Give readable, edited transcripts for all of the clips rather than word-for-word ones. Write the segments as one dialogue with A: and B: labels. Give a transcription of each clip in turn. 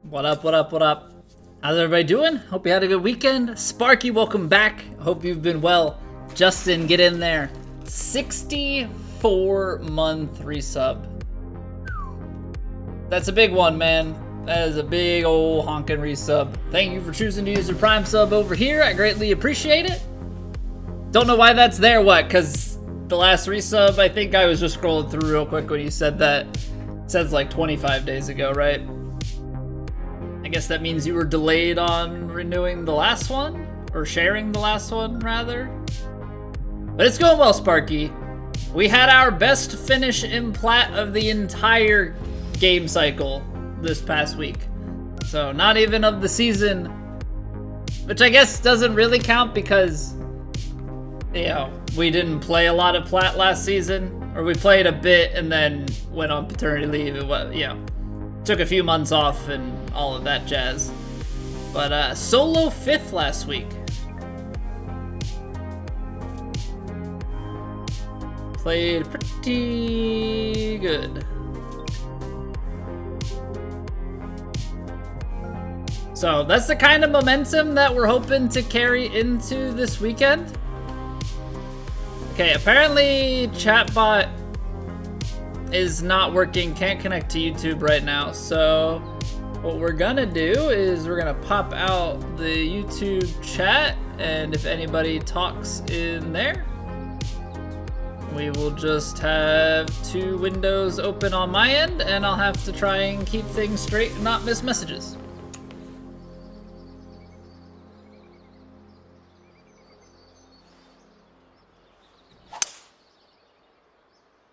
A: What up, what up, what up? How's everybody doing? Hope you had a good weekend. Sparky, welcome back. Hope you've been well. Justin, get in there. 64-month resub. That's a big one, man. That is a big old honkin' resub. Thank you for choosing to use your Prime sub over here. I greatly appreciate it. Don't know why that's there, what? Because the last resub, I think I was just scrolling through real quick when you said that. It says like 25 days ago, right? I guess that means you were delayed on renewing the last one? Or sharing the last one, rather? But it's going well, Sparky. We had our best finish in Plat of the entire game cycle this past week. So, not even of the season. Which I guess doesn't really count because, you know, we didn't play a lot of Plat last season. Or we played a bit and then went on paternity leave. It was, you know, took a few months off and all of that jazz. But solo 5th last week. Played pretty good. So that's the kind of momentum that we're hoping to carry into this weekend. Okay, apparently chatbot is not working, can't connect to YouTube right now. So what we're gonna do is we're gonna pop out the YouTube chat, and if anybody talks in there, we will just have 2 windows open on my end, and I'll have to try and keep things straight and not miss messages.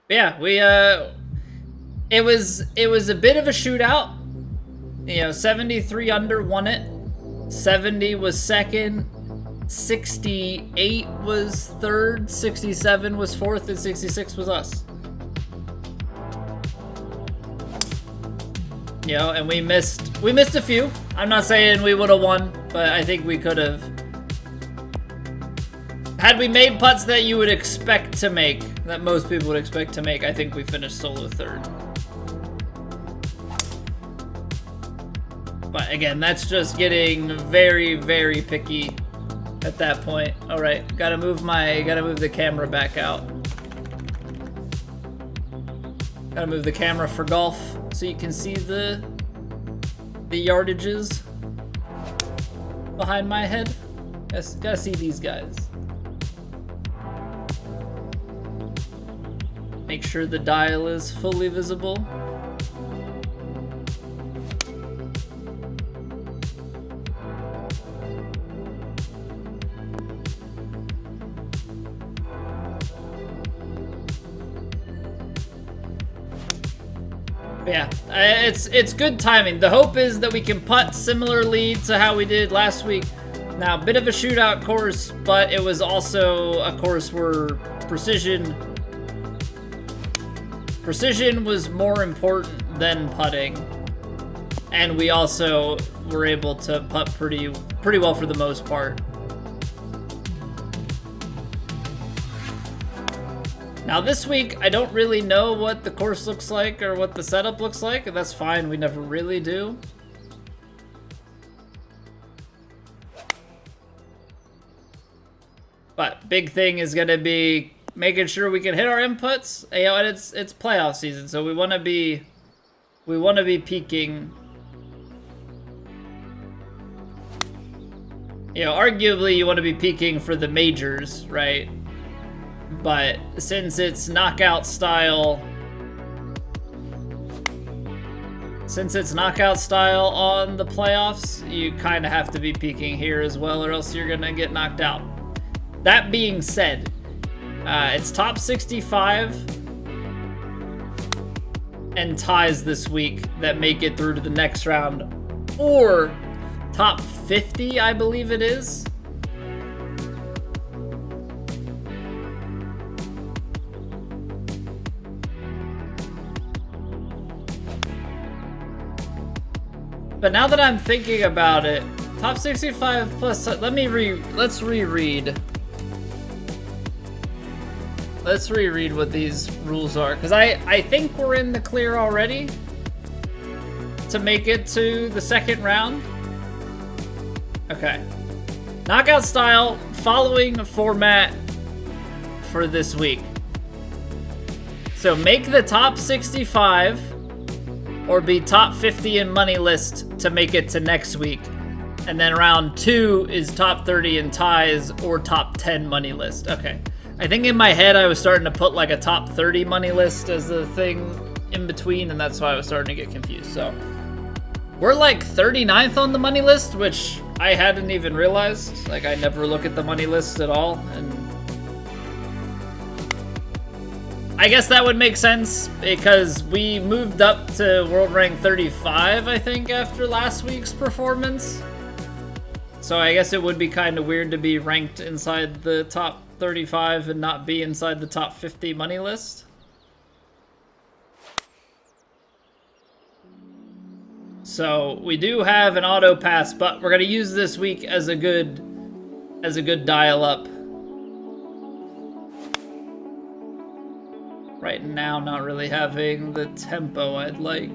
A: Yeah, we it was a bit of a shootout. You know, 73 under won it. 70 was second. 68 was third. 67 was fourth, and 66 was us. You know, and we missed a few. I'm not saying we would have won, but I think we could have. Had we made putts that you would expect to make, that most people would expect to make, I think we finished solo 3rd. But again, that's just getting very, very picky at that point. All right, gotta move the camera back out. Gotta move the camera for golf so you can see the yardages behind my head. Gotta see these guys. Make sure the dial is fully visible. Yeah, it's good timing. The hope is that we can putt similarly to how we did last week. Now, a bit of a shootout course, but it was also a course where precision was more important than putting, and we also were able to putt pretty well for the most part. Now this week, I don't really know what the course looks like or what the setup looks like, and that's fine, we never really do. But big thing is gonna be making sure we can hit our inputs. You know, and it's playoff season, so we want to be peaking. You know, arguably you want to be peaking for the majors, right? But since it's knockout style on the playoffs, you kind of have to be peaking here as well, or else you're gonna get knocked out. That being said, it's top 65 and ties this week that make it through to the next round, or top 50, I believe it is. But now that I'm thinking about it, top 65 plus, let's reread. Let's reread what these rules are, because I think we're in the clear already. to make it to the second round? Okay. Knockout style, following format for this week. So make the top 65 or be top 50 in money list to make it to next week. And then round 2 is top 30 in ties or top 10 money list. Okay. I think in my head I was starting to put like a top 30 money list as the thing in between, and that's why I was starting to get confused. So we're like 39th on the money list, which I hadn't even realized. Like, I never look at the money list at all, and I guess that would make sense because we moved up to world rank 35, I think, after last week's performance. So I guess it would be kind of weird to be ranked inside the top 35 and not be inside the top 50 money list. So we do have an auto pass, but we're gonna use this week as a good dial up. Right now, not really having the tempo I'd like.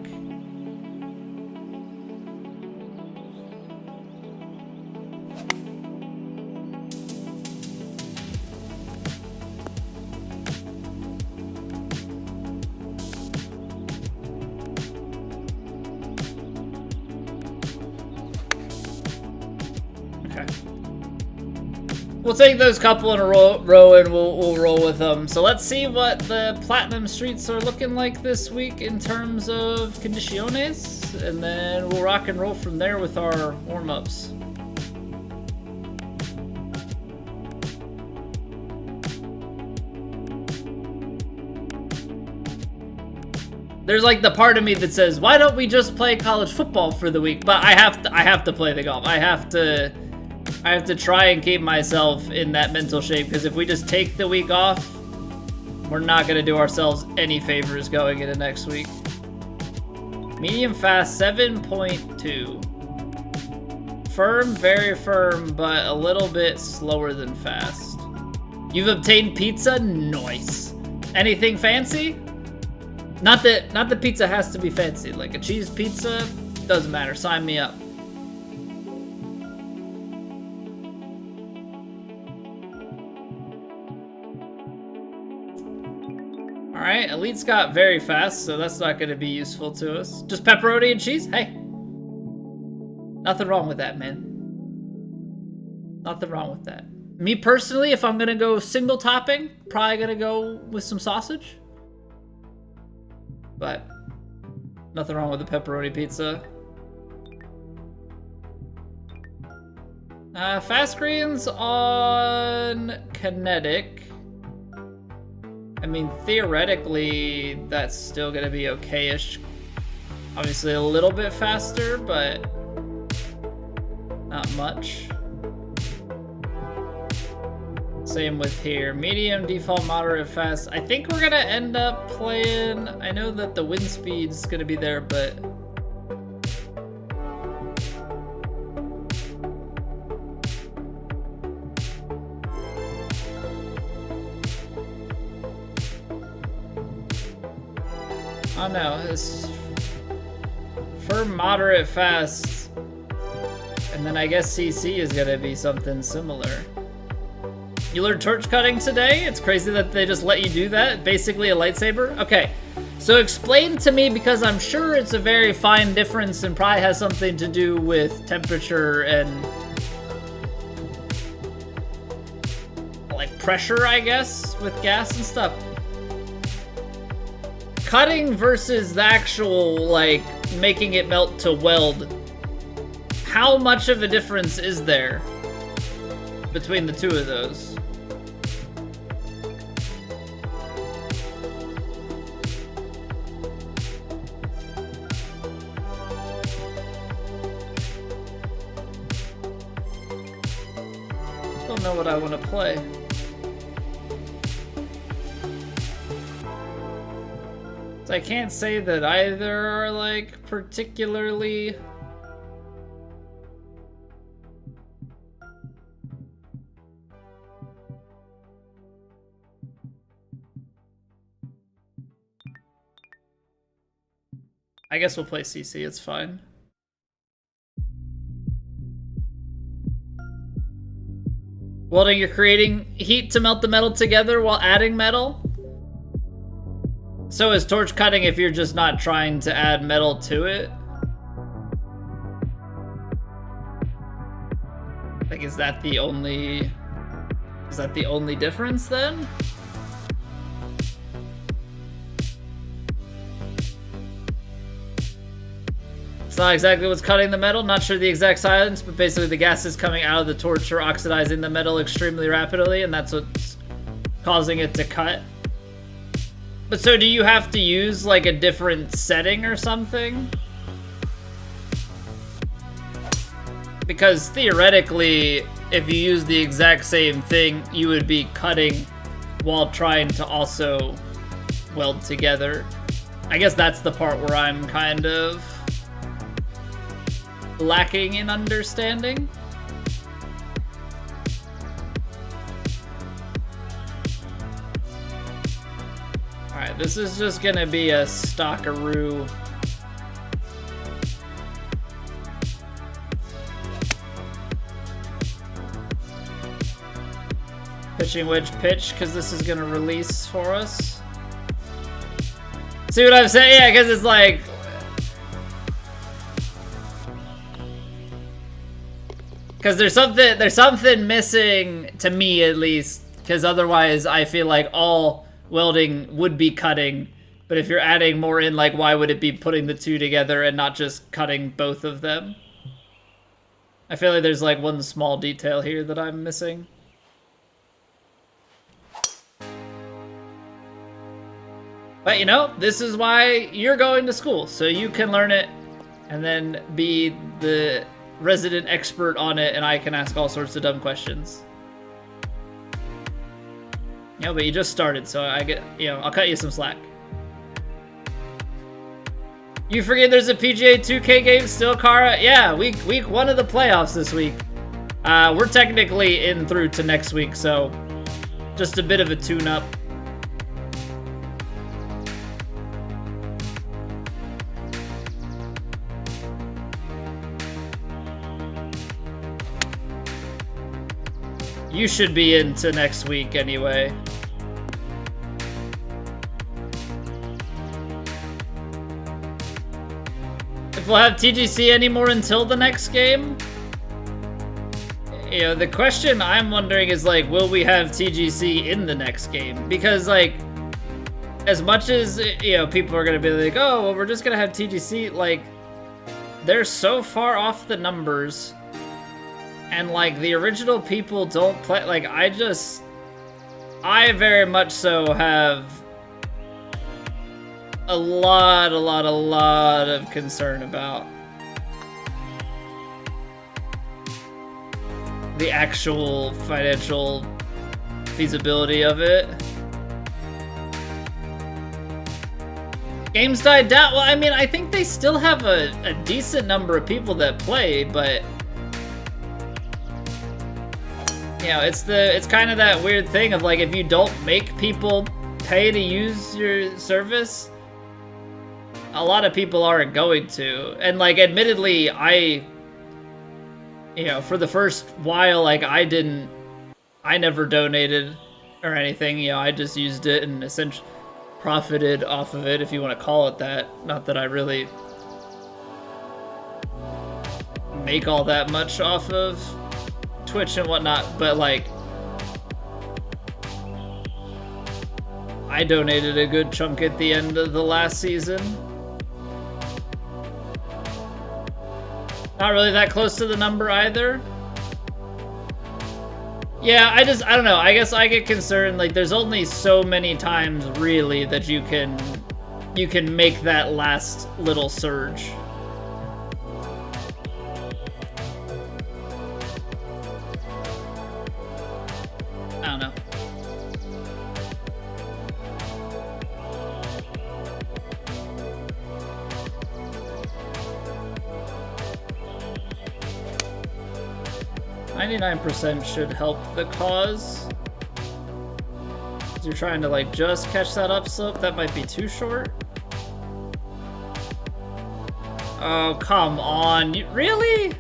A: We'll take those couple in a row and we'll roll with them. So let's see what the Platinum Streets are looking like this week in terms of condiciones, and then we'll rock and roll from there with our warm-ups. There's like the part of me that says, why don't we just play college football for the week? But I have to play the golf. I have to try and keep myself in that mental shape, because if we just take the week off, we're not going to do ourselves any favors going into next week. Medium fast, 7.2. Firm, very firm, but a little bit slower than fast. You've obtained pizza? Nice. Anything fancy? Not that pizza has to be fancy. Like a cheese pizza, doesn't matter. Sign me up. Alright, Elite's got very fast, so that's not going to be useful to us. Just pepperoni and cheese? Hey. Nothing wrong with that, man. Nothing wrong with that. Me personally, if I'm going to go single topping, probably going to go with some sausage. But nothing wrong with the pepperoni pizza. Fast greens on kinetic. I mean, theoretically, that's still going to be okay-ish. Obviously, a little bit faster, but not much. Same with here. Medium, default, moderate, fast. I think we're going to end up playing... I know that the wind speed's going to be there, but... Oh no, it's firm, moderate, fast, and then I guess CC is gonna be something similar. You learned torch cutting today? It's crazy that they just let you do that. Basically a lightsaber? Okay, so explain to me, because I'm sure it's a very fine difference and probably has something to do with temperature and like pressure, I guess, with gas and stuff. Cutting versus the actual, like, making it melt to weld. How much of a difference is there between the two of those? Don't know what I want to play. I can't say that either are like particularly I guess we'll play CC, it's fine. Welding, you're creating heat to melt the metal together while adding metal? So is torch cutting if you're just not trying to add metal to it? Like, is that the only difference then? It's not exactly what's cutting the metal, not sure the exact science, but basically the gases coming out of the torch are oxidizing the metal extremely rapidly, and that's what's causing it to cut. But so do you have to use like a different setting or something? Because theoretically, if you use the exact same thing, you would be cutting while trying to also weld together. I guess that's the part where I'm kind of lacking in understanding. Alright, this is just gonna be a stockaroo. Pitching wedge pitch, because this is gonna release for us. See what I'm saying? Yeah, because it's like... Because there's something missing, to me at least, because otherwise I feel like all welding would be cutting, but if you're adding more in, like, why would it be putting the two together and not just cutting both of them? I feel like there's like one small detail here that I'm missing. But you know, this is why you're going to school, so you can learn it and then be the resident expert on it, and I can ask all sorts of dumb questions. Yeah, but you just started, so I get, you know, I'll cut you some slack. You forget there's a PGA 2K game still, Kara? Yeah, week 1 of the playoffs this week. We're technically in through to next week, so just a bit of a tune-up. You should be into next week anyway. If we'll have TGC anymore until the next game? You know, the question I'm wondering is, like, will we have TGC in the next game? Because, like, as much as, you know, people are gonna be like, oh, well, we're just gonna have TGC, like, they're so far off the numbers. And, like, the original people don't play, like, I very much so have a lot of concern about the actual financial feasibility of it. Games died down. Well, I mean, I think they still have a decent number of people that play, but you know, it's kind of that weird thing of, like, if you don't make people pay to use your service, a lot of people aren't going to. And, like, admittedly, you know, for the first while, like, I never donated or anything. You know, I just used it and essentially profited off of it, if you want to call it that. Not that I really make all that much off of Twitch and whatnot, but, like, I donated a good chunk at the end of the last season. Not really that close to the number either. Yeah, I don't know. I guess I get concerned, like, there's only so many times really that you can make that last little surge. I don't know. %, should help the cause. You're trying to, like, just catch that upslope. That might be too short. Oh, come on. Really?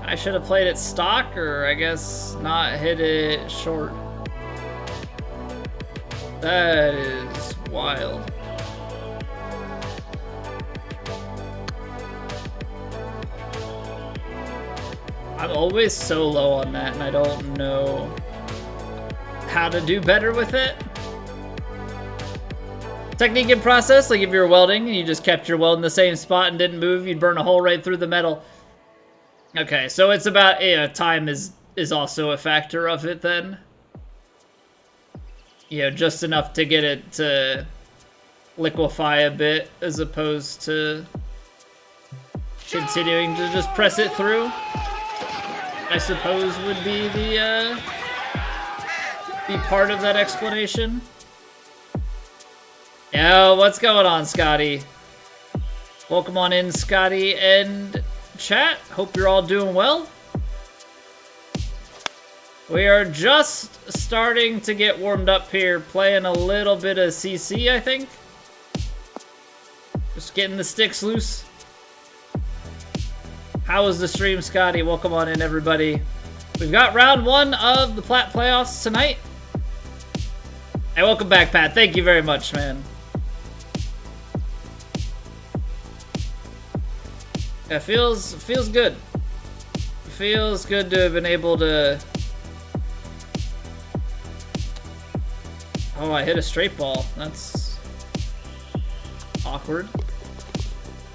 A: I should have played it stock, or I guess not hit it short. That is wild. I'm always so low on that, and I don't know how to do better with it. Technique and process, like if you're welding and you just kept your weld in the same spot and didn't move, you'd burn a hole right through the metal. Okay, so it's about, yeah, time is also a factor of it then. You know, just enough to get it to liquefy a bit as opposed to continuing to just press it through, I suppose would be the part of that explanation. Yo, what's going on, Scotty? Welcome on in, Scotty and chat. Hope you're all doing well. We are just starting to get warmed up here, playing a little bit of CC, I think. Just getting the sticks loose. How was the stream, Scotty? Welcome on in, everybody. We've got round 1 of the Plat playoffs tonight. Hey, welcome back, Pat. Thank you very much, man. Yeah, feels good. Feels good to have been able to... Oh, I hit a straight ball. That's awkward.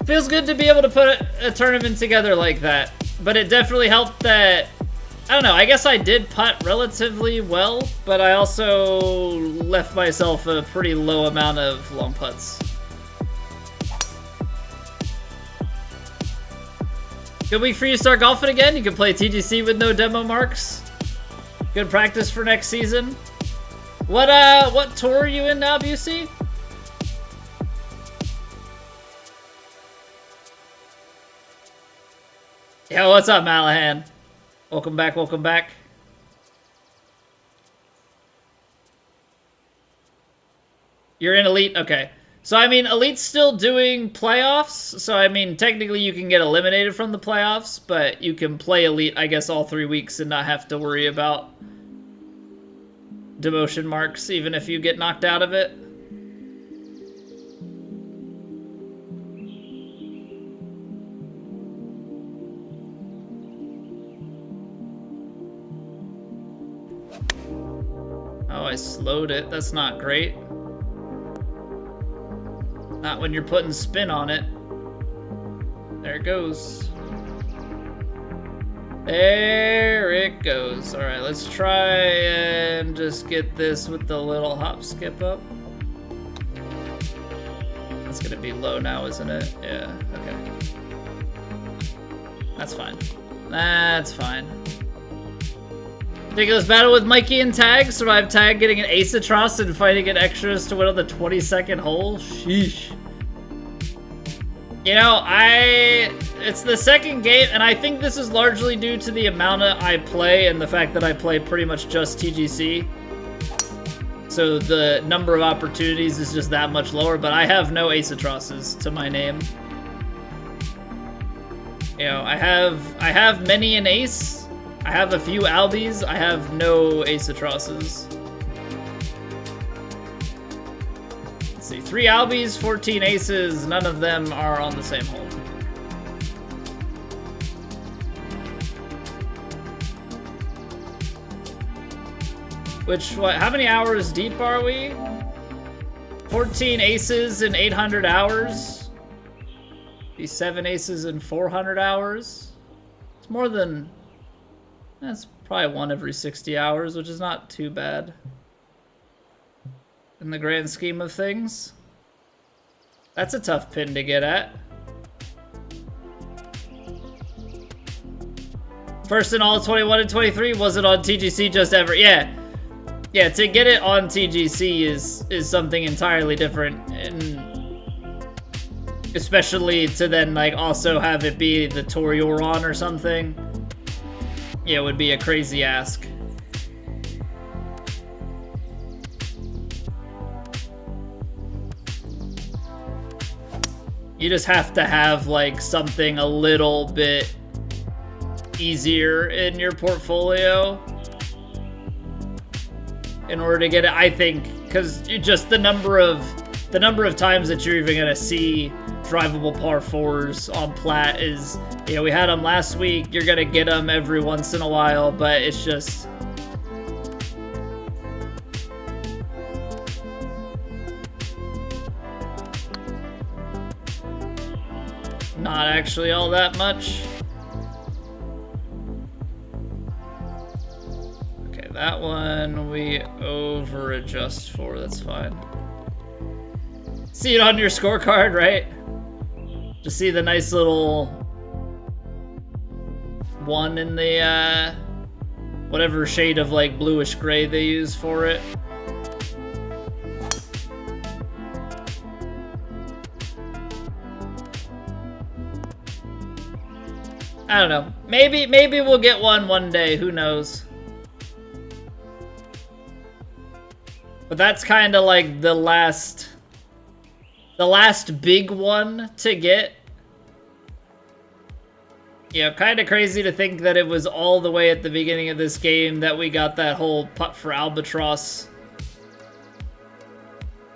A: Feels good to be able to put a tournament together like that. But it definitely helped that... I don't know, I guess I did putt relatively well, but I also left myself a pretty low amount of long putts. Good week for you to start golfing again. You can play TGC with no demo marks. Good practice for next season. What tour are you in now, Busey? Yo, what's up, Malahan? Welcome back, welcome back. You're in Elite? Okay. So, I mean, Elite's still doing playoffs. So, I mean, technically you can get eliminated from the playoffs, but you can play Elite, I guess, all 3 weeks and not have to worry about demotion marks, even if you get knocked out of it. Oh, I slowed it. That's not great. Not when you're putting spin on it. There it goes. There it goes. All right, let's try and just get this with the little hop skip up. That's gonna be low now, isn't it? Yeah, okay. That's fine. That's fine. Ridiculous battle with Mikey and Tag. Survive Tag getting an ace across and fighting in extras to win on the 22nd hole. Sheesh. You know, it's the second game, and I think this is largely due to the amount I play and the fact that I play pretty much just TGC. So the number of opportunities is just that much lower, but I have no ace atrocities to my name. You know, I have many an ace. I have a few albies. I have no ace atrocities. Let's see, 3 albies, 14 aces. None of them are on the same hole. How many hours deep are we? 14 aces in 800 hours. These 7 aces in 400 hours. It's more than... That's probably 1 every 60 hours, which is not too bad in the grand scheme of things. That's a tough pin to get at. First in all 21 and 23, was it on TGC just ever? Yeah. Yeah, to get it on TGC is something entirely different, and especially to then like also have it be the tour you're on or something. Yeah, it would be a crazy ask. You just have to have like something a little bit easier in your portfolio in order to get it, I think, because just the number of times that you're even gonna see drivable par 4s on Plat is, you know, we had them last week. You're gonna get them every once in a while, but it's just not actually all that much. Okay, that one we over adjust for, that's fine. See it on your scorecard, right? Just see the nice little one in the whatever shade of like bluish gray they use for it. I don't know. Maybe we'll get one day. Who knows? But that's kind of like the last big one to get. You know, kind of crazy to think that it was all the way at the beginning of this game that we got that whole putt for albatross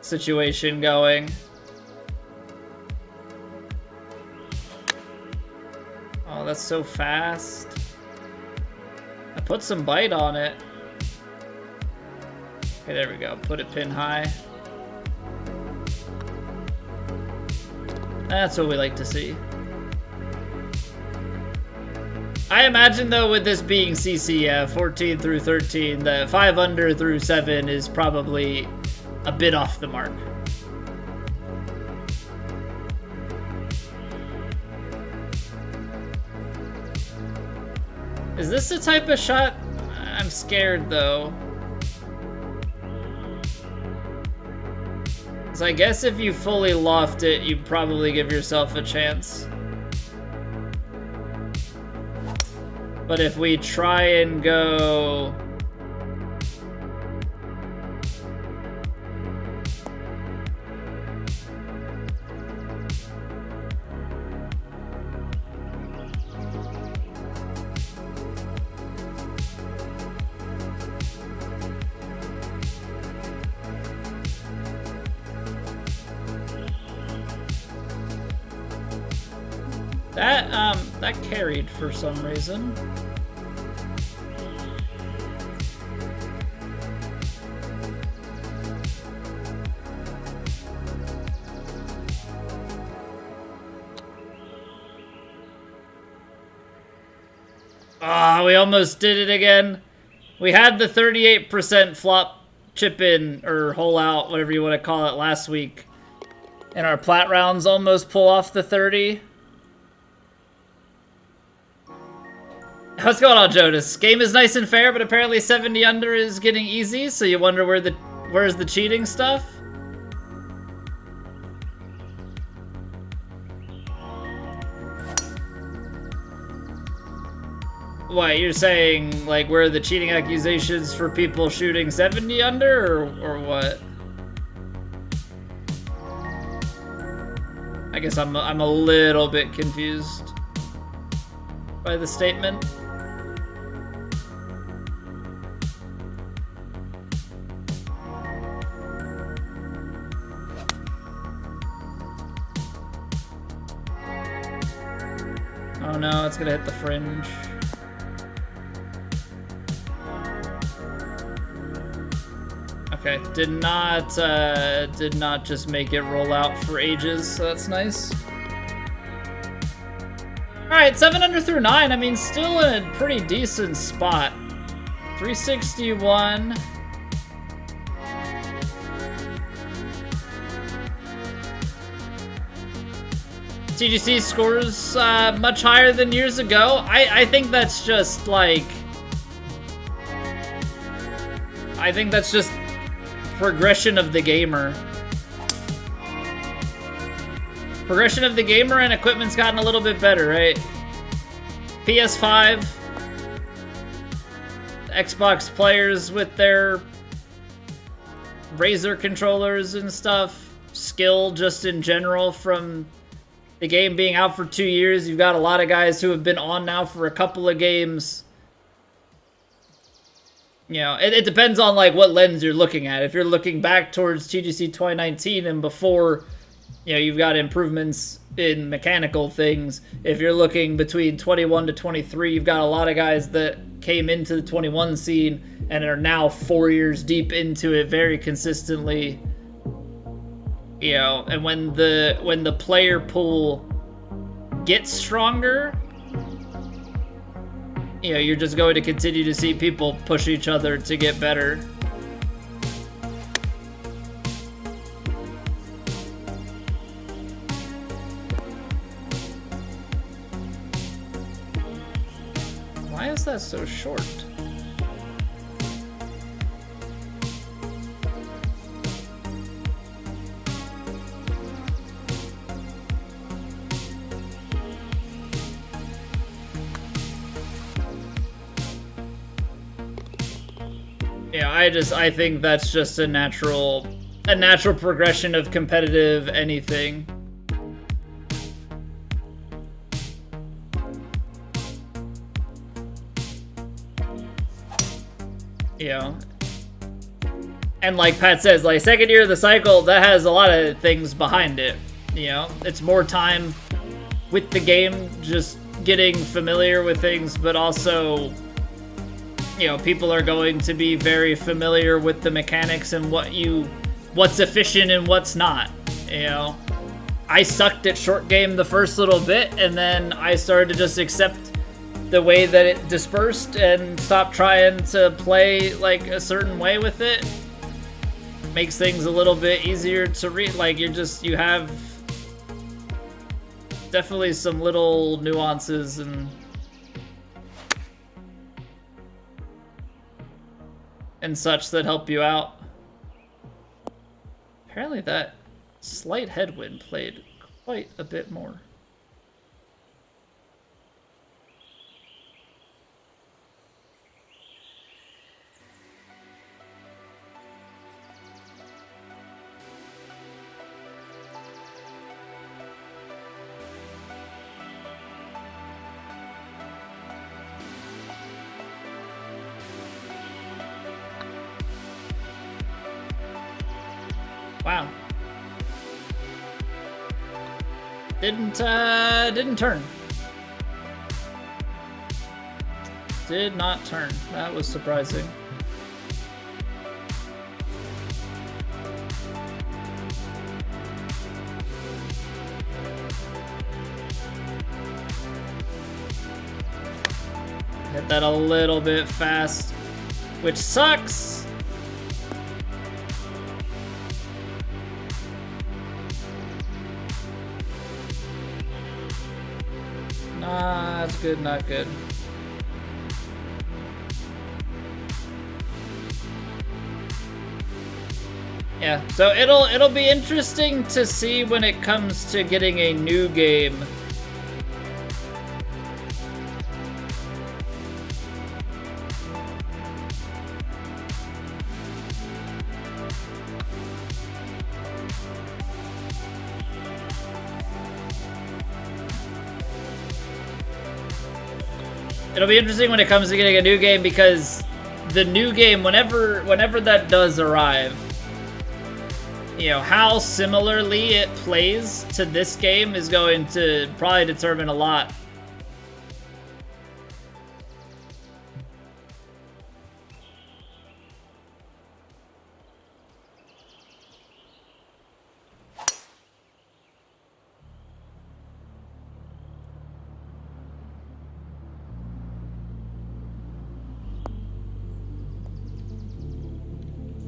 A: situation going. Oh, that's so fast. I put some bite on it. Okay, there we go. Put it pin high. That's what we like to see. I imagine, though, with this being CC, 14 through 13, the 5 under through 7 is probably a bit off the mark. Is this the type of shot? I'm scared, though. So I guess if you fully loft it, you probably give yourself a chance. But if we try and go... that carried for some reason. Ah, we almost did it again. We had the 38% flop chip in, or hole out, whatever you want to call it, last week. And our Plat rounds almost pull off the 30. What's going on, Jonas? Game is nice and fair, but apparently 70 under is getting easy, so you wonder where's the cheating stuff? What, you're saying, like, where are the cheating accusations for people shooting 70 under, or what? I guess I'm a little bit confused by the statement. Oh no, it's gonna hit the fringe. Okay, did not just make it roll out for ages, so that's nice. Alright, 7 under through 9, I mean, still in a pretty decent spot. 361. TGC scores much higher than years ago. I think that's just like... I think that's just progression of the gamer. Progression of the gamer and equipment's gotten a little bit better, right? PS5, Xbox players with their Razer controllers and stuff, skill just in general from the game being out for 2 years, you've got a lot of guys who have been on now for a couple of games. You know, it depends on like what lens you're looking at. If you're looking back towards TGC 2019 and before, you know, you've got improvements in mechanical things. If you're looking between 21 to 23, you've got a lot of guys that came into the 21 scene and are now 4 years deep into it very consistently. You know, and when the player pool gets stronger, you know, you're just going to continue to see people push each other to get better. Why is that so short? Yeah, I think that's just a natural progression of competitive anything. You know, and like Pat says, like second year of the cycle, that has a lot of things behind it. You know, it's more time with the game, just getting familiar with things, but also, you know, people are going to be very familiar with the mechanics and what's efficient and what's not. You know, I sucked at short game the first little bit, and then I started to just accept the way that it dispersed and stop trying to play like a certain way with it. Makes things a little bit easier to read. Like you have definitely some little nuances and such that help you out. Apparently that slight headwind played quite a bit more. Wow. Didn't turn. Did not turn. That was surprising. Hit that a little bit fast, which sucks. Not good, not good. Yeah, so it'll be interesting to see when it comes to getting a new game. It'll be interesting when it comes to getting a new game, because the new game, whenever that does arrive, you know, how similarly it plays to this game is going to probably determine a lot.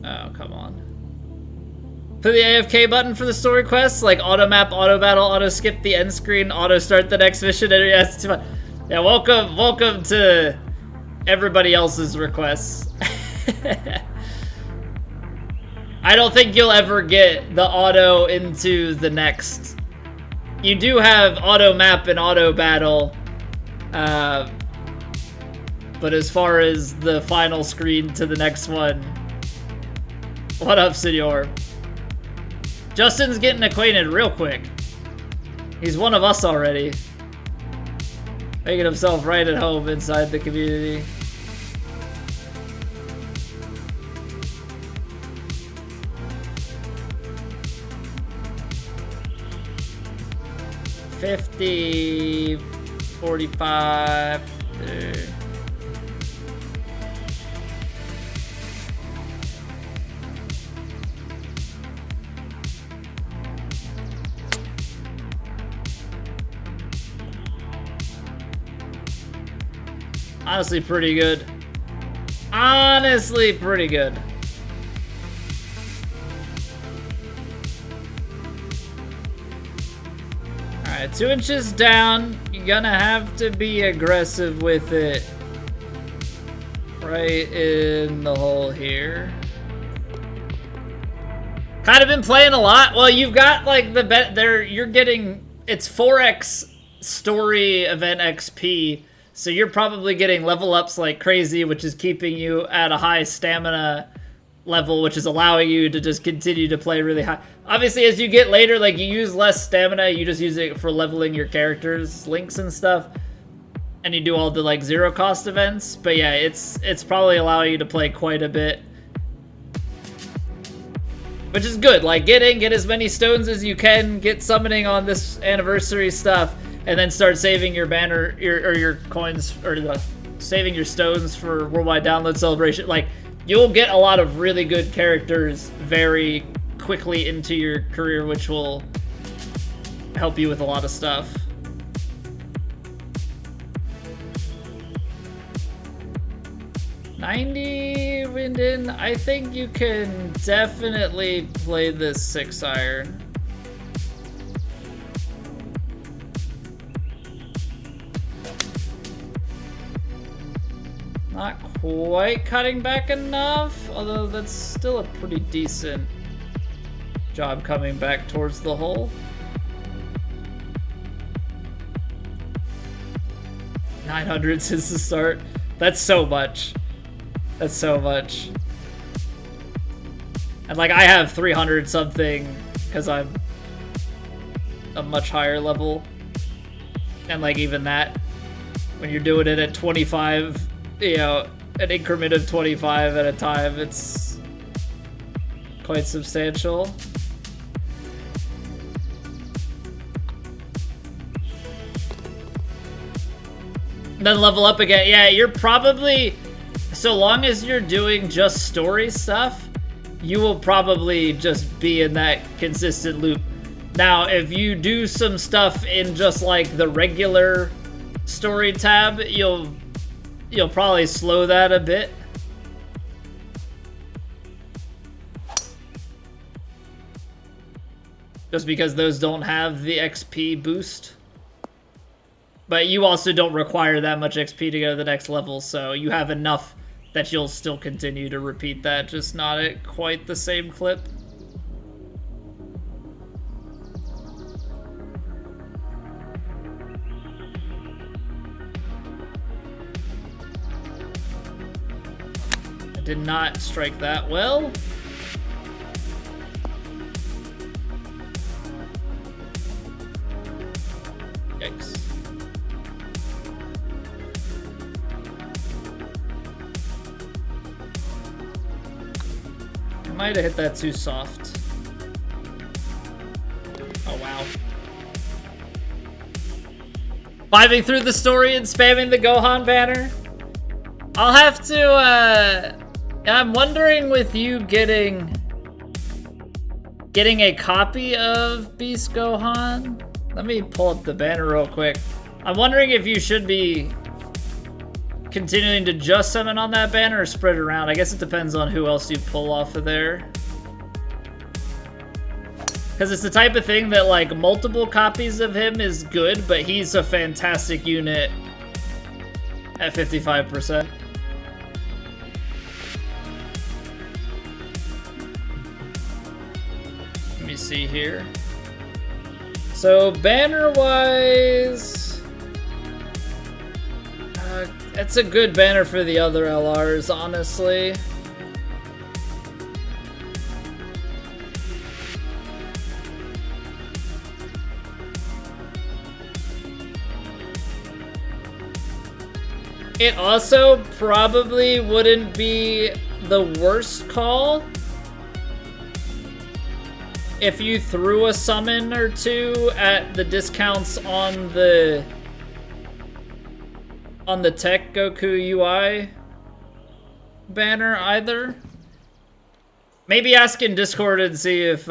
A: Oh, come on. Put the AFK button for the story quests, like auto map, auto battle, auto skip the end screen, auto start the next mission. Yeah, welcome to everybody else's requests. I don't think you'll ever get the auto into the next. You do have auto map and auto battle, but as far as the final screen to the next one, what up, Senor? Justin's getting acquainted real quick. He's one of us already. Making himself right at home inside the community. $50, $45. Honestly, pretty good. Honestly, pretty good. Alright, 2 inches down. You're gonna have to be aggressive with it. Right in the hole here. Kind of been playing a lot. Well, you've got like the bet there. You're getting, it's 4x story event XP. So you're probably getting level ups like crazy, which is keeping you at a high stamina level, which is allowing you to just continue to play really high. Obviously, as you get later, like you use less stamina, you just use it for leveling your characters, links and stuff. And you do all the like 0 cost events. But yeah, it's probably allowing you to play quite a bit. Which is good. Like get as many stones as you can, get summoning on this anniversary stuff. And then start saving your banner, your coins, or saving your stones for Worldwide Download Celebration. Like, you'll get a lot of really good characters very quickly into your career, which will help you with a lot of stuff. $90 wind in. I think you can definitely play this 6-iron. Not quite cutting back enough, although that's still a pretty decent job coming back towards the hole. 900 since the start. That's so much. That's so much. And like I have 300 something because I'm a much higher level. And like even that, when you're doing it at 25, you know, an increment of 25 at a time, it's quite substantial. And then level up again. Yeah, you're probably, so long as you're doing just story stuff, you will probably just be in that consistent loop. Now, if you do some stuff in just like the regular story tab, you'll probably slow that a bit. Just because those don't have the XP boost. But you also don't require that much XP to go to the next level, so you have enough that you'll still continue to repeat that, just not at quite the same clip. Did not strike that well. Yikes. I might have hit that too soft. Oh, wow. Vibing through the story and spamming the Gohan banner. I'll have to, I'm wondering with you getting a copy of Beast Gohan. Let me pull up the banner real quick. I'm wondering if you should be continuing to just summon on that banner or spread it around. I guess it depends on who else you pull off of there. Because it's the type of thing that like multiple copies of him is good, but he's a fantastic unit at 55%. Let me see here. So banner-wise, it's a good banner for the other LRs, honestly. It also probably wouldn't be the worst call if you threw a summon or two at the discounts on the Tech Goku UI banner either. Maybe ask in Discord and see if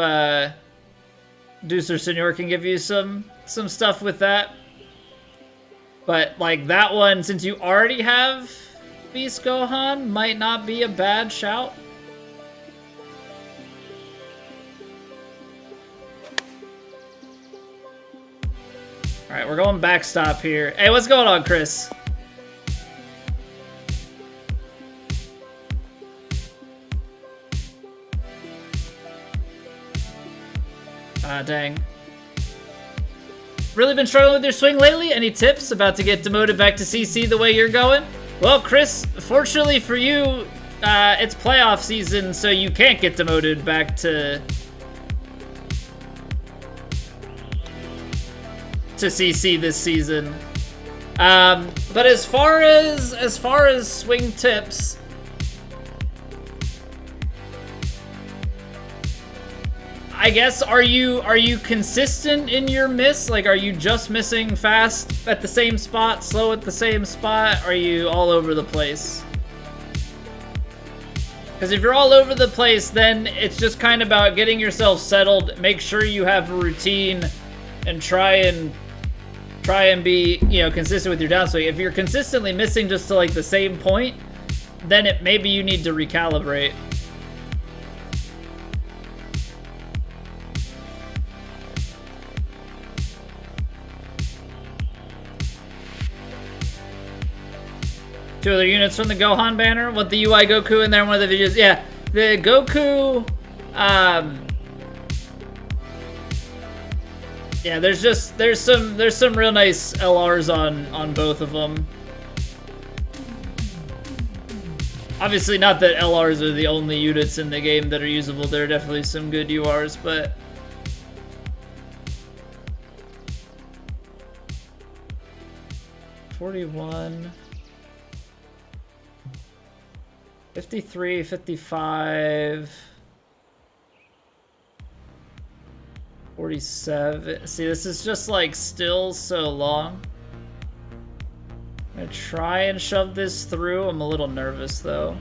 A: Deuce or Senor can give you some stuff with that. But like that one, since you already have Beast Gohan, might not be a bad shout. Alright, we're going backstop here. Hey, what's going on, Chris? Ah, dang. Really been struggling with your swing lately? Any tips? About to get demoted back to CC the way you're going? Well, Chris, fortunately for you, it's playoff season, so you can't get demoted back to CC this season. But as far as swing tips, I guess, are you consistent in your miss? Like, are you just missing fast at the same spot, slow at the same spot? Are you all over the place? Because if you're all over the place, then it's just kind of about getting yourself settled. Make sure you have a routine and try and be, you know, consistent with your downswing. If you're consistently missing just to like the same point, then maybe you need to recalibrate. Two other units from the Gohan banner with the UI Goku in there in one of the videos. Yeah, the Goku, yeah, there's some real nice LRs on both of them. Obviously, not that LRs are the only units in the game that are usable. There are definitely some good URs, but 41. 53, 55, 47. See, this is just like still so long. I'm gonna try and shove this through. I'm a little nervous though.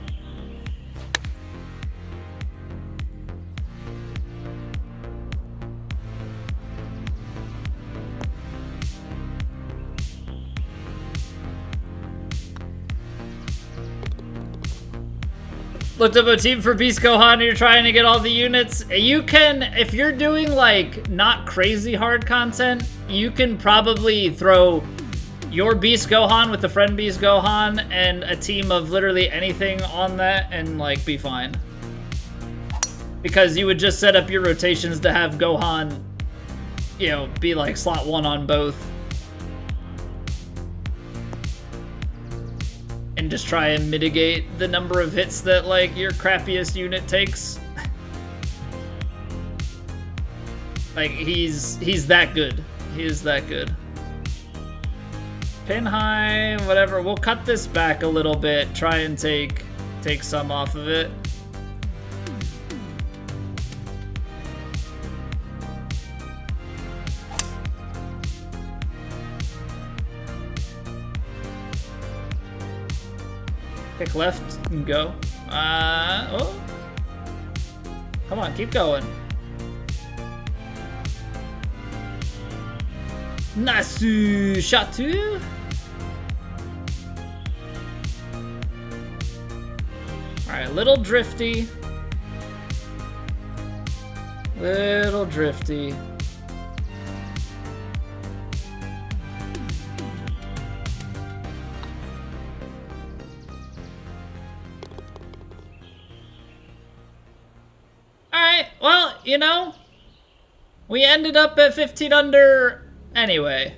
A: Looked up a team for Beast Gohan and you're trying to get all the units. You can, if you're doing like not crazy hard content, you can probably throw your Beast Gohan with the friend Beast Gohan and a team of literally anything on that and like be fine. Because you would just set up your rotations to have Gohan, you know, be like slot 1 on both. And just try and mitigate the number of hits that like your crappiest unit takes. Like he's that good. He is that good. Pin high, whatever. We'll cut this back a little bit. Try and take some off of it. Pick left and go. Oh. Come on, keep going. Nasu Shatu. Alright, little drifty. Little drifty. Well, you know, we ended up at 15 under anyway.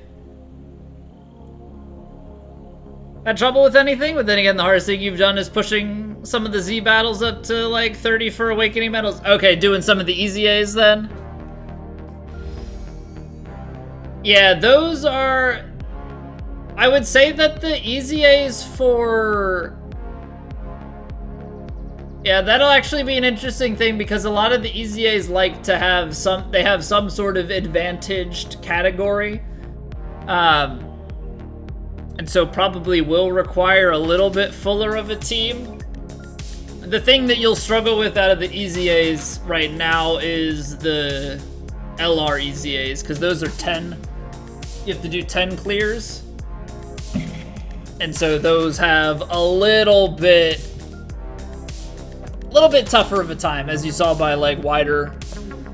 A: Had trouble with anything? But then again, the hardest thing you've done is pushing some of the Z battles up to like 30 for Awakening Medals. Okay, doing some of the easy A's then. Yeah, those are I would say that the easy A's for... Yeah, that'll actually be an interesting thing because a lot of the easy A's like to have some sort of advantaged category. And so probably will require a little bit fuller of a team. The thing that you'll struggle with out of the easy A's right now is the LR easy A's, because those are 10. You have to do 10 clears. And so those have a little bit tougher of a time, as you saw by like Wider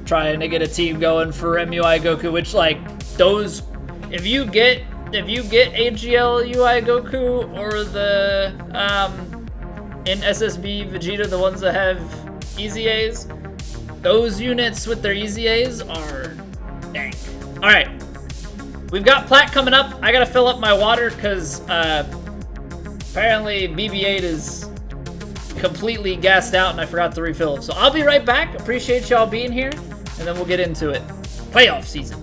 A: trying to get a team going for MUI Goku, which like those, if you get AGL UI Goku or the in SSB Vegeta, the ones that have easy A's, those units with their easy A's are dank. All right, we've got Plat coming up. I gotta fill up my water because apparently BB-8 is completely gassed out and I forgot to refill. So I'll be right back. Appreciate y'all being here, and then we'll get into it. Playoff season.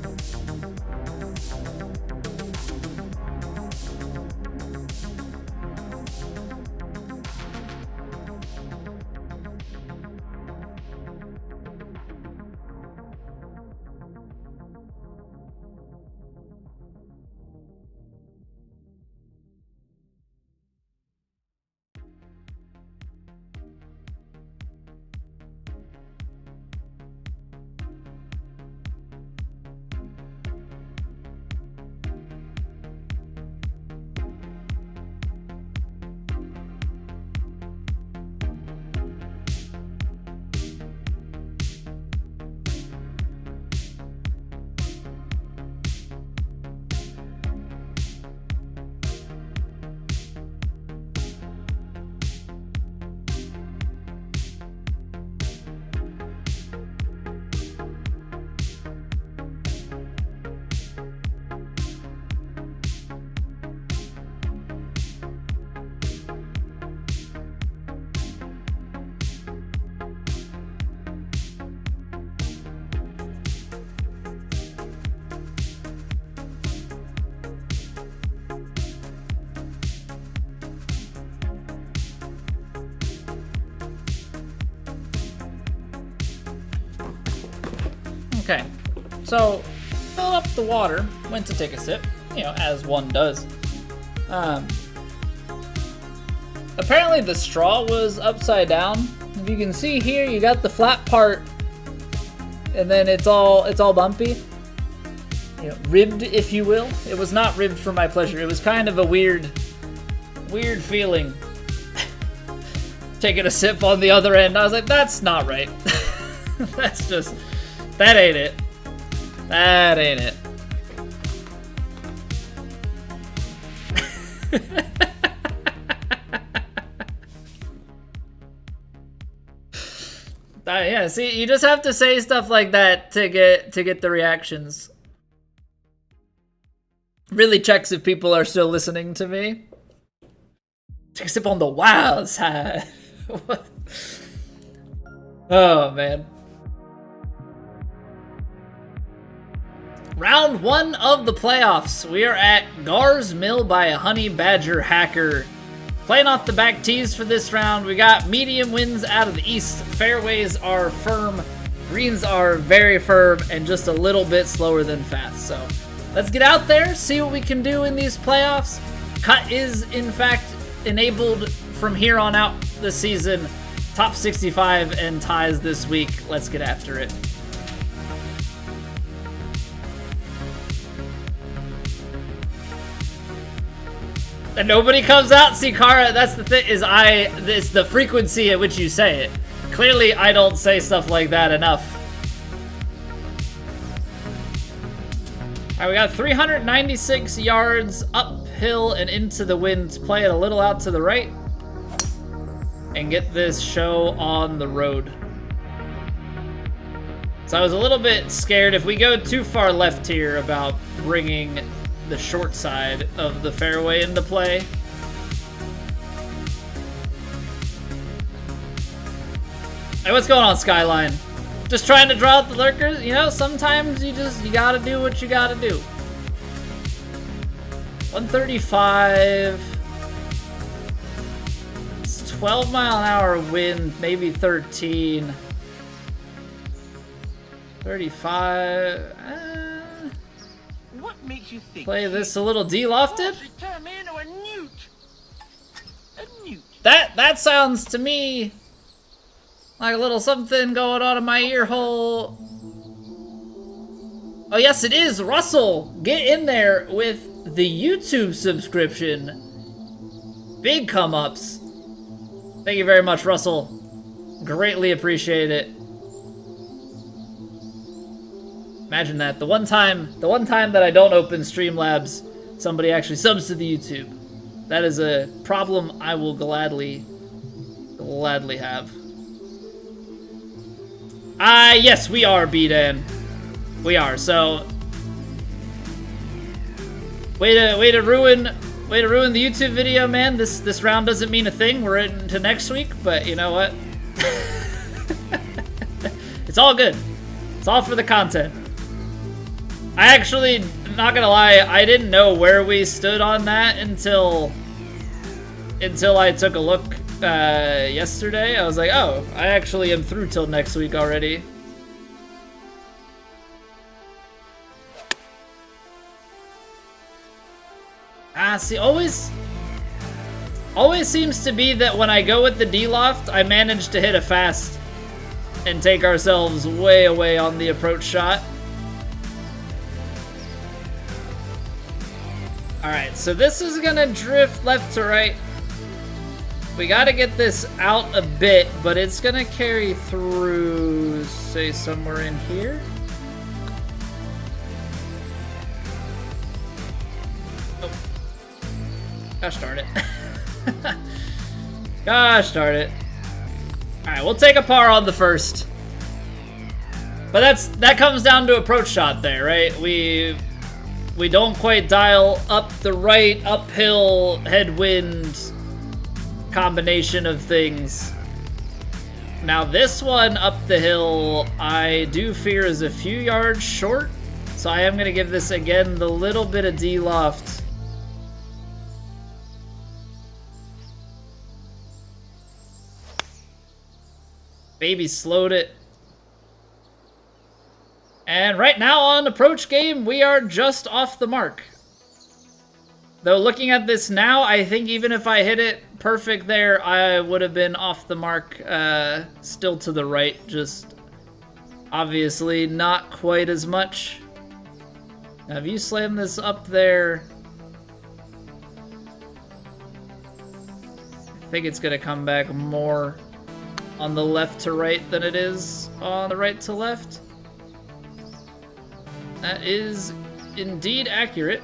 A: Okay, so filled up the water, went to take a sip, you know, as one does. Apparently the straw was upside down. If you can see here, you got the flat part, and then it's all bumpy. You know, ribbed, if you will. It was not ribbed for my pleasure. It was kind of a weird feeling. Taking a sip on the other end, I was like, that's not right. That's just... That ain't it. That ain't it. Yeah, see, you just have to say stuff like that to get the reactions. Really checks if people are still listening to me. Take a sip on the wild side. Oh, man. Round 1 of the playoffs. We are at Gaar's Mill by a Honey Badger Hacker. Playing off the back tees for this round. We got medium winds out of the east. Fairways are firm. Greens are very firm and just a little bit slower than fast. So let's get out there, see what we can do in these playoffs. Cut is, in fact, enabled from here on out this season. Top 65 and ties this week. Let's get after it. And nobody comes out. See, Kara, that's the thing, it's the frequency at which you say it. Clearly, I don't say stuff like that enough. All right, we got 396 yards uphill and into the wind. Play it a little out to the right and get this show on the road. So I was a little bit scared if we go too far left here about bringing the short side of the fairway into play. Hey, what's going on, Skyline? Just trying to draw out the lurkers. You know, sometimes you gotta do what you gotta do. 135. It's 12-mile-an-hour wind, maybe 13. 35.
B: What makes you think
A: Play this a little de-lofted?
B: turn me into a newt? A newt.
A: That sounds to me like a little something going on in my ear hole. Oh yes, it is. Russell, get in there with the YouTube subscription. Big come-ups. Thank you very much, Russell. Greatly appreciate it. Imagine that. The one time that I don't open Streamlabs, somebody actually subs to the YouTube. That is a problem I will gladly have. Yes, we are, B-Dan. We are. So, way to ruin the YouTube video, man. This round doesn't mean a thing. We're into next week, but you know what? It's all good. It's all for the content. I actually, not gonna lie, I didn't know where we stood on that until I took a look yesterday. I was like, oh, I actually am through till next week already. See, always seems to be that when I go with the D-loft, I manage to hit a fast and take ourselves way away on the approach shot. Alright, so this is gonna drift left to right. We gotta get this out a bit, but it's gonna carry through, say, somewhere in here. Oh. Gosh darn it. Gosh darn it. Alright, we'll take a par on the first. But that comes down to approach shot there, right? We don't quite dial up the right uphill headwind combination of things. Now this one up the hill, I do fear is a few yards short, so I am going to give this again the little bit of D-loft. Baby slowed it. And right now on approach game, we are just off the mark. Though looking at this now, I think even if I hit it perfect there, I would have been off the mark, still to the right, just obviously not quite as much. Now if you slam this up there, I think it's gonna come back more on the left to right than it is on the right to left. That is indeed accurate.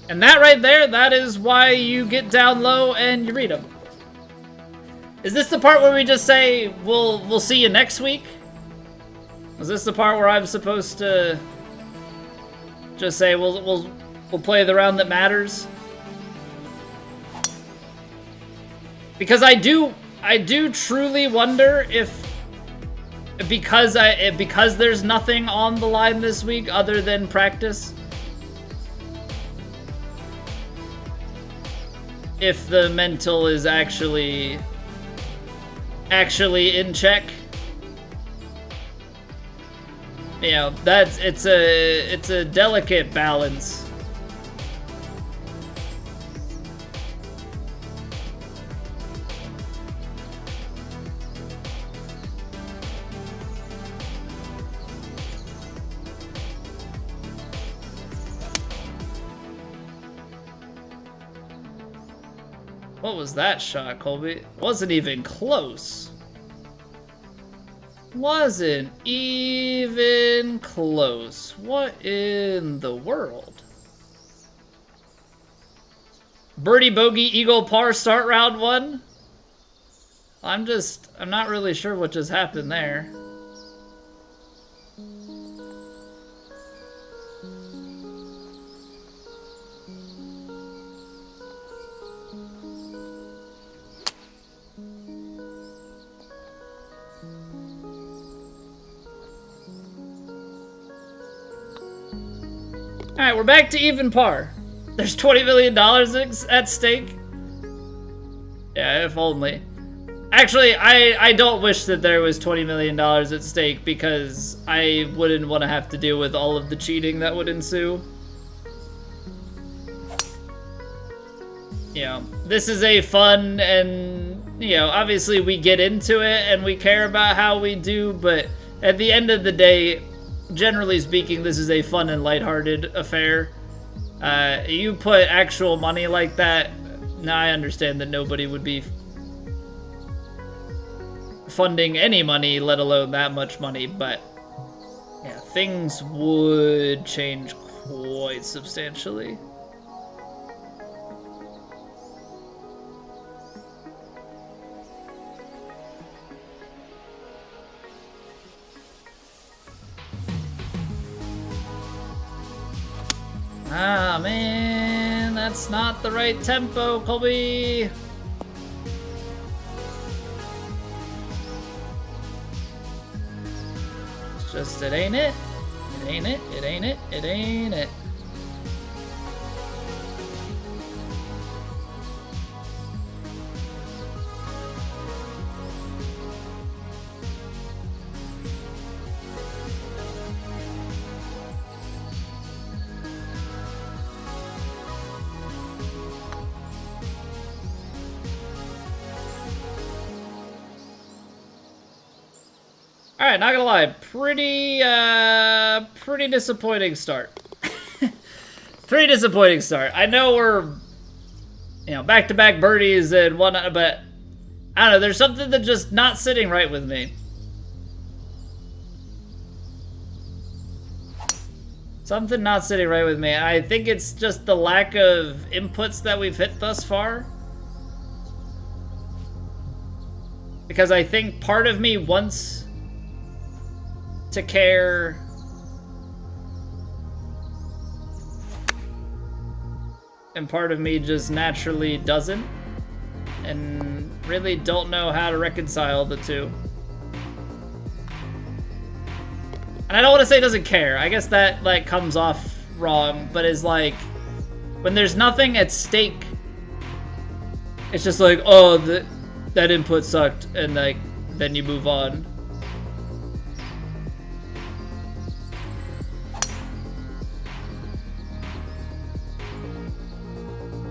A: And that right there, that is why you get down low and you read them. Is this the part where we just say, we'll see you next week? Is this the part where I'm supposed to just say, we'll play the round that matters? Because I do truly wonder if because there's nothing on the line this week other than practice, if the mental is actually in check. You know, it's a delicate balance. What was that shot, Colby? Wasn't even close. Wasn't even close. What in the world? Birdie, bogey, eagle, par, start round one? I'm not really sure what just happened there. Alright, we're back to even par. There's $20 million at stake. Yeah, if only. Actually, I don't wish that there was $20 million at stake because I wouldn't want to have to deal with all of the cheating that would ensue. You know, this is a fun and, you know, obviously we get into it and we care about how we do, but at the end of the day, generally speaking, this is a fun and lighthearted affair. You put actual money like that, now I understand that nobody would be funding any money, let alone that much money, but yeah, things would change quite substantially. Ah, man, that's not the right tempo, Colby. It's just, it ain't it. It ain't it, it ain't it, it ain't it. Alright, not gonna lie, pretty disappointing start. Pretty disappointing start. I know we're, you know, back-to-back birdies and whatnot, but I don't know, there's something that's just not sitting right with me. Something not sitting right with me. I think it's just the lack of inputs that we've hit thus far. Because I think part of me wants to care and part of me just naturally doesn't, and really don't know how to reconcile the two. And I don't want to say doesn't care, I guess that like comes off wrong, but is like when there's nothing at stake, it's just like, oh, that input sucked, and like then you move on.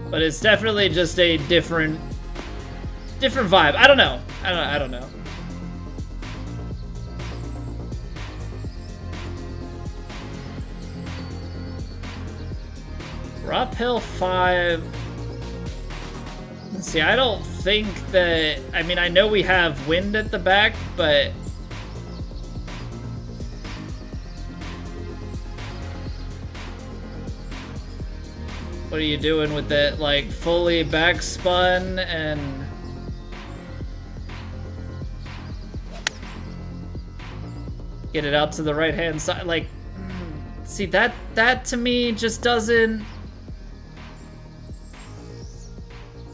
A: But it's definitely just a different vibe. I don't know. I don't know. We're uphill 5. Let's see, I don't think that, I mean, I know we have wind at the back, but what are you doing with it? Like, fully backspun and get it out to the right-hand side? Like, see, that to me just doesn't...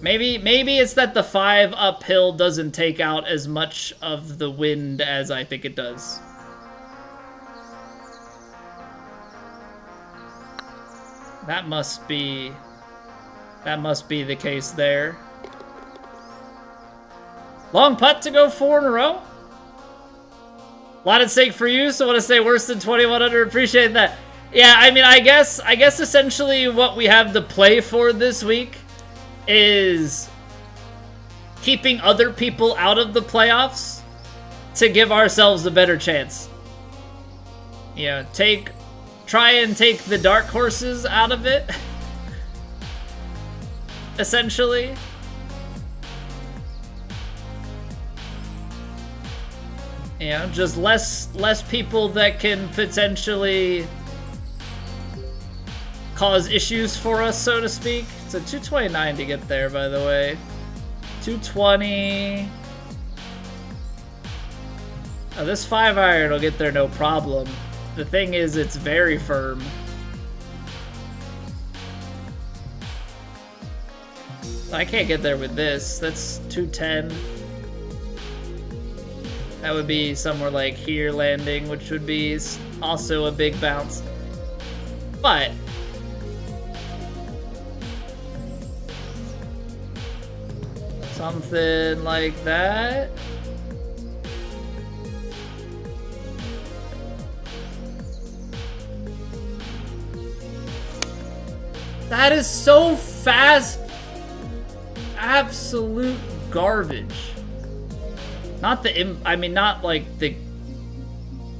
A: Maybe it's that the 5 uphill doesn't take out as much of the wind as I think it does. That must be the case there. Long putt to go 4 in a row. A lot at stake for you, so I want to say worse than 2100. Appreciate that. Yeah, I mean, I guess essentially what we have to play for this week is keeping other people out of the playoffs to give ourselves a better chance. You know, try and take the dark horses out of it, essentially. You know, just less people that can potentially cause issues for us, so to speak. It's a 229 to get there, by the way. 220. Oh, this 5-iron will get there no problem. The thing is, it's very firm. I can't get there with this. That's 210. That would be somewhere like here landing, which would be also a big bounce. But Something like that. That is so fast. Absolute garbage. Not the, I mean, not like the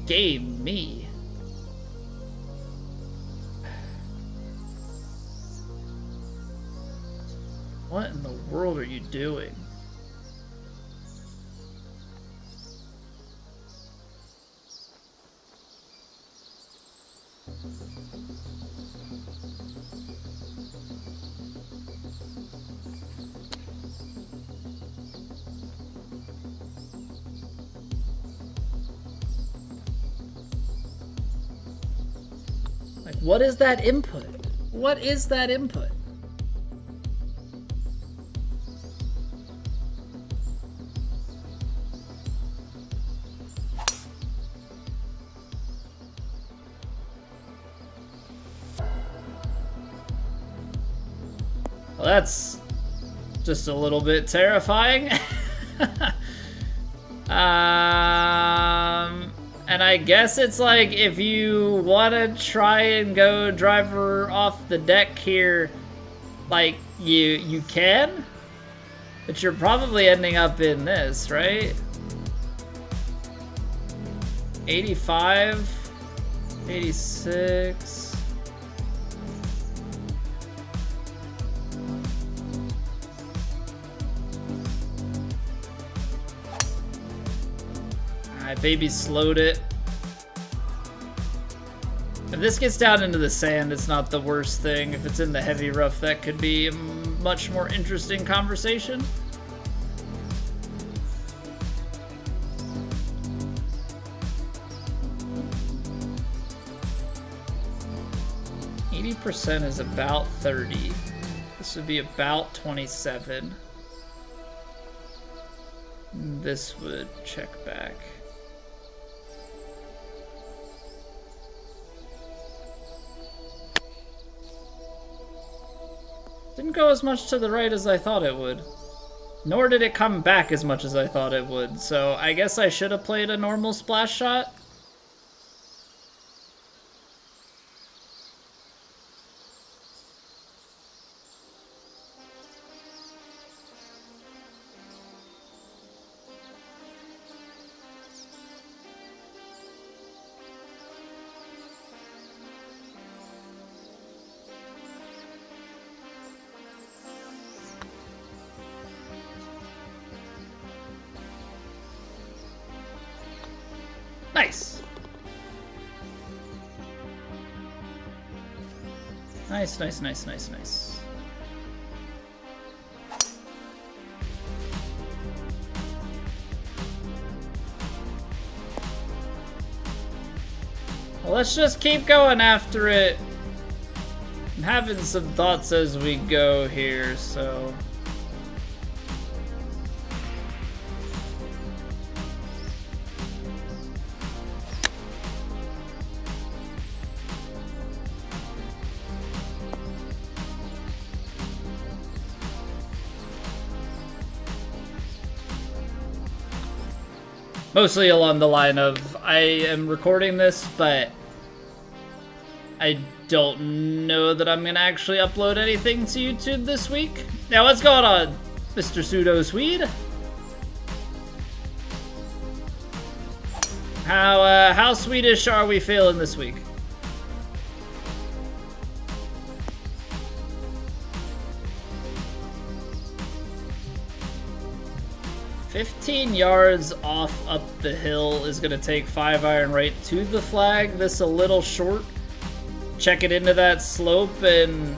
A: game, me. What in the world are you doing? Like, what is that input? What is that input? Well, that's just a little bit terrifying. And I guess it's like if you want to try and go driver off the deck here, like you can, but you're probably ending up in this, right? 85, 86. Baby slowed it. If this gets down into the sand, it's not the worst thing. If it's in the heavy rough, that could be a much more interesting conversation. %, is about 30. This would be about 27. This would check back. Didn't go as much to the right as I thought it would. Nor did it come back as much as I thought it would, so I guess I should have played a normal splash shot. Nice. Nice, nice, nice, nice, nice. Well, let's just keep going after it. I'm having some thoughts as we go here, so... Mostly along the line of, I am recording this, but I don't know that I'm gonna actually upload anything to YouTube this week. Now, what's going on, Mr. Pseudo Swede? How Swedish are we feeling this week? "15 yards off up the hill is gonna take 5-iron right to the flag. This a little short. Check it into that slope and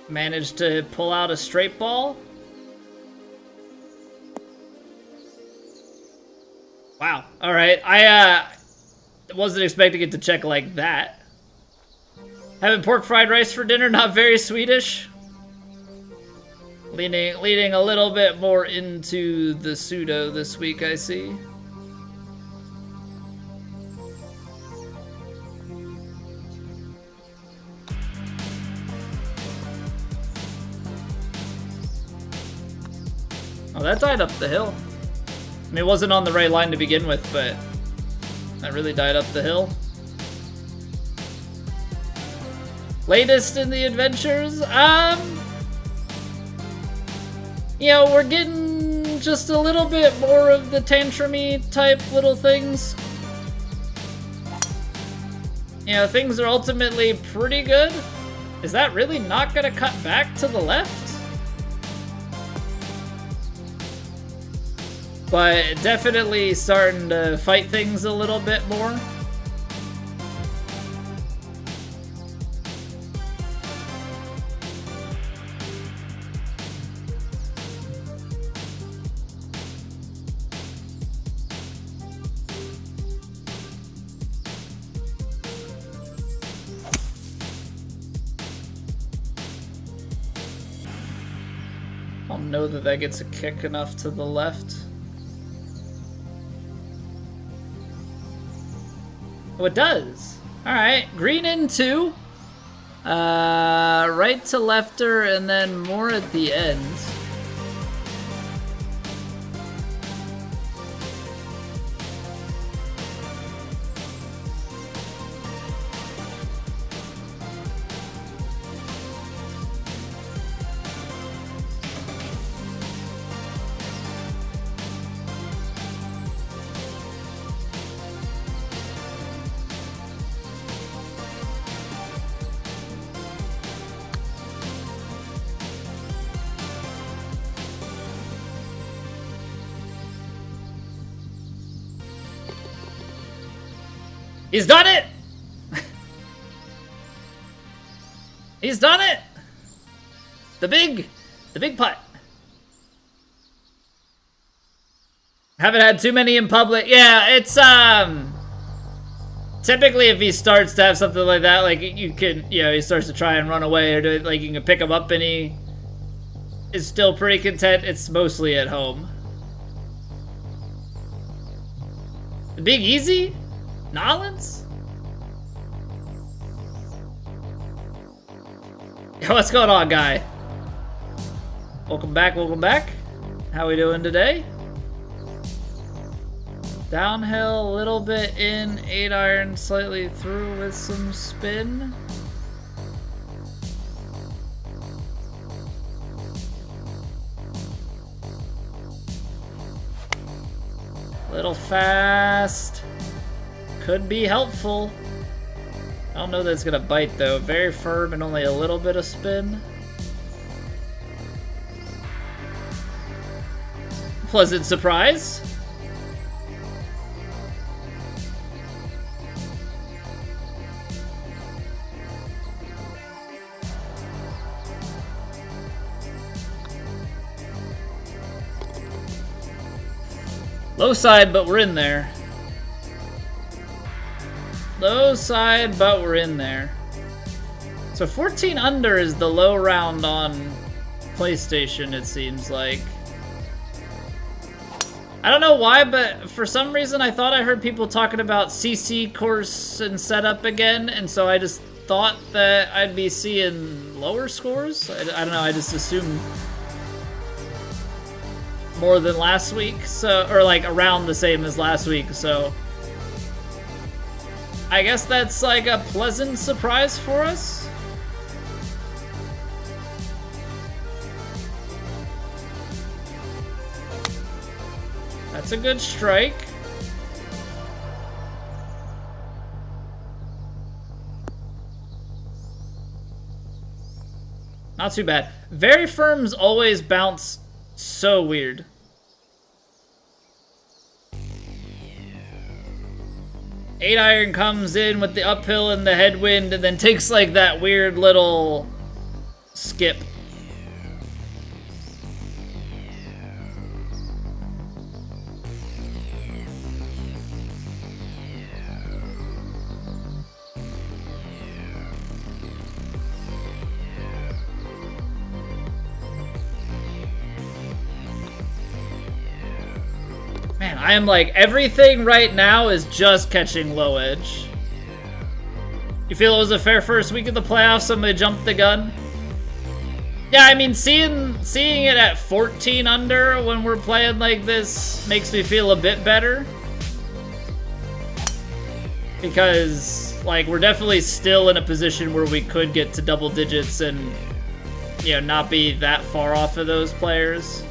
A: manage to pull out a straight ball. Wow. All right. I wasn't expecting it to check like that. Having pork fried rice for dinner, not very Swedish. Leaning a little bit more into the pseudo this week, I see. that died up the hill. I mean, it wasn't on the right line to begin with, but that really died up the hill. Latest in the adventures? You know, we're getting just a little bit more of the tantrum-y type little things. You know, things are ultimately pretty good. Is that really not gonna cut back to the left? But definitely starting to fight things a little bit more. I don't know that that gets a kick enough to the left. Oh, it does. Alright, green in 2. Right to lefter and then more at the end. He's done it! He's done it! The big putt. Haven't had too many in public. Yeah, it's, typically if he starts to have something like that, like, you can, you know, he starts to try and run away or do it, like, you can pick him up and he is still pretty content. It's mostly at home. The big easy? Nollins? Yo, what's going on, guy? Welcome back, welcome back. How we doing today? Downhill, a little bit in, 8-iron, slightly through with some spin. Little fast. Could be helpful. I don't know that it's gonna bite though. Very firm and only a little bit of spin. Pleasant surprise. Low side, but we're in there. Low side, but we're in there. So 14 under is the low round on PlayStation, it seems like. I don't know why, but for some reason I thought I heard people talking about CC course and setup again, and so I just thought that I'd be seeing lower scores. I don't know, I just assumed more than last week, so, or like around the same as last week, so I guess that's like a pleasant surprise for us. That's a good strike. Not too bad. Very firms always bounce so weird. Eight iron comes in with the uphill and the headwind and then takes like that weird little skip. Man, I am like, everything right now is just catching low edge. You feel it was a fair first week of the playoffs? Somebody jumped the gun? Yeah, I mean, seeing it at 14 under when we're playing like this makes me feel a bit better. Because, like, we're definitely still in a position where we could get to double digits and, you know, not be that far off of those players.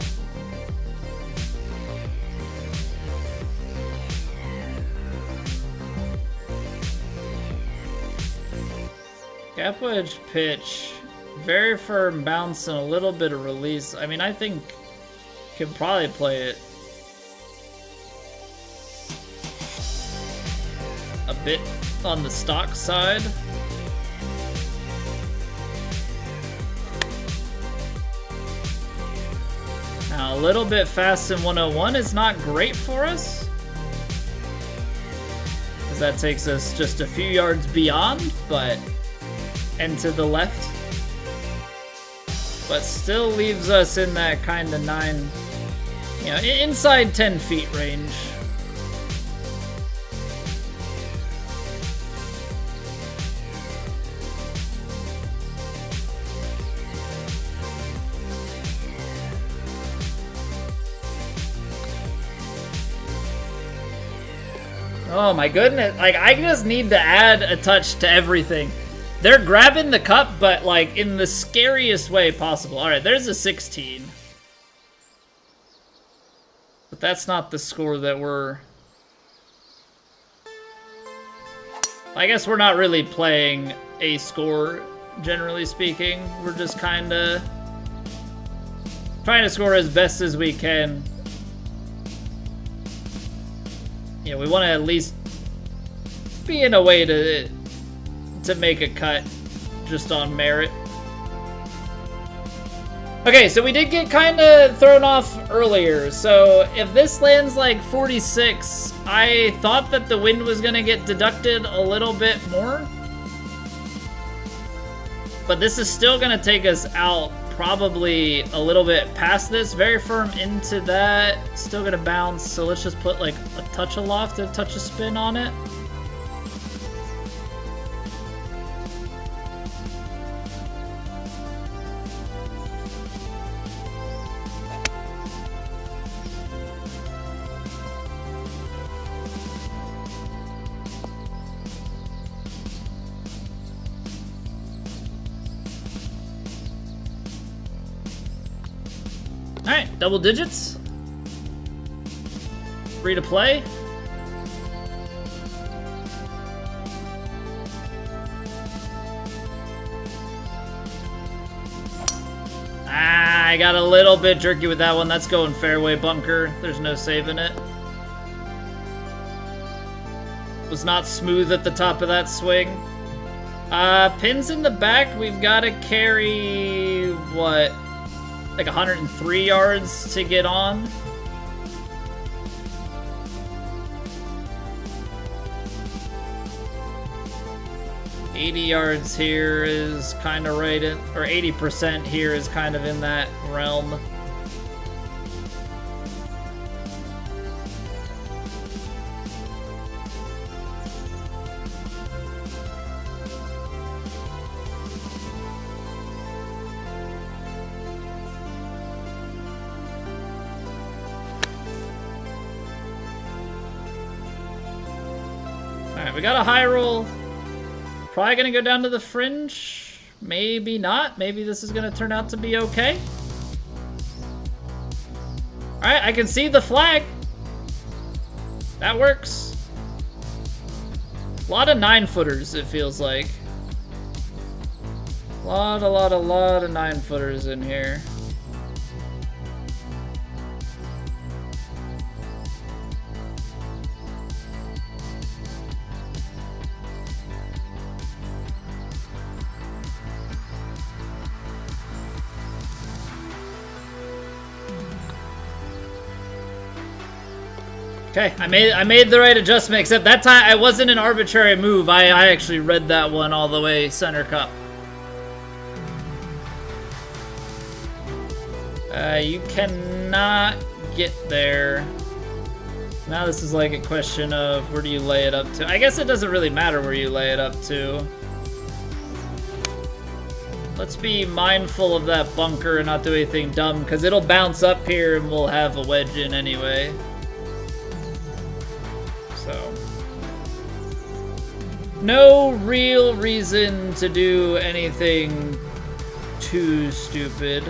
A: Gap wedge pitch. Very firm bounce and a little bit of release. I mean, I think can probably play it a bit on the stock side. Now, a little bit fast in 101 is not great for us, because that takes us just a few yards beyond, but and to the left. But still leaves us in that kind of 9, you know, inside 10 feet range. Oh my goodness, like I just need to add a touch to everything. They're grabbing the cup, but like in the scariest way possible. All right, there's a 16. But that's not the score that we're... I guess we're not really playing a score, generally speaking. We're just kind of trying to score as best as we can. Yeah, we want to at least be in a way to make a cut just on merit. Okay, so we did get kind of thrown off earlier. So if this lands like 46, I thought that the wind was going to get deducted a little bit more. But this is still going to take us out probably a little bit past this. Very firm into that. Still going to bounce. So let's just put like a touch of loft, a touch of spin on it. Alright, double digits. Free to play. I got a little bit jerky with that one. That's going fairway bunker. There's no saving it. Was not smooth at the top of that swing. Pins in the back. We've got to carry, what? Like 103 yards to get on. $80 yards here is kind of right in, or 80% here is kind of in that realm. We got a high roll. Probably gonna go down to the fringe. Maybe not. Maybe this is gonna turn out to be okay. Alright, I can see the flag. That works. A lot of 9-footers, it feels like. A lot of 9-footers in here. Okay, I made the right adjustment, except that time I wasn't an arbitrary move. I actually read that one all the way center cup. You cannot get there. Now this is like a question of where do you lay it up to. I guess it doesn't really matter where you lay it up to. Let's be mindful of that bunker and not do anything dumb, because it'll bounce up here and we'll have a wedge in anyway. So, no real reason to do anything too stupid.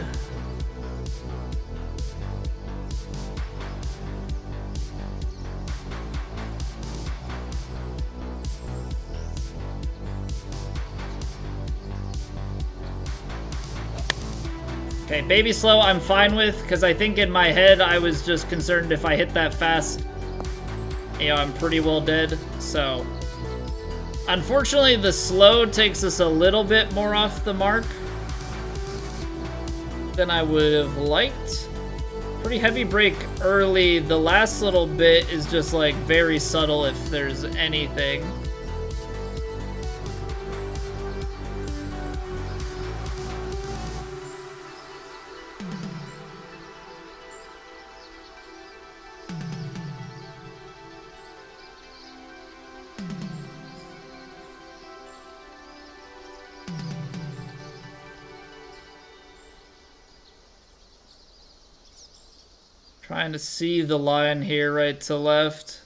A: Okay, baby slow I'm fine with, because I think in my head I was just concerned if I hit that fast, you know, I'm pretty well dead, so. Unfortunately, the slow takes us a little bit more off the mark than I would have liked. Pretty heavy break early. The last little bit is just like very subtle if there's anything. Trying to see the line here, right to left.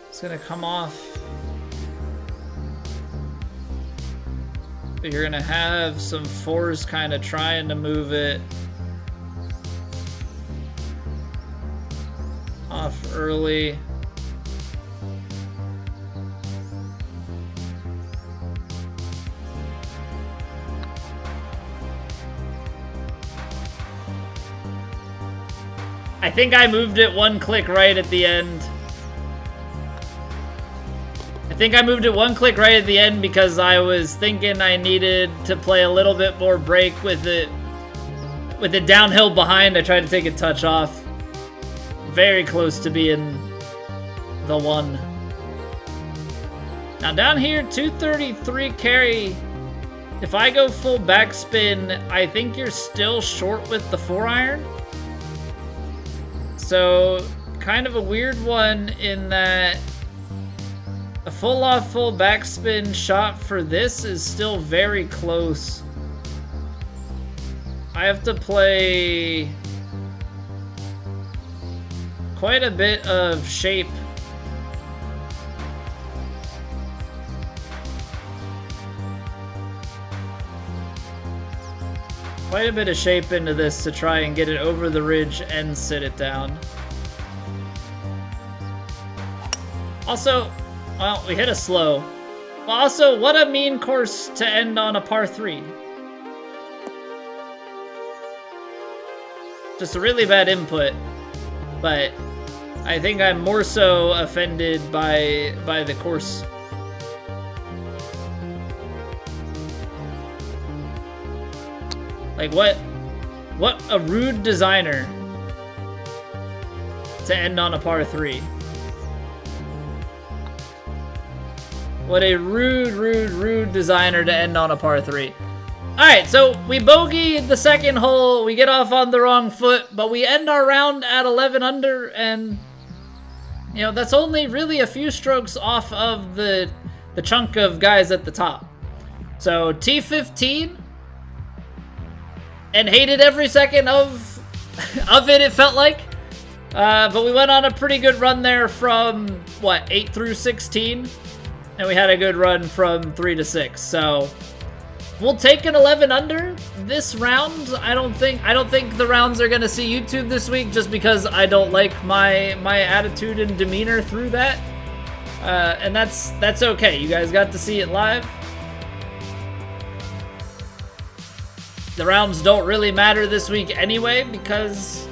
A: It's gonna come off. But you're gonna have some force kind of trying to move it off early. I think I moved it one click right at the end. I think I moved it one click right at the end because I was thinking I needed to play a little bit more break with it. With it downhill behind, I tried to take a touch off. Very close to being the one. Now down here, 233 carry. If I go full backspin, I think you're still short with the 4-iron. So, kind of a weird one in that a full off, full backspin shot for this is still very close. I have to play quite a bit of shape. Quite a bit of shape into this to try and get it over the ridge and sit it down. Also, well, we hit a slow. But also, what a mean course to end on a par 3. Just a really bad input. But I think I'm more so offended by the course. Like, what a rude designer to end on a par 3. What a rude designer to end on a par 3. Alright, so we bogey the second hole, we get off on the wrong foot, but we end our round at 11 under, and, you know, that's only really a few strokes off of the chunk of guys at the top. So, T15, and hated every second of it, it felt like. But we went on a pretty good run there from, what, 8 through 16? And we had a good run from 3 to 6. So, we'll take an 11 under this round. I don't think the rounds are going to see YouTube this week just because I don't like my attitude and demeanor through that. And that's okay. You guys got to see it live. The rounds don't really matter this week anyway because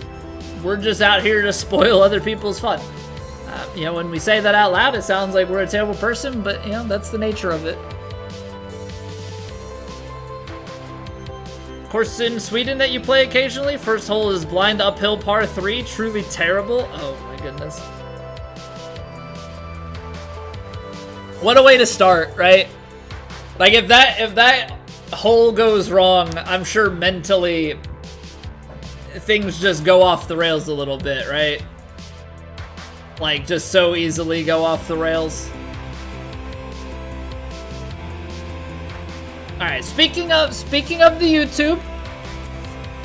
A: we're just out here to spoil other people's fun. You know, when we say that out loud, it sounds like we're a terrible person, but, you know, that's the nature of it. Course in Sweden that you play occasionally. First hole is blind uphill par 3. Truly terrible. Oh, my goodness. What a way to start, right? Like, if that hole goes wrong, I'm sure mentally things just go off the rails a little bit, right? Like, just so easily go off the rails. Alright, speaking of the YouTube,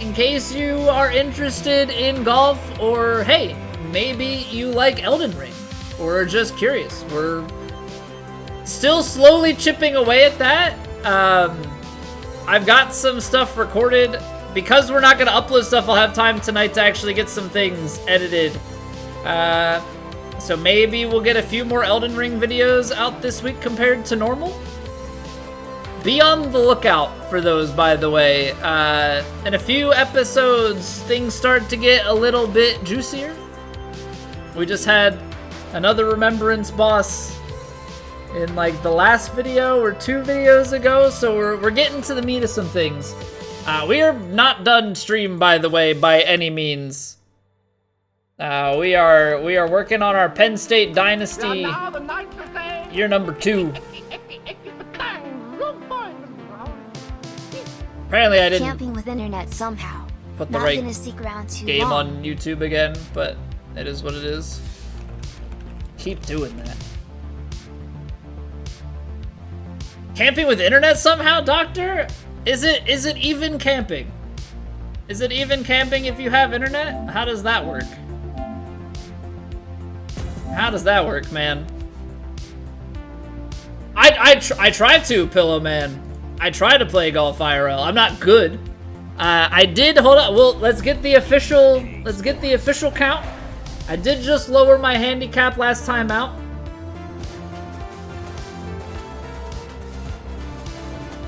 A: in case you are interested in golf, or hey, maybe you like Elden Ring, or are just curious, we're still slowly chipping away at that. I've got some stuff recorded. Because we're not going to upload stuff, I'll have time tonight to actually get some things edited. So maybe we'll get a few more Elden Ring videos out this week compared to normal. Be on the lookout for those, by the way. In a few episodes, things start to get a little bit juicier. We just had another Remembrance boss in like the last video or 2 videos ago, so we're getting to the meat of some things. We are not done stream, by the way, by any means. We are working on our Penn State Dynasty year number 2. Apparently I didn't
C: camping with internet somehow.
A: put the
C: Not
A: right
C: gonna stick around too
A: game
C: long.
A: on YouTube again, but it is what it is. Keep doing that. Camping with internet somehow, Doctor? Is it even camping? Is it even camping if you have internet? How does that work? How does that work, man? I try to, Pillow Man. I try to play golf IRL. I'm not good. I did, hold on, well, let's get the official count. I did just lower my handicap last time out.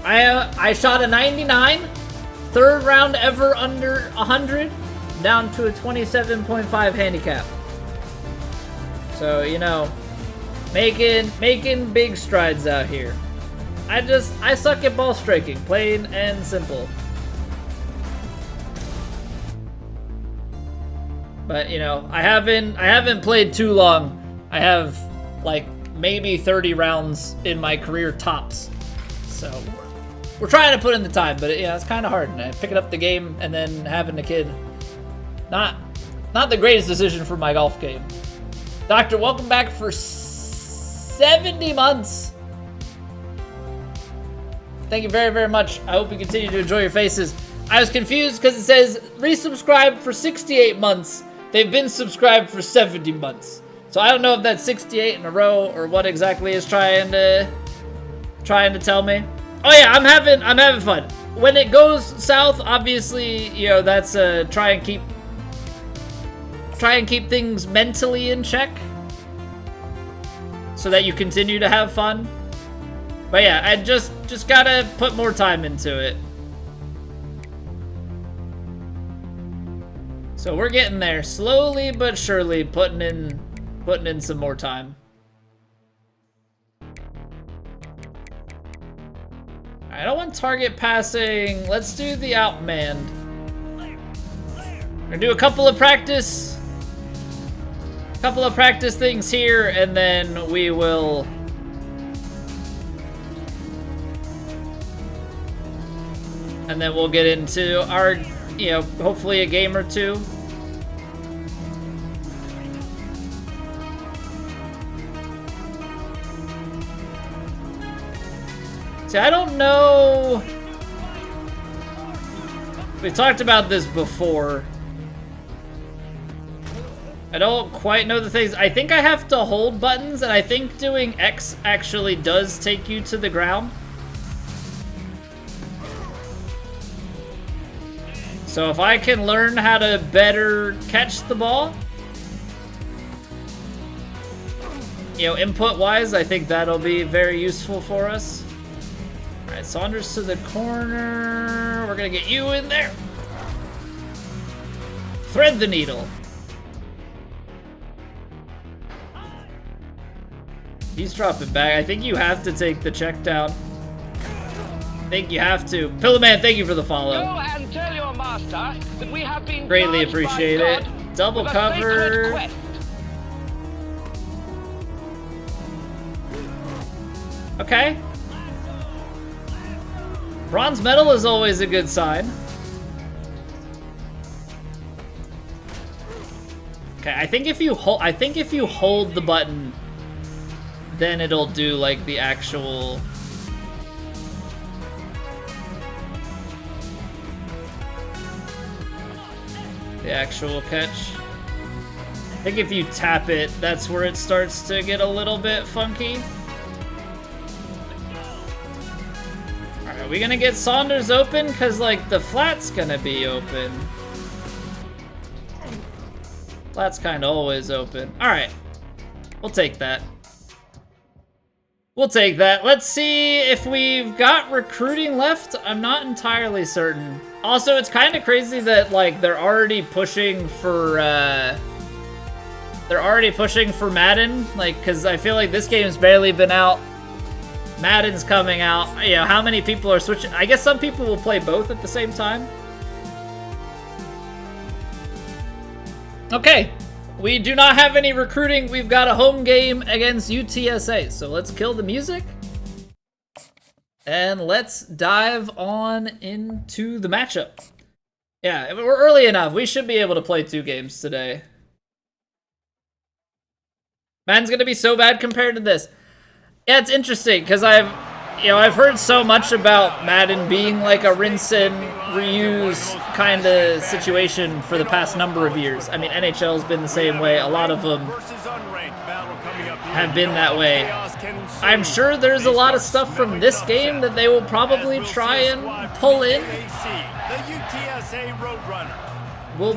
A: I shot a 99, 3rd round ever under 100, down to a 27.5 handicap. So, you know, making big strides out here. I suck at ball striking, plain and simple. But, you know, I haven't played too long. I have like maybe 30 rounds in my career tops. So we're trying to put in the time, but yeah, it's kind of hard. And picking up the game and then having a kid, not the greatest decision for my golf game. Doctor, welcome back for 70 months. Thank you very, very much. I hope you continue to enjoy your faces. I was confused because it says resubscribe for 68 months. They've been subscribed for 70 months. So I don't know if that's 68 in a row or what exactly is trying to tell me. Oh yeah, I'm having fun. When it goes south, obviously, you know, that's try and keep things mentally in check so that you continue to have fun. But yeah, I just gotta put more time into it. So we're getting there, slowly but surely, putting in some more time. I don't want target passing. Let's do the outmanned. We're gonna do a couple of practice things here, and then we will we'll get into our, you know, hopefully a game or two. See, I don't know. We talked about this before. I don't quite know the things. I think I have to hold buttons, and I think doing X actually does take you to the ground. So if I can learn how to better catch the ball, you know, input-wise, I think that'll be very useful for us. All right, Saunders to the corner. We're gonna get you in there. Thread the needle. He's dropping back. I think you have to take the check down. I think you have to. Pillowman, thank you for the follow.
B: Go and tell your master that we have been
A: Greatly
B: charged by
A: appreciate it.
B: God
A: Double
B: with a
A: cover.
B: sacred quest.
A: Okay. Bronze medal is always a good sign. Okay, I think if you hold the button, then it'll do like the actual the actual catch. I think if you tap it, that's where it starts to get a little bit funky. Alright, are we gonna get Saunders open? Cause like the flat's gonna be open. Flat's kinda always open. Alright, we'll take that. We'll take that. Let's see if we've got recruiting left. I'm not entirely certain. Also, it's kind of crazy that like they're already pushing for Madden, like, because I feel like this game's barely been out. Madden's coming out. You know, how many people are switching? I guess some people will play both at the same time. Okay. We do not have any recruiting. We've got a home game against UTSA. So let's kill the music. And let's dive on into the matchup. Yeah, we're early enough. We should be able to play 2 games today. Madden's gonna be so bad compared to this. Yeah, it's interesting because I've heard so much about Madden being like a rinse and reuse kind of situation for the past number of years. I mean, NHL's been the same way. A lot of them have been that way. I'm sure there's a lot of stuff from this game that they will probably try and pull in. Will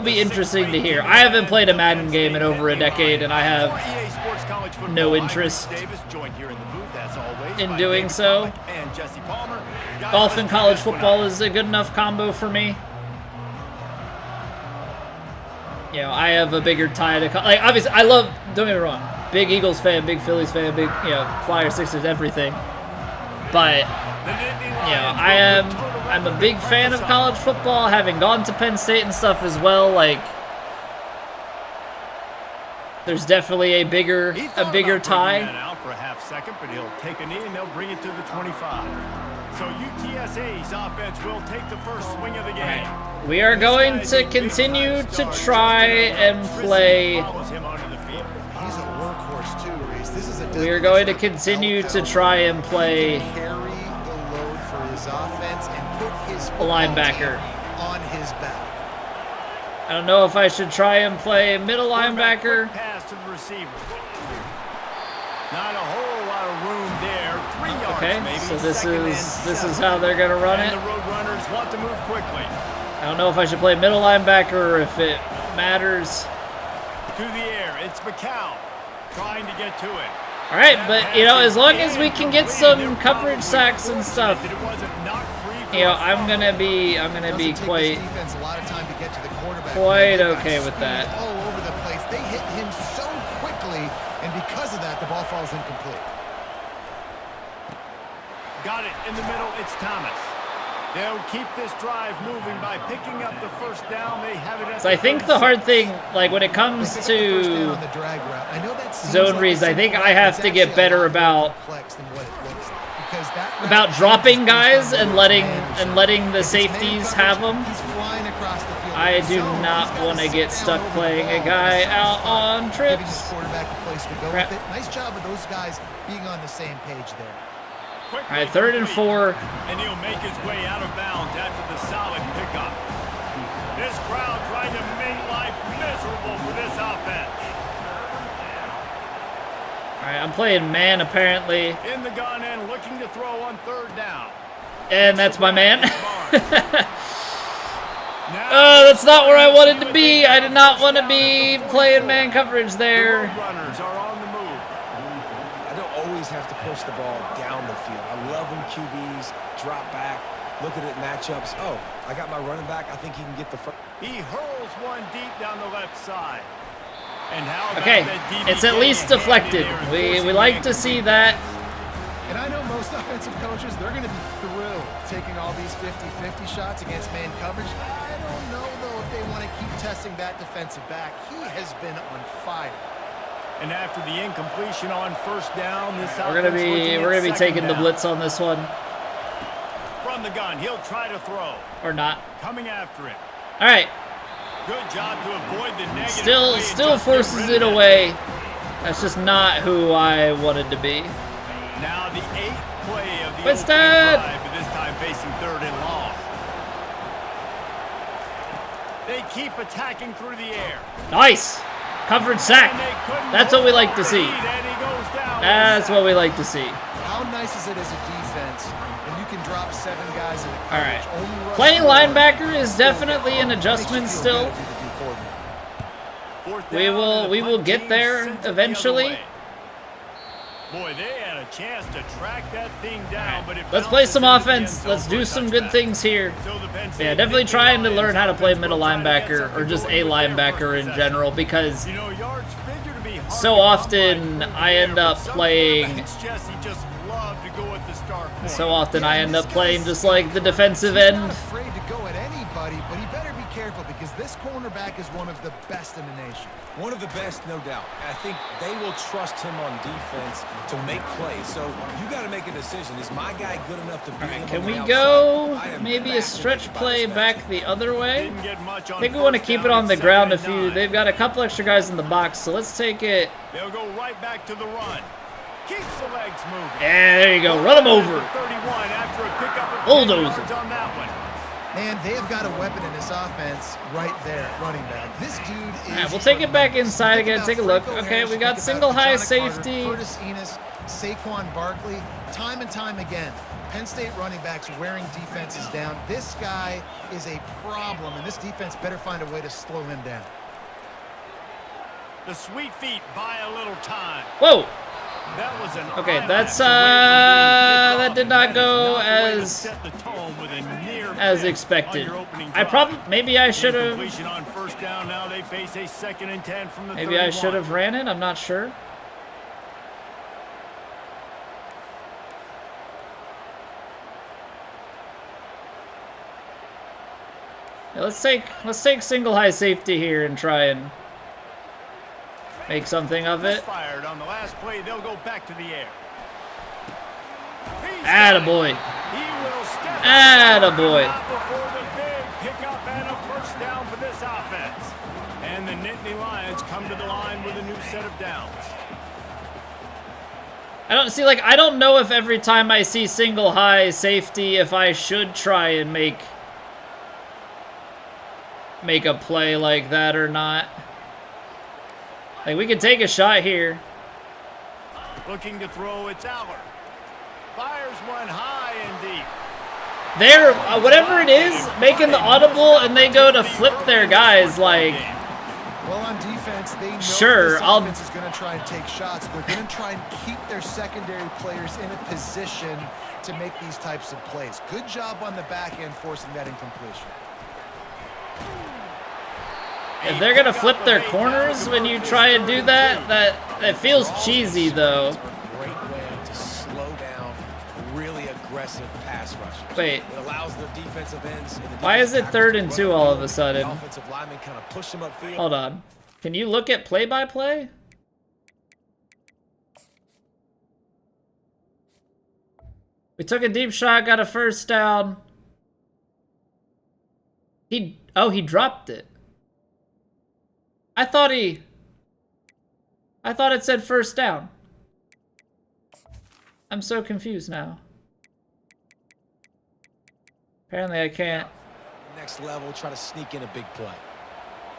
A: be interesting to hear. I haven't played a Madden game in over a decade, and I have no interest in doing so. Golf and college football is a good enough combo for me. You know, I have a bigger tie to like obviously I love. Don't get me wrong, big Eagles fan, big Phillies fan, big Flyers, Sixers, everything. But I'm a big fan of college football, having gone to Penn State and stuff as well. Like, there's definitely a bigger tie.
D: Out for a half second, but he'll take a knee and they'll bring it to the 25. So UTSA's offense will take the first swing of the game.
A: Right. We are going to continue to try and play.
D: He's a workhorse too, Reese. This is a
A: we are going to continue to try and play a linebacker
D: on his back.
A: I don't know if I should try and play middle linebacker.
D: Pass to the receiver. Not a whole lot of room there. 3 yards
A: Okay,
D: maybe.
A: so this is how they're gonna run it.
D: And the Roadrunners want to move quickly.
A: I don't know if I should play middle linebacker or if it matters.
D: To the air, it's McCown trying to get to it.
A: All right, but as long as we can get some coverage sacks and stuff, I'm gonna be quite okay with that.
D: All over the place. They hit him so quickly, and because of that, the ball falls incomplete. Got it in the middle. It's Thomas. They'll keep this drive moving by picking up the first down. They have it.
A: So I think the hard thing, like when it comes to zone reads, I think I have to get better about dropping guys and letting the safeties have them. I do not want to get stuck playing a guy out on trips. Crap.
D: Nice job of those guys being on the same page there.
A: All right, 3rd and 4.
D: And he'll make his way out of bounds after the solid pickup. This crowd trying to make life miserable for this offense.
A: All right, I'm playing man apparently.
D: In the gun and looking to throw on 3rd down.
A: And that's my man. Oh, that's not where I wanted to be. I did not want to be playing man coverage there.
D: Runners are on the move.
E: I don't always have to push the ball down the field. I love when QBs drop back, look at it matchups. Oh, I got my running back. I think he can get the first.
D: He hurls one deep down the left side. And how about
A: Okay,
D: that DB
A: it's at least deflected. We like to see that.
F: And I know most offensive coaches, they're going to be thrilled taking all these 50-50 shots against man coverage. I don't know, though, if they want to keep testing that defensive back. He has been on fire.
D: And after the incompletion on 1st down, this
A: We're gonna be taking the blitz on this one,
D: from the gun. He'll try to throw.
A: or not.
D: Coming after it.
A: All right,
D: Good job to avoid the negative.
A: still forces it away. That's just not who I wanted to be.
D: Now the 8th play of the
A: Winston!
D: opening drive, but this time facing 3rd and long. They keep attacking through the air.
A: Nice. Covered sack. That's what we like to see. That's what we like to see.
F: How nice is it as a defense when you can drop 7 guys in the coverage?
A: All right. Playing linebacker is definitely an adjustment still. We will get there eventually.
D: Boy, they had a chance to track that thing down, but
A: let's play some offense. Let's do some good things here. Yeah, definitely trying to learn how to play middle linebacker or just a linebacker in general, because so often I end up playing just like the defensive end.
F: Afraid to go at anybody, but he better be careful because this cornerback is one of the best in the nation.
E: One of the best, no doubt. I think they will trust him on defense to make plays. So you got to make a decision. Is my guy good enough to beat him?
A: Can we go maybe a stretch play back the other way? I think we want to keep it on the ground a few. They've got a couple extra guys in the box, so let's take it.
D: They'll go right back to the run. Keeps the legs moving.
A: Yeah, there you go. Run him over.
D: 31 after a pickup of
A: Bulldozer.
D: on that one.
F: Man, they have got a weapon in this offense right there, running back. This dude is...
A: All right, we'll take it back inside again. Take a look. Okay, we got single high safety.
F: Curtis Enos, Saquon Barkley, time and time again. Penn State running backs wearing defenses down. This guy is a problem, and this defense better find a way to slow him down.
D: The sweet feet buy a little time.
A: Whoa.
D: That was an
A: okay, that's that did not go as expected. Maybe I should have. Maybe I should have ran it. I'm not sure. Yeah, let's take single high safety here and try and make something of it.
D: Fired on the last play, they'll go back to the air.
A: Attaboy. Attaboy.
D: Before the big pickup and a first down for this offense. And the Nittany Lions come to the line with a new set of downs.
A: I don't know if every time I see single high safety if I should try and make a play like that or not. Like, we can take a shot here.
D: Looking to throw, it's Aller. Fires one high and deep.
A: They're, whatever it is, making the audible and they go to flip their guys, like...
F: Well, on defense, they know
A: sure,
F: this offense is going to try and take shots. They're going to try and keep their secondary players in a position to make these types of plays. Good job on the back end forcing that incompletion.
A: If they're gonna flip their corners when you try and do that, that feels cheesy though.
E: Great way to slow down really aggressive pass rushers.
A: Wait.
E: It allows the defensive ends.
A: Why is it 3rd and 2 all of a sudden?
E: Offensive linemen kind of push them upfield.
A: Hold on. Can you look at play-by-play? We took a deep shot, got a first down. He dropped it. I thought it said first down. I'm so confused now. Apparently I can't.
E: Next level, try to sneak in a big play.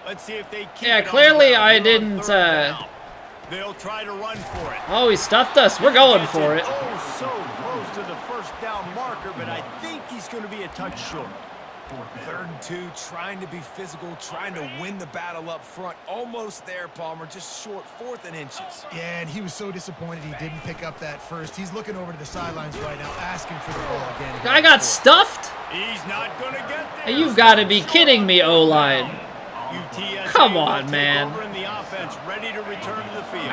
D: Let's see if they keep
A: yeah,
D: it
A: clearly
D: on
A: I didn't
D: they'll try to run for it.
A: Oh, he stuffed us. We're going for it.
D: Oh, so close to the first down marker, but I think he's going to be a touch short.
E: 3rd and 2, trying to be physical, trying to win the battle up front. Almost there, Palmer, just short, 4th and inches.
F: Yeah, and he was so disappointed he didn't pick up that first. He's looking over to the sidelines right now, asking for the ball again.
A: I got stuffed?
D: He's not going to get there.
A: You've got to be kidding me, O-line. Come on, man. All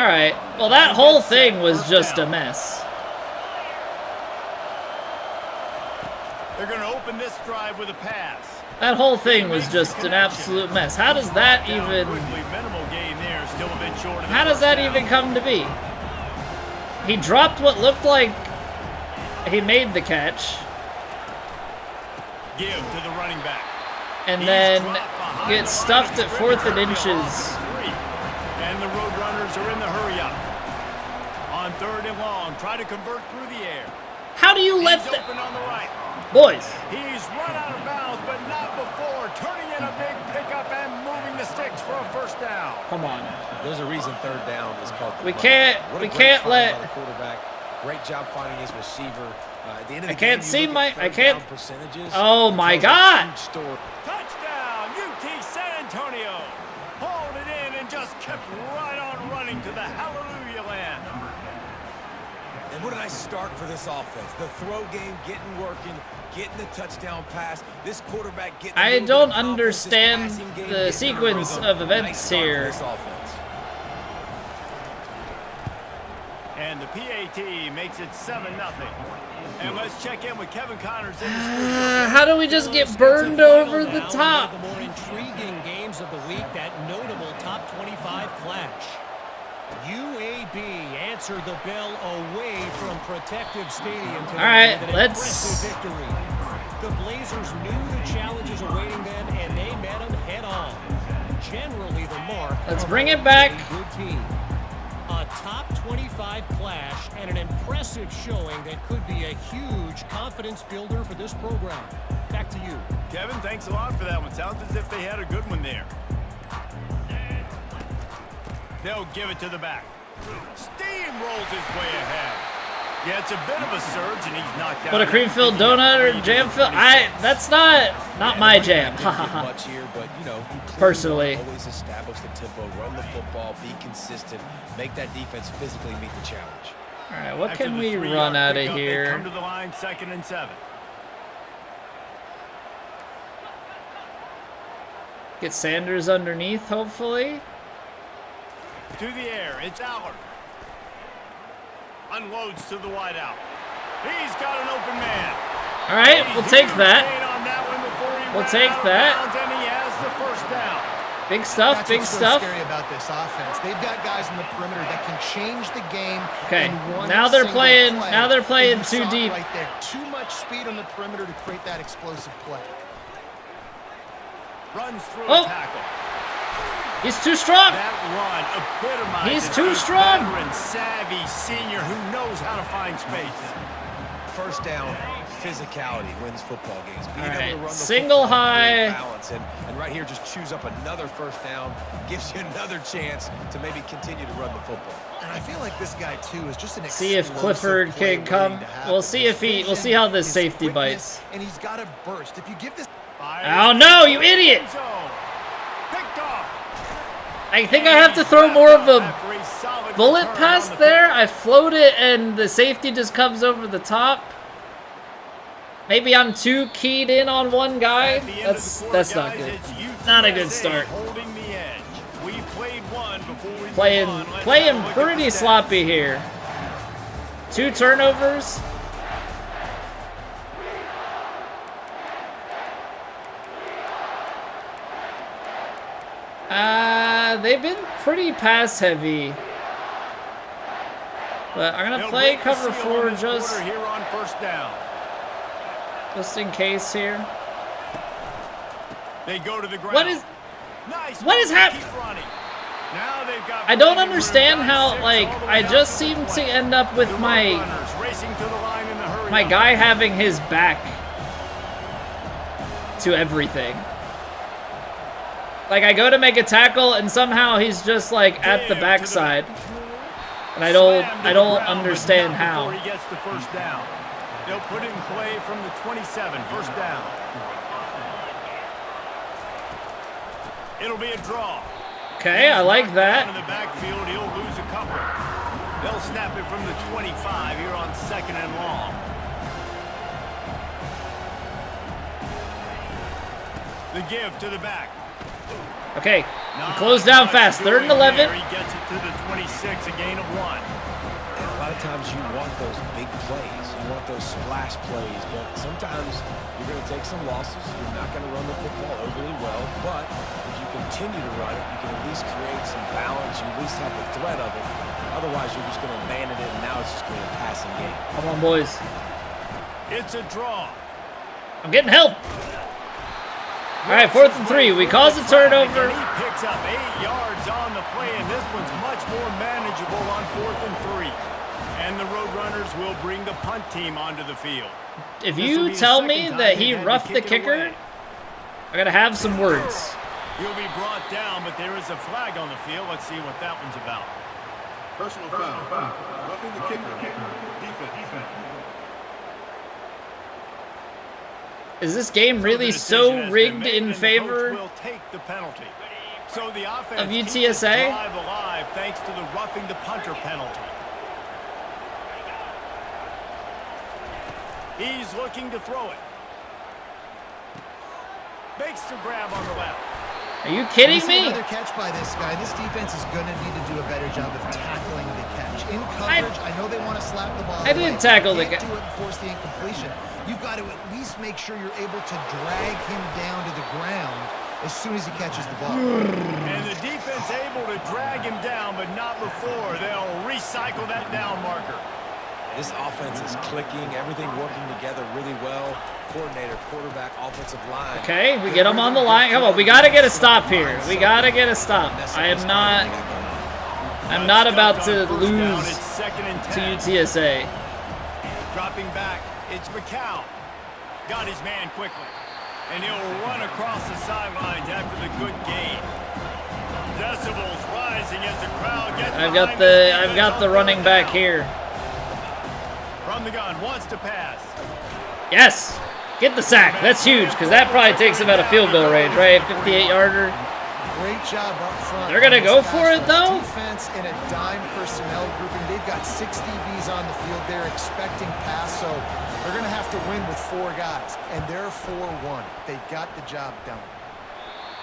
A: right. Well, that whole thing was just a mess.
D: They're going to open this drive with a pass.
A: That whole thing was just an absolute mess. How does that even... How does that even come to be? He dropped what looked like he made the catch.
D: Give to the running back.
A: And then gets stuffed at 4th and inches.
D: And the Roadrunners are in the hurry up. On 3rd and long, try to convert through the air.
A: How do you let
D: that? Open on the right.
A: Boys.
D: He's run out of bounds, but not before turning in a big pickup and moving the sticks for a first down.
A: Come on.
E: There's a reason third down is called.
A: We can't let.
E: The quarterback. Great job finding his receiver. At the end of the
A: I can't
E: game,
A: see
E: you look at
A: I
E: third
A: can't.
E: down percentages.
A: Oh my God.
D: Touchdown, UT San Antonio. Hauled it in and just kept right on running to the hallelujah land.
E: And what a nice start for this offense. The throw game getting working, getting the touchdown pass. This quarterback getting.
A: I don't understand the sequence of events here.
D: And the PAT makes it 7-0. And let's check in with Kevin Connors in the
A: How do we just get burned over the top?
G: One of the more intriguing games of the week, that notable top 25 clash. UAB answered the bell away from Protective Stadium today.
A: All right,
G: with an
A: let's.
G: impressive victory. The Blazers knew the challenges awaiting them, and they met them head on. Generally, the mark.
A: Let's bring it back.
G: Good team. A top 25 clash and an impressive showing that could be a huge confidence builder for this program. Back to you.
D: Kevin, thanks a lot for that one. Sounds as if they had a good one there. They'll give it to the back. Steamrolls his way ahead. Yeah, it's a bit of a surge, and he's knocked out.
A: What, a cream-filled donut or jam-filled? That's not my jam.
E: much here, but you know,
A: Personally.
E: always establish the tempo, run the football, be consistent, make that defense physically meet the challenge.
A: All right, what
D: After
A: can
D: the
A: we
D: 3-yard
A: run out of
D: pickup, they
A: here?
D: Come to the line, 2nd and 7.
A: Get Sanders underneath, hopefully.
D: To the air, it's Allard. Unloads to the wideout. He's got an open man.
A: All right, we'll take that.
D: We'll
A: take that.
D: And he has the first down.
A: Big stuff,
F: That's
A: big
F: what's so
A: stuff.
F: scary about this offense. They've got guys in the perimeter that can change the game.
A: Okay,
F: in one
A: now they're
F: single
A: playing.
F: play.
A: Now they're playing
F: And you
A: too
F: saw it
A: deep.
F: right there. Too much speed on the perimeter to create that explosive play.
D: Runs through
A: Oh.
D: a tackle.
A: He's too strong.
D: That run epitomizes
A: He's too
D: a
A: strong.
D: veteran, savvy senior who knows how to find space.
E: First down, physicality wins football games. Being
A: All
E: able
A: right,
E: to run the
A: single
E: football,
A: high.
E: great balance, and right here, just choose up another first down, gives you another chance to maybe continue to run the football.
F: And I feel like this guy too is just an
A: See if
F: explosive
A: Clifford
F: play
A: can come.
F: waiting to happen.
A: We'll see if
F: His
A: we'll see how this
F: vision, his
A: safety
F: quickness,
A: bites.
F: And he's got a burst. If you give this
A: Oh no, you idiot!
D: End zone. Picked off.
A: I think I have to throw more of a
D: After a solid
A: bullet
D: return
A: pass
D: on the
A: there. I float it and the safety just comes over the top. Maybe I'm too keyed in on one guy.
D: At the end of the quarter,
A: That's not
D: guys,
A: good.
D: it's UTSA
A: Not a good start.
D: Holding the edge. We've played one before we move
A: Playing
D: on. Let's have a
A: playing
D: look at
A: pretty
D: the stats.
A: sloppy here. 2 turnovers. They've been pretty pass heavy. But I'm gonna
D: They'll
A: play
D: break the
A: cover
D: seal
A: 4
D: on this
A: just
D: quarter here on first down.
A: in case here.
D: They go to the ground.
A: What is happening?
D: Keep running. Now they've got
A: I don't
D: running room.
A: understand
D: Got
A: how,
D: 6
A: like,
D: all the way
A: I
D: down
A: just
D: to the
A: seem to
D: 20.
A: end up with
D: The
A: my
D: runners racing to the line in the hurry up.
A: guy having his back to everything. Like, I go to make a tackle and somehow he's just like at the backside. And I don't
D: Slammed to the ground, but
A: understand
D: not
A: how.
D: before he gets the first down. They'll put it in play from the 27, first down. It'll be a draw.
A: Okay, I like
D: Knocked
A: that.
D: down in the backfield, he'll lose a couple. They'll snap it from the 25 here on 2nd and long. The give to the back.
A: Okay, close down fast. 3rd and 11.
D: He gets it to the 26, a gain of 1.
E: And a lot of times you want those big plays, you want those splash plays, but sometimes you're going to take some losses. You're not going to run the football overly well, but if you continue to run it, you can at least create some balance. You at least have the threat of it. Otherwise, you're just going to abandon it, and now it's just going to be a passing game.
A: Come on, boys.
D: It's a draw.
A: I'm getting help. All right, 4th and 3. We cause a turnover.
D: And he picks up 8 yards on the play, and this one's much more manageable on 4th and 3. And the Roadrunners will bring the punt team onto the field.
A: If
D: This will
A: you
D: be the
A: tell
D: second
A: me
D: time
A: that
D: they've
A: he
D: had to
A: roughed the
D: kick it
A: kicker,
D: away.
A: I gotta have some words.
D: He'll be brought down, but there is a flag on the field. Let's see what that one's about.
H: Personal foul. Roughing the kicker. Defense.
A: Is this game
D: So
A: really
D: the decision
A: so
D: has been
A: rigged
D: made,
A: in
D: and the coach
A: favor
D: will take the penalty. So the offense
A: of
D: keeps its
A: UTSA?
D: drive alive thanks to the roughing the punter penalty. He's looking to throw it. Makes the grab on the left.
A: Are you kidding
F: We see
A: me?
F: Another catch by this guy. This defense is going to need to do a better job of tackling the catch. In coverage, I know they want to slap the ball
A: I didn't
F: away.
A: tackle the
F: You can't
A: guy.
F: do it and force the incompletion. You've got to at least make sure you're able to drag him down to the ground as soon as he catches the ball.
D: And the defense able to drag him down, but not before. They'll recycle that down marker.
E: This offense is clicking, everything working together really well. Coordinator, quarterback, offensive line.
A: Okay, we get him on the line. Come on, we gotta get a stop here. We gotta get a stop. I'm not about to
D: First down,
A: lose
D: it's second and
A: to
D: 10.
A: UTSA.
D: Dropping back, it's McCown. Got his man quickly. And he'll run across the sidelines after the good gain. Decibels rising as the crowd gets
A: I've
D: behind
A: got the running back here.
D: From the gun, wants to pass.
A: Yes! Get the sack. That's huge, because that probably takes him out of field goal range, right? 58-yarder.
F: Great job up front.
A: They're gonna go for it, though?
F: Defense in a dime personnel grouping. They've got 6 DBs on the field. They're expecting pass, so they're going to have to win with 4 guys, and they're 4-1. They got the job done.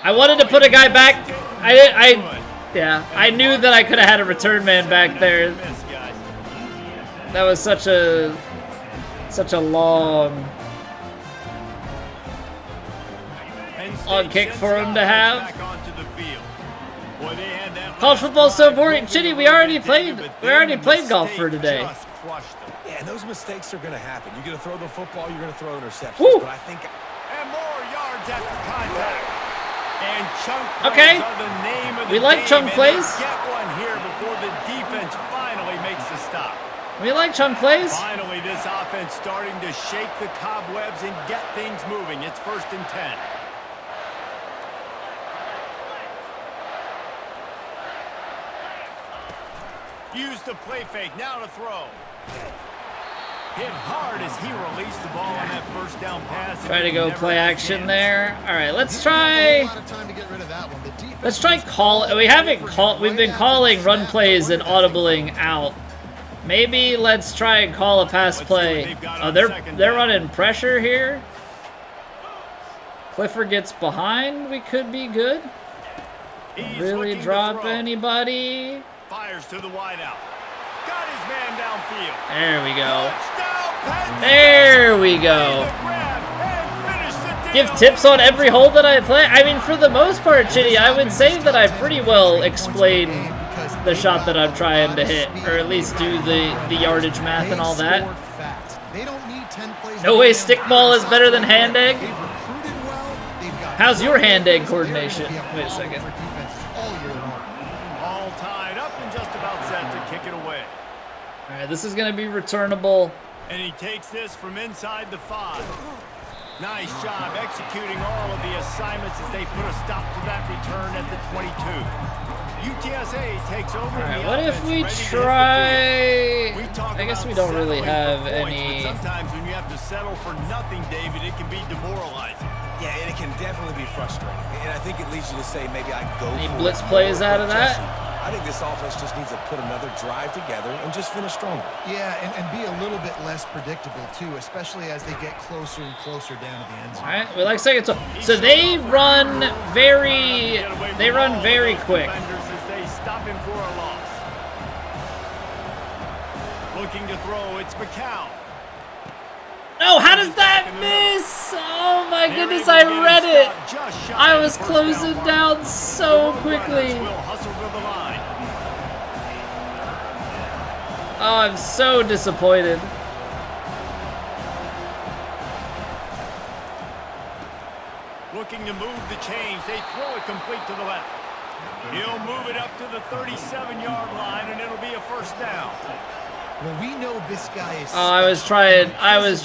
A: I wanted to put a guy back. I knew that I could have had a return man back there.
D: Miss, guys.
A: That was such a long
D: Penn State
A: kick
D: sends
A: for him to
D: offense
A: have.
D: back onto the field. Boy, they had that
A: College
D: last
A: football's so
D: drive
A: boring.
D: going
A: Chitty,
D: the
A: we
D: way
A: already
D: they
A: played.
D: did, but
A: We already
D: then
A: played
D: the
A: golf for
D: mistake
A: today.
D: just crushed them.
E: Yeah, and those mistakes are going to happen. You're going to throw the football, you're going to throw interceptions.
A: Woo.
E: But I think
D: And more yards after contact. And chunk plays
A: Okay.
D: are the name of the
A: We like
D: game,
A: chunk
D: and
A: plays.
D: they get one here before the defense finally makes the stop.
A: We like chunk plays.
D: Finally, this offense starting to shake the cobwebs and get things moving. It's 1st and 10. Use the play fake, now to throw. Hit hard as he released the ball on that first down pass.
A: Try to go
D: Never
A: play
D: had a
A: action
D: chance.
A: there. All right, let's
F: A whole
A: try.
F: lot of time to get rid of that one. The defense
A: Let's try call. We haven't called. We've been calling run plays and audibling out. Maybe let's try and call a pass play. Oh, they're running pressure here. Clifford gets behind. We could be good.
D: He's
A: Really
D: looking to
A: drop
D: throw.
A: anybody?
D: Fires to the wideout. Got his man downfield.
A: There we go.
D: Touchdown, Penn.
A: There we go.
D: The grab and finish the
A: Give
D: deal.
A: tips on every hole that I play. I mean, for the most part, Chitty, I would say that I pretty well explain the shot that I'm trying to hit, or at least do the yardage math and all that. No way stickball is better than hand egg. How's your hand egg coordination? Wait a second.
D: All tied up and just about set to kick it away.
A: All right, this is going to be returnable.
D: And he takes this from inside the 5. Nice job executing all of the assignments as they put a stop to that return at the 22. UTSA takes over.
A: All right, what if we try? I guess we don't really have any.
D: But sometimes when you have to settle for nothing, David, it can be demoralizing.
E: yeah, and it can definitely be frustrating. And I think it leads you to say maybe I go
A: Any
E: for
A: blitz
E: it
A: plays
E: more,
A: out
E: but
A: of that?
E: Jesse, I think this offense just needs to put another drive together and just finish stronger.
F: Yeah, and be a little bit less predictable, too, especially as they get closer and closer down to the end zone.
A: All right, we like second. So they run very quick.
D: Defenders as they stop him for a loss. Looking to throw, it's McCown.
A: No, how does that miss? Oh my goodness, I read it. I was closing down so quickly. Oh, I'm so disappointed.
D: Looking to move the chains. They throw it complete to the left. He'll move it up to the 37-yard line, and it'll be a first down.
F: Well, we know this guy is.
A: Oh, I was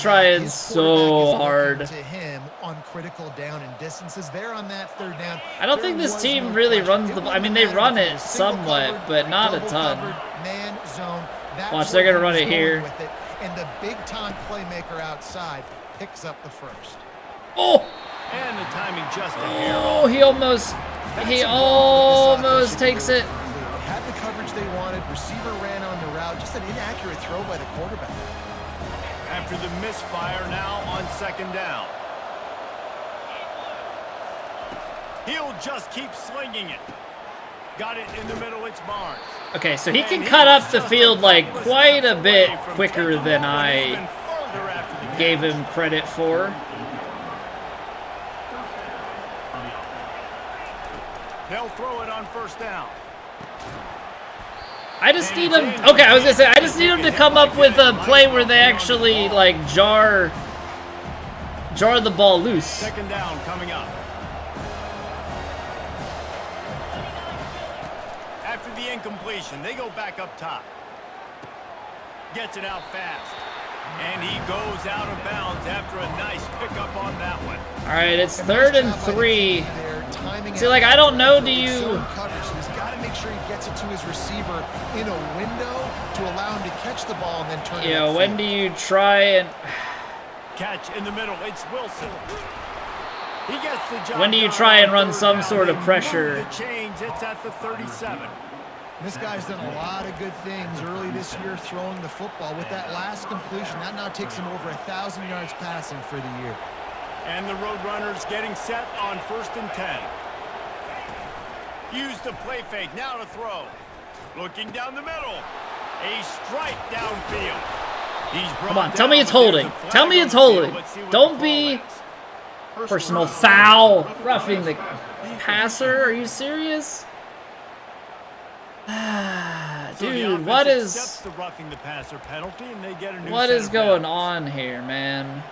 A: trying so hard.
F: To him on critical down and distances there on that third down.
A: I don't think this team really runs the. I mean, they run it somewhat, but not a ton.
F: Man zone.
A: Watch, they're gonna run it here.
F: And the big-time playmaker outside picks up the first.
A: Oh!
D: And the timing just a hair.
A: Oh, he almost takes it.
F: Had the coverage they wanted. Receiver ran on the route. Just an inaccurate throw by the quarterback.
D: After the misfire, now on second down. He'll just keep slinging it. Got it in the middle. It's Barnes.
A: Okay, so he can cut up the field like quite a bit quicker than I gave him credit for.
D: They'll throw it on first down.
A: I just need him. Okay, I was gonna say I just need him to come up with a play where they actually like jar the ball loose.
D: Second down coming up. After the incompletion, they go back up top. Gets it out fast. And he goes out of bounds after a nice pickup on that one.
A: All right, it's 3rd and 3. See, like, I don't know, do you...
F: He's got to make sure he gets it to his receiver in a window to allow him to catch the ball and then turn it.
A: Yeah, when do you try and...
D: Catch in the middle, it's Wilson. He gets the job.
A: When do you try and run some sort of pressure?
D: The change, it's at the 37.
F: This guy's done a lot of good things early this year throwing the football. With that last completion, that now takes him over 1,000 yards passing for the year.
D: And the Roadrunners getting set on 1st and 10. Use the play fake, now to throw. Looking down the middle. A strike downfield.
A: Come on, tell me it's holding. Tell me it's holding. Don't be personal foul. Roughing the passer. Are you serious? Dude, what is going on here, man?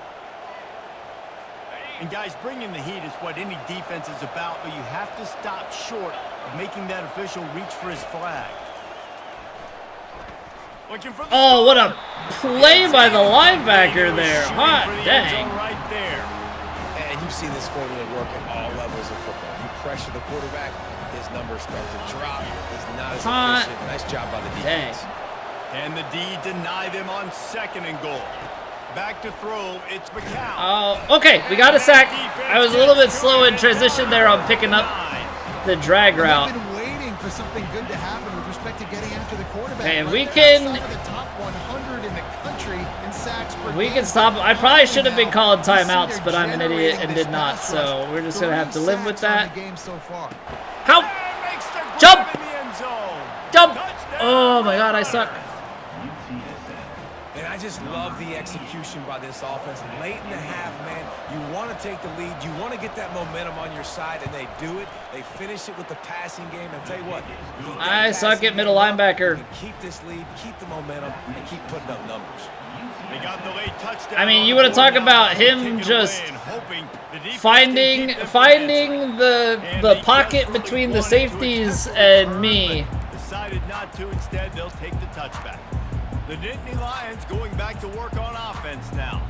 D: And guys, bringing the heat is what any defense is about, but you have to stop short of making that official reach for his flag.
A: Oh, what a play by the linebacker there. Hot dang.
D: Right there.
E: And you've seen this formula work at all levels of football. You pressure the quarterback, his numbers start to drop. He's not as efficient. Nice job by the defense.
D: And the D deny them on 2nd and goal. Back to throw, it's McCown.
A: Oh, okay, we got a sack. I was a little bit slow in transition there on picking up the drag route.
F: We've been waiting for something good to happen with respect to getting after the quarterback.
A: Okay, if we can...
F: The top 100 in the country in sacks per
A: We
F: game.
A: can stop. I probably should have been calling timeouts, but I'm an idiot and did not, so we're just going to have to live with that. How? Jump! Jump! Oh my god, I suck.
E: And I just love the execution by this offense. Late in the half, man, you want to take the lead. You want to get that momentum on your side, and they do it. They finish it with the passing game. And tell you what,
A: I suck at middle linebacker.
E: Keep this lead, keep the momentum, and keep putting up numbers.
D: They got the late touchdown.
A: I mean, you want to talk about him just finding the pocket between the safeties and me.
D: Decided not to. Instead, they'll take the touchback. The Nittany Lions going back to work on offense now.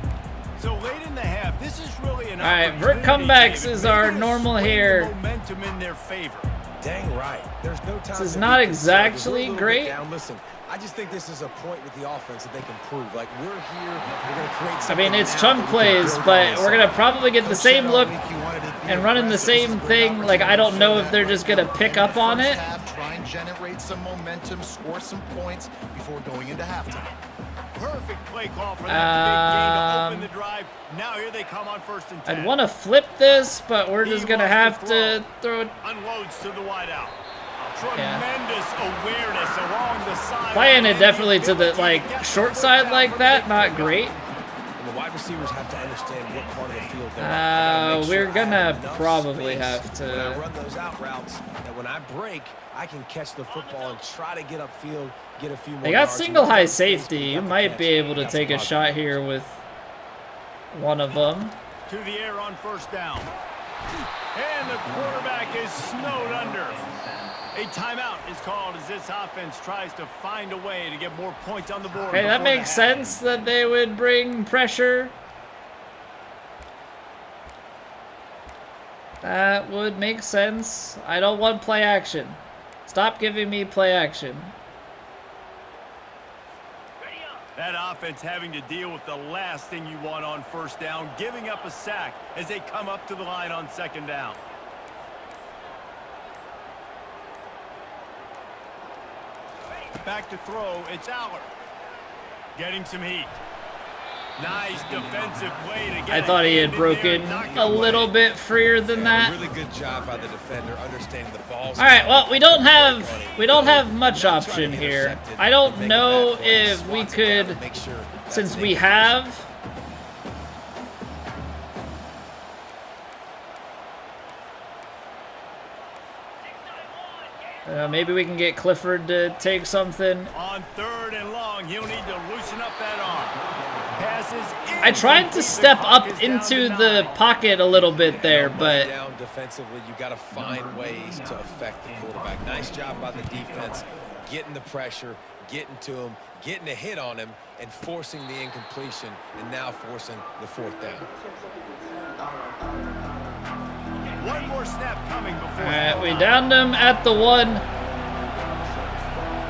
D: So late in the half, this is really an
A: opportunity. All right, vert comebacks is our normal here.
D: Momentum in their favor.
E: Dang right. There's no time.
A: This is not exactly great.
E: Listen, I just think this is a point with the offense that they can prove. Like, we're here, we're going to create something.
A: I mean, it's chunk plays, but we're going to probably get the same look and running the same thing. Like, I don't know if they're just going to pick up on it.
F: Try and generate some momentum, score some points before going into halftime.
D: Perfect play call for that big game to open the drive. Now here they come on 1st and 10.
A: I'd want to flip this, but we're just going to have to throw it.
D: Unloads to the wideout. Tremendous awareness along the side.
A: Playing it definitely to the short side like that, not great.
E: And the wide receivers have to understand what part of the field they're on.
A: We're gonna probably have to.
E: When I run those out routes, that when I break, I can catch the football and try to get upfield, get a few more.
A: They got single high safety. You might be able to take a shot here with one of them.
D: To the air on 1st down. And the quarterback is snowed under. A timeout is called as this offense tries to find a way to get more points on the board.
A: Okay, that makes sense that they would bring pressure. That would make sense. I don't want play action. Stop giving me play action.
D: That offense having to deal with the last thing you want on first down, giving up a sack as they come up to the line on second down. Back to throw, it's Aller. Getting some heat. Nice defensive play to get.
A: I thought he had broken a little bit freer than that.
E: Really good job by the defender understanding the balls.
A: All right, well, we don't have much option here. I don't know if we could, since we have. Maybe we can get Clifford to take something.
D: On third and long, he'll need to loosen up that arm. Passes.
A: I tried to step up into the pocket a little bit there, but
E: down defensively, you got to find ways to affect the quarterback. Nice job by the defense, getting the pressure, getting to him, getting a hit on him, and forcing the incompletion, and now forcing the fourth down.
D: One more snap coming before.
A: all right, we downed him at the 1.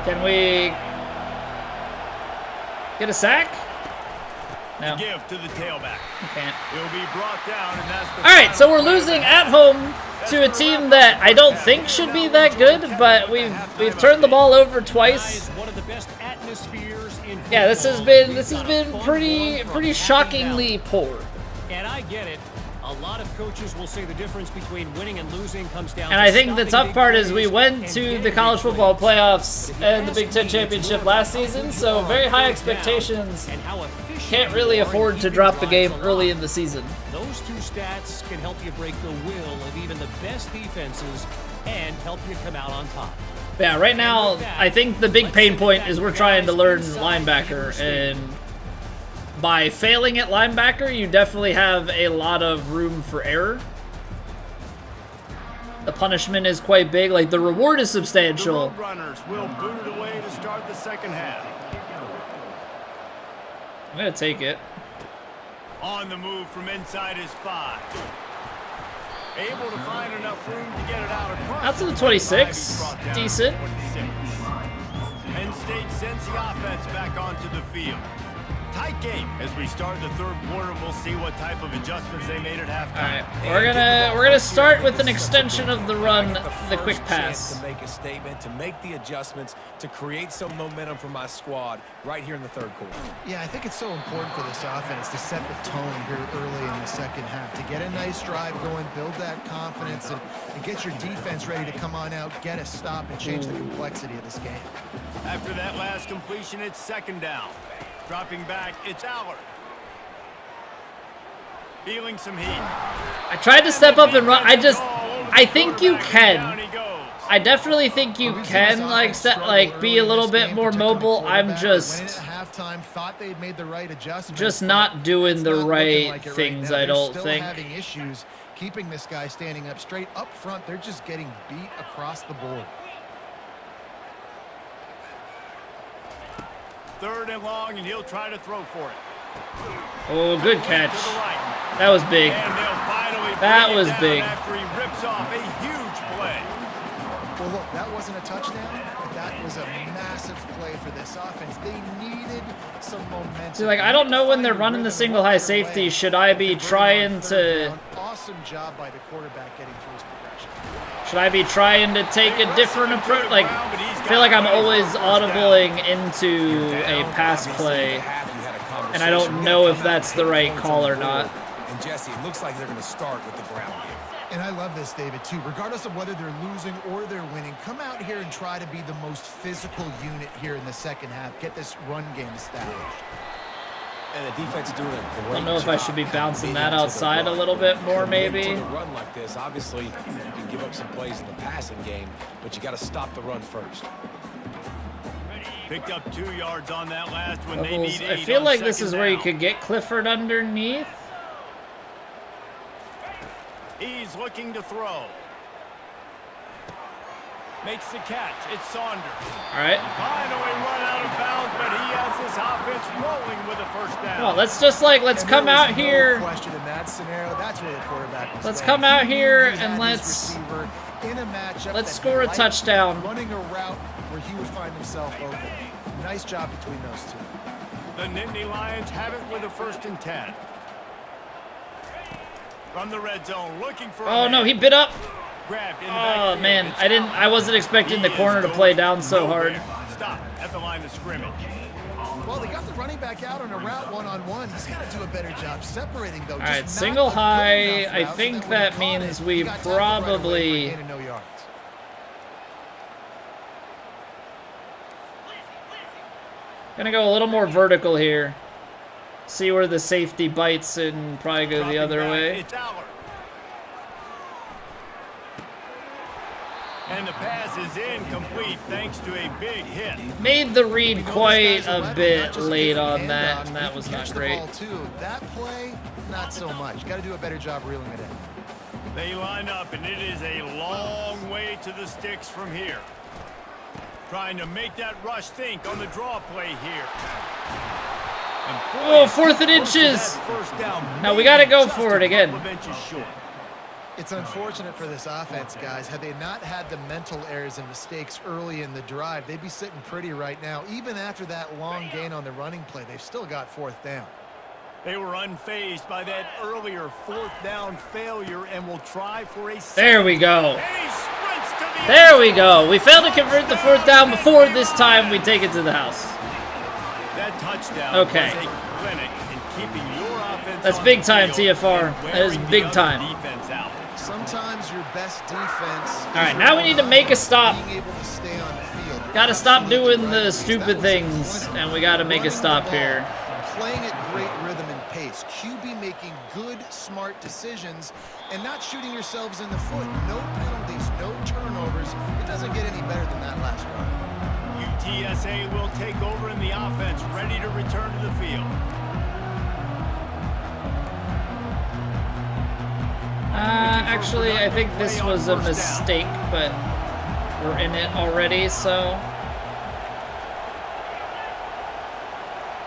A: Can we get a sack? No.
D: Give to the tailback.
A: Can't.
D: He'll be brought down, and that's the
A: All right, so we're losing at home to a team that I don't think should be that good, but we've turned the ball over twice.
G: One of the best atmospheres in
A: Yeah, this has been pretty shockingly poor.
G: And I get it. A lot of coaches will say the difference between winning and losing comes down
A: And
G: to
A: I think the
G: stopping
A: tough part
G: big
A: is we
G: plays
A: went
G: and
A: to
G: getting
A: the college
G: big
A: football
G: plays.
A: playoffs and the Big Ten championship last season, so very high expectations.
G: And how efficient
A: Can't really
G: you are
A: afford
G: in
A: to
G: keeping
A: drop the
G: drives
A: game
G: alive.
A: early in the season.
G: Those two stats can help you break the will of even the best defenses and help you come out on top.
A: Yeah, right now, I think the big pain point is we're trying to learn linebacker, and by failing at linebacker, you definitely have a lot of room for error. The punishment is quite big, like the reward is
D: The
A: substantial.
D: Road Runners will boot it away to start the second half.
A: I'm gonna take it.
D: On the move from inside his 5. Able to find enough room to get it out across.
A: Out to the
D: 25,
A: 26.
D: he's brought down to
A: Decent.
D: 26. Penn State sends the offense back onto the field. Tight game as we start the third quarter. We'll see what type of adjustments they made at halftime.
A: All right, we're gonna start with an extension of the run, the quick
E: Chance
A: pass.
E: to make a statement, to make the adjustments, to create some momentum for my squad right here in the third quarter.
F: Yeah, I think it's so important for this offense to set the tone here early in the second half, to get a nice drive going, build that confidence, and get your defense ready to come on out, get a stop, and change the complexity of this game.
D: After that last completion, it's second down. Dropping back, it's Aller. Feeling some heat.
A: I tried to step up and run. I think you can. I definitely think you can, like be a little bit more mobile. I'm just not doing the right things, I don't think.
F: Having issues keeping this guy standing up straight up front. They're just getting beat across the board.
D: Third and long, and he'll try to throw for it.
A: Oh, good catch. That was big. That was big.
D: After he rips off a huge play.
F: Well, look, that wasn't a touchdown, but that was a massive play for this offense. They needed some momentum.
A: See, like, I don't know when they're running the single high safety. Should I be trying to...
F: Awesome job by the quarterback getting through his progression.
A: Should I be trying to take a different approach? Like, I feel like I'm always audibling into a pass play, and I don't know if that's the right call or not.
E: And Jesse, it looks like they're going to start with the ground game.
F: And I love this, David, too. Regardless of whether they're losing or they're winning, come out here and try to be the most physical unit here in the second half. Get this run game established.
E: And the defense doing a great
A: I don't know if I should be
E: job
A: bouncing
E: leading
A: that
E: to the
A: outside a
E: run.
A: little bit more, maybe.
E: To the run like this, obviously, you can give up some plays in the passing game, but you got to stop the run first.
D: Picked up 2 yards on that last one. They
A: Levels,
D: need
A: I
D: 8
A: feel
D: on
A: like this
D: second
A: is where you
D: down.
A: could get Clifford underneath.
D: He's looking to throw. Makes the catch. It's Saunders.
A: All right.
D: Finally run out of bounds, but he has this offense rolling with a first down.
A: Well, let's come out here.
F: No question in that scenario. That's really a quarterback.
A: Let's come out here
F: He
A: and
F: had
A: let's
F: his receiver in a matchup
A: let's
F: that
A: score a
F: liked
A: touchdown.
F: Running a route where he would find himself open. Nice job between those two.
D: The Nittany Lions have it with a 1st and 10. From the red zone, looking for.
A: Oh no, he bit up.
D: Grabbed in the
A: Oh
D: backfield.
A: man,
D: It's
A: I wasn't expecting the corner to play down so hard.
D: Stop at the line of scrimmage.
F: Well, they got the running back out on a route one-on-one. He's got to do a better job separating, though.
A: All right, single high. I think that means we probably. Gonna go a little more vertical here. See where the safety bites and probably go the other way.
D: It's Aller. And the pass is incomplete thanks to a big hit.
A: Made the read quite a bit late on that, and that was not great.
F: That play, not so much. Got to do a better job reeling it in.
D: They line up, and it is a long way to the sticks from here. Trying to make that rush think on the draw play here.
A: Oh, 4th and inches. Now we got to go for it again.
F: It's unfortunate for this offense, guys. Had they not had the mental errors and mistakes early in the drive, they'd be sitting pretty right now. Even after that long gain on the running play, they've still got 4th down.
D: They were unfazed by that earlier 4th down failure and will try for a.
A: There we go. There we go. We failed to convert the 4th down before. This time we take it to the house.
D: That touchdown
A: okay.
D: was a clinic in keeping your offense.
A: That's big time, TFR. That is big time.
F: Sometimes your best defense.
A: All right, now we need to make a stop.
F: Being able to stay on the field.
A: Got to stop doing the stupid things, and we got to make a stop here.
F: Playing at great rhythm and pace. QB making good, smart decisions, and not shooting yourselves in the foot. No penalties, no turnovers. It doesn't get any better than that last run.
D: UTSA will take over in the offense, ready to return to the field.
A: Actually, I think this was a mistake, but we're in it already, so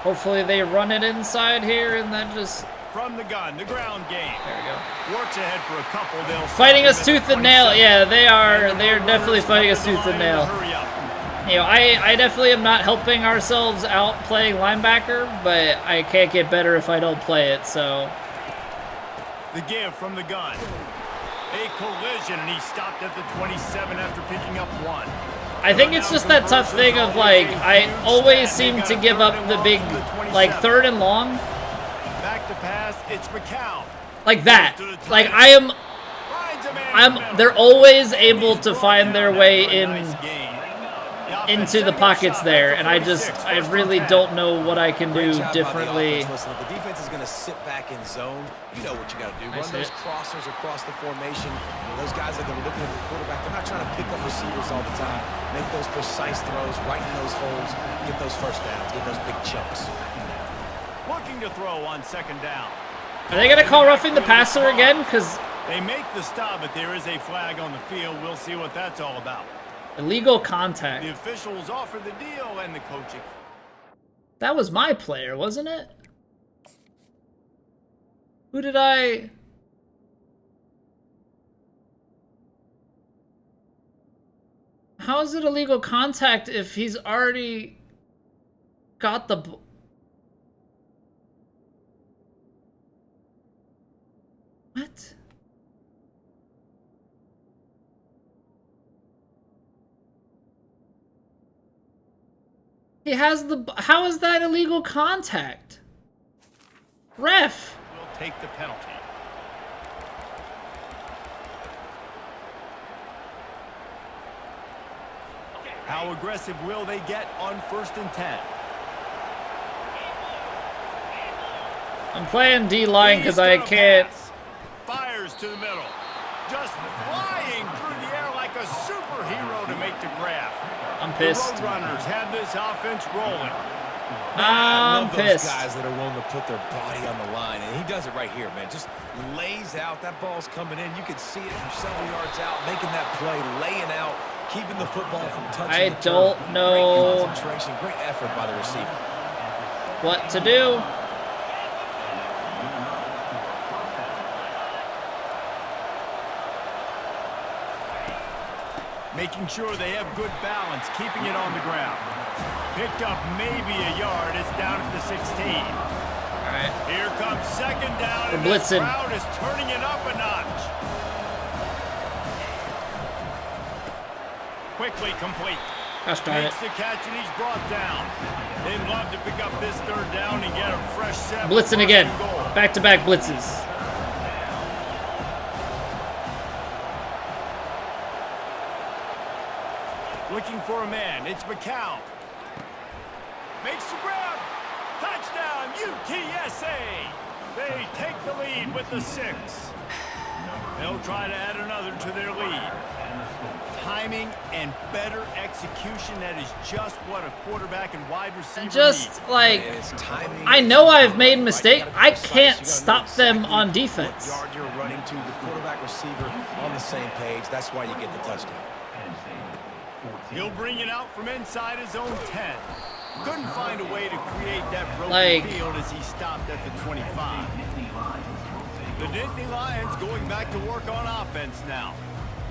A: hopefully they run it inside here and then just
D: from the gun, the ground game.
A: There we go.
D: Works ahead for a couple. They'll
A: fighting us tooth and nail. Yeah, they are. They are definitely fighting us tooth and nail. You know, I definitely am not helping ourselves out playing linebacker, but I can't get better if I don't play it. So
D: the give from the gun. A collision, and he stopped at the 27 after picking up 1.
A: I think it's just that tough thing of, like, I always seem to give up the big, like, 3rd and long.
D: Back to pass, it's McCown.
A: Like that. Like, they're always able to find their way into the pockets there, and I really don't know what I can do differently.
E: Listen, if the defense is going to sit back in zone, you know what you got to do. Run those crossers across the formation. Those guys that are looking at the quarterback, they're not trying to pick up receivers all the time. Make those precise throws, right in those holes, get those 1st downs, get those big chunks.
D: Looking to throw on 2nd down.
A: Are they going to call roughing the passer again? Because
D: they make the stop, but there is a flag on the field. We'll see what that's all about.
A: Illegal contact.
D: The officials offer the deal and the coaching.
A: That was my player, wasn't it? Who did I... How is it illegal contact if he's already got the... What? He has the... How is that illegal contact? Ref!
D: Will take the penalty. How aggressive will they get on 1st and 10?
A: I'm playing D-line because I can't...
D: Fires to the middle. Just flying through the air like a superhero to make the grab.
A: I'm pissed.
D: The Roadrunners have this offense rolling.
A: I'm pissed.
E: Those guys that are willing to put their body on the line, and he does it right here, man. Just lays out. That ball's coming in. You can see it from several yards out, making that play, laying out keeping the football from touching
A: I
E: the turf.
A: don't know
E: Great concentration, great effort by the receiver.
A: what to do.
D: Making sure they have good balance, keeping it on the ground. Picked up maybe a yard. It's down at the 16.
A: All right.
D: Here comes second down, and
A: We're
D: this
A: blitzing.
D: crowd is turning it up a notch. Quickly complete.
A: Gosh darn it.
D: Makes the catch, and he's brought down. They'd love to pick up this third down and get a fresh set.
A: Blitzing again. Back-to-back blitzes.
D: Looking for a man. It's McCown. Makes the grab. Touchdown, UTSA. They take the lead with the 6. They'll try to add another to their lead. Timing and better execution, that is just what a quarterback and wide receiver
A: Just
D: need.
A: like,
E: It's timing.
A: I know I've made mistakes. I can't stop them on
E: What
A: defense.
E: yard you're running to, the quarterback receiver on the same page. That's why you get the touchdown.
D: He'll bring it out from inside his own 10. Couldn't find a way to create that broken
A: Like-
D: field as he stopped at the 25. The Nittany Lions going back to work on offense now.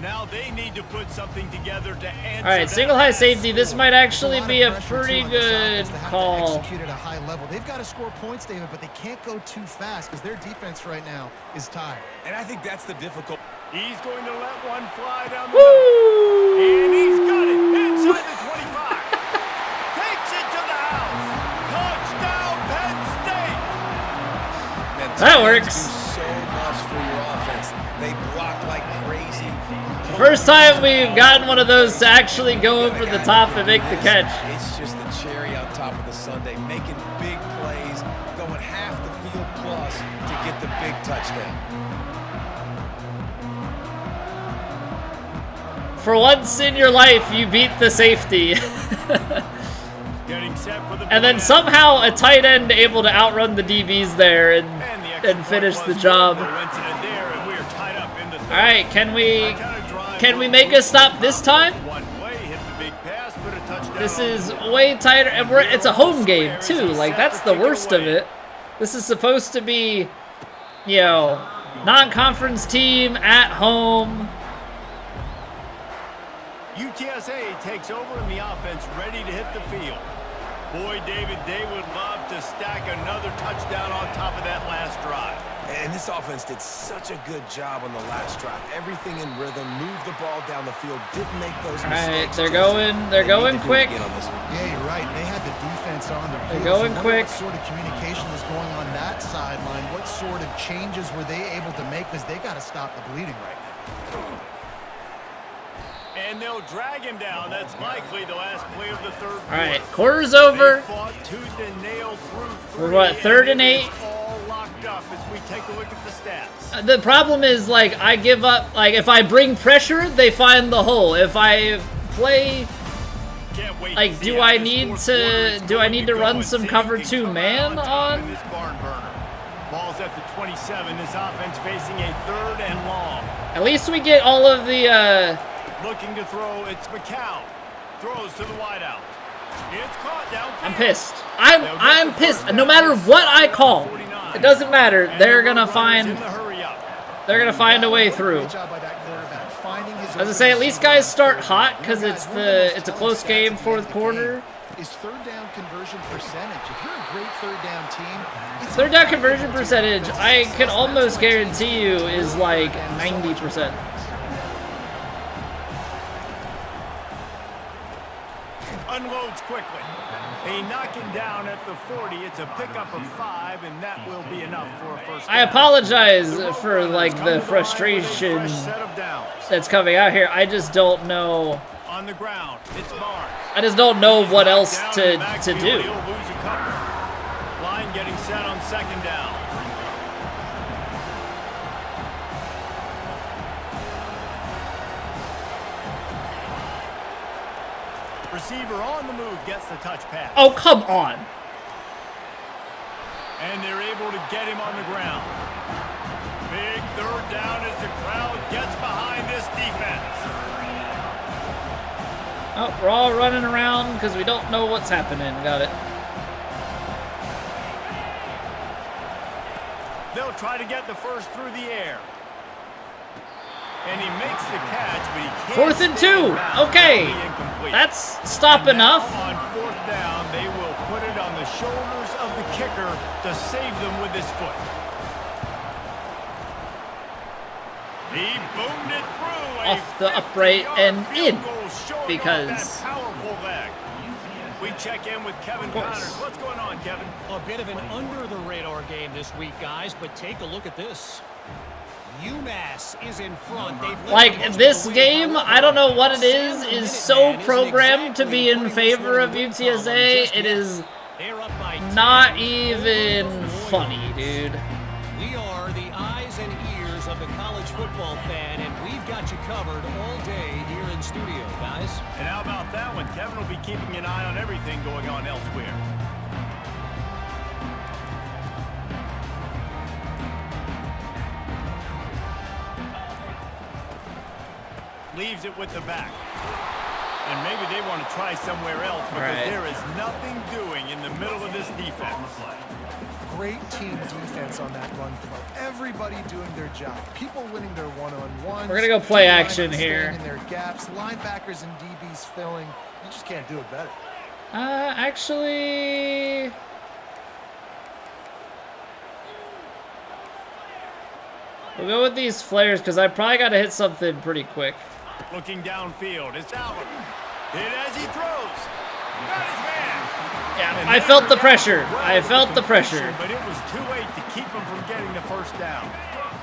D: Now they need to put something together to answer.
A: All right,
D: that
A: single high
D: pass.
A: safety. This might actually
F: lot
A: be
F: of
A: a
F: pressure,
A: pretty
F: too, on this
A: good
F: offense. They have to
A: call.
F: execute at a high level. They've got to score points, David, but they can't go too fast because their defense right now is tired.
E: And I think that's the difficult.
D: He's going to let one fly down the middle. And he's got it inside the 25. Takes it to the house. Touchdown, Penn State.
E: Man,
A: That
E: tight ends
A: works.
E: do so much for your offense. They block like crazy.
A: First time we've gotten one of those to actually go over the top and make the catch.
E: It's just the cherry on top of the sundae, making big plays, going half the field plus to get the big touchdown.
A: For once in your life, you beat the safety.
D: Getting set for the
A: And then
D: play.
A: somehow a tight end able to outrun the DBs there
D: And the extra
A: and finish
D: point
A: the
D: was
A: job.
D: good. No incident there, and we are tied up in the third.
A: All right, can we
D: Can
A: make a stop this time?
D: One play, hit the big pass, put a touchdown
A: This
D: on the
A: is
D: board.
A: way tighter, and it's a home game too. Like that's the worst of it. This is supposed to be, you know, non-conference team at home.
D: UTSA takes over in the offense, ready to hit the field. Boy, David, they would love to stack another touchdown on top of that last drive.
E: And this offense did such a good job on the last drive. Everything in rhythm, moved the ball down the field, didn't make those
A: All right,
E: mistakes.
A: they're going
E: They
A: going
E: need to do it
A: quick.
E: again on this one.
F: Yeah, you're right. They had the defense on their
A: They're
F: heels.
A: going
F: I wonder
A: quick.
F: What sort of communication was going on that sideline? What sort of changes were they able to make? Because they got to stop the bleeding right now.
D: And they'll drag him down. That's likely the last play of the third quarter.
A: All right, quarter's over.
D: They fought tooth and nail through
A: We're
D: three,
A: what, third and
D: it is
A: 8?
D: all locked up as we take a look at the stats.
A: The problem is like I give up. Like if I bring pressure, they find the hole. If I play,
D: Can't wait
A: like,
D: to see
A: do
D: how
A: I
D: this
A: need
D: fourth
A: to-
D: quarter is
A: do I
D: going
A: need to
D: go
A: run
D: and
A: some
D: see who
A: cover
D: can
A: 2
D: come
A: man
D: out top
A: on?
D: in this barn burner. Ball's at the 27. This offense facing a third and long.
A: At least we get all of the.
D: Looking to throw, it's McCown. Throws to the wideout. It's caught downfield.
A: I'm pissed. I'm pissed. No matter what I call, it doesn't matter. They're gonna find. They're gonna find a way through.
F: Great job by that quarterback, finding his
A: As I say, at least guys start hot because it's a close game, fourth quarter.
F: Is third down conversion percentage. If you're a great third down team, it's
A: Third down conversion percentage, I can almost guarantee you, is like 90%.
D: Unloads quickly. They knock him down at the 40. It's a pickup of 5, and that will be enough for a first
A: I
D: down.
A: apologize
D: The
A: for
D: Roadrunners
A: like
D: come
A: the
D: to line with a
A: frustration
D: fresh set of downs.
A: that's coming out here. I just don't know.
D: On the ground, it's Barnes.
A: I just don't know what
D: Knocked
A: else
D: down in
A: to
D: the backfield.
A: do.
D: He'll lose a couple. Line getting set on second down. Receiver on the move gets the touch pass.
A: Oh, come on.
D: And they're able to get him on the ground. Big third down as the crowd gets behind this defense.
A: Oh, we're all running around because we don't know what's happening. Got it.
D: They'll try to get the first through the air. And he makes the catch, but he can't.
A: 4th and 2. Okay. That's stop enough.
D: On 4th down, they will put it on the shoulders of the kicker to save them with his foot. He boomed it through.
A: Off the upright and in. Because
D: we check in with Kevin Connors. What's going on, Kevin?
G: A bit of an under-the-radar game this week, guys, but take a look at this. UMass is in front.
A: Like, this game, I don't know what it is so programmed to be in favor of UTSA. It is not even funny, dude.
G: We are the eyes and ears of the college football fan, and we've got you covered all day here in studio, guys.
D: And how about that one? Kevin will be keeping an eye on everything going on elsewhere. Leaves it with the back. And maybe they want to try somewhere else because there is nothing doing in the middle of this defense.
F: Great team defense on that run throw. Everybody doing their job. People winning their one-on-ones.
A: We're going to go play action here.
F: In their gaps, linebackers and DBs filling. You just can't do it better.
A: Actually... we'll go with these flares because I probably got to hit something pretty quick.
D: Looking downfield, it's Allen. Hit as he throws. Got his man.
A: Yeah, I felt the pressure. I felt the pressure.
D: But it was too late to keep him from getting the first down.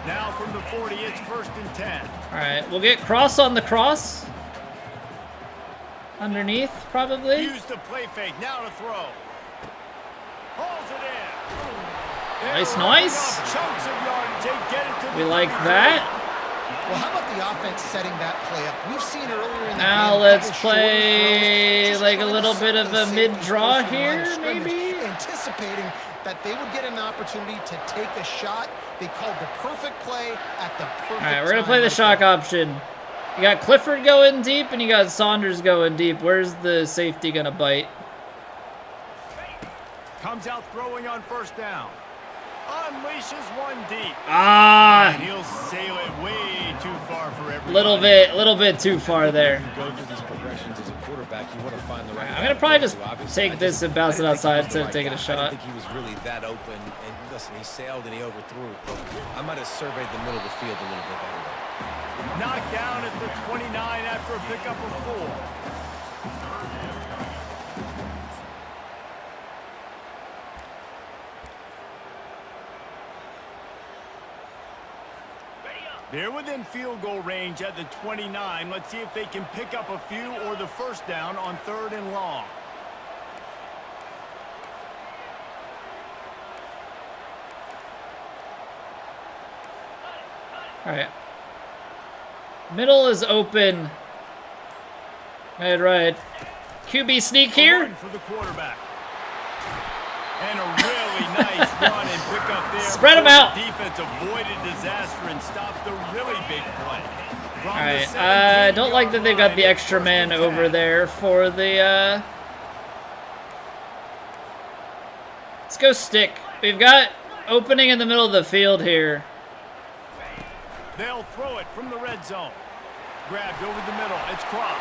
D: Now from the 40, it's 1st and 10.
A: All right, we'll get cross on the cross. Underneath, probably.
D: Used the play fake, now to throw. Holds it in.
A: Nice, nice.
D: Chunks of yardage. Get it to
A: we like that.
F: Well, how about the offense setting that play up? We've seen earlier in the
A: now
F: game.
A: Let's play like a little bit of a mid-draw here, maybe?
F: Anticipating that they would get an opportunity to take a shot. They called the perfect play at the perfect time.
A: All right, we're going to play the shock option. You got Clifford going deep, and you got Saunders going deep. Where's the safety going to bite?
D: Comes out throwing on 1st down. Unleashes one deep.
A: Ah!
D: And he'll sail it way too far for everybody.
A: Little bit too far there.
E: You go through these progressions as a quarterback, you want to find the right.
A: I'm gonna probably just take this and bounce it outside instead of taking a shot.
E: I didn't think he was really that open. And listen, he sailed and he overthrew. I might have surveyed the middle of the field a little bit better there.
D: Knocked down at the 29 after a pickup of 4. They're within field goal range at the 29. Let's see if they can pick up a few or the first down on 3rd and long.
A: All right. Middle is open. Right. QB sneak here.
D: For the quarterback. And a really nice run and pick up there.
A: Spread them out.
D: Defense avoided disaster and stopped the really big play.
A: All right. I don't like that they've got the extra man over there for the. Let's go stick. We've got opening in the middle of the field here.
D: They'll throw it from the red zone. Grabbed over the middle. It's cross.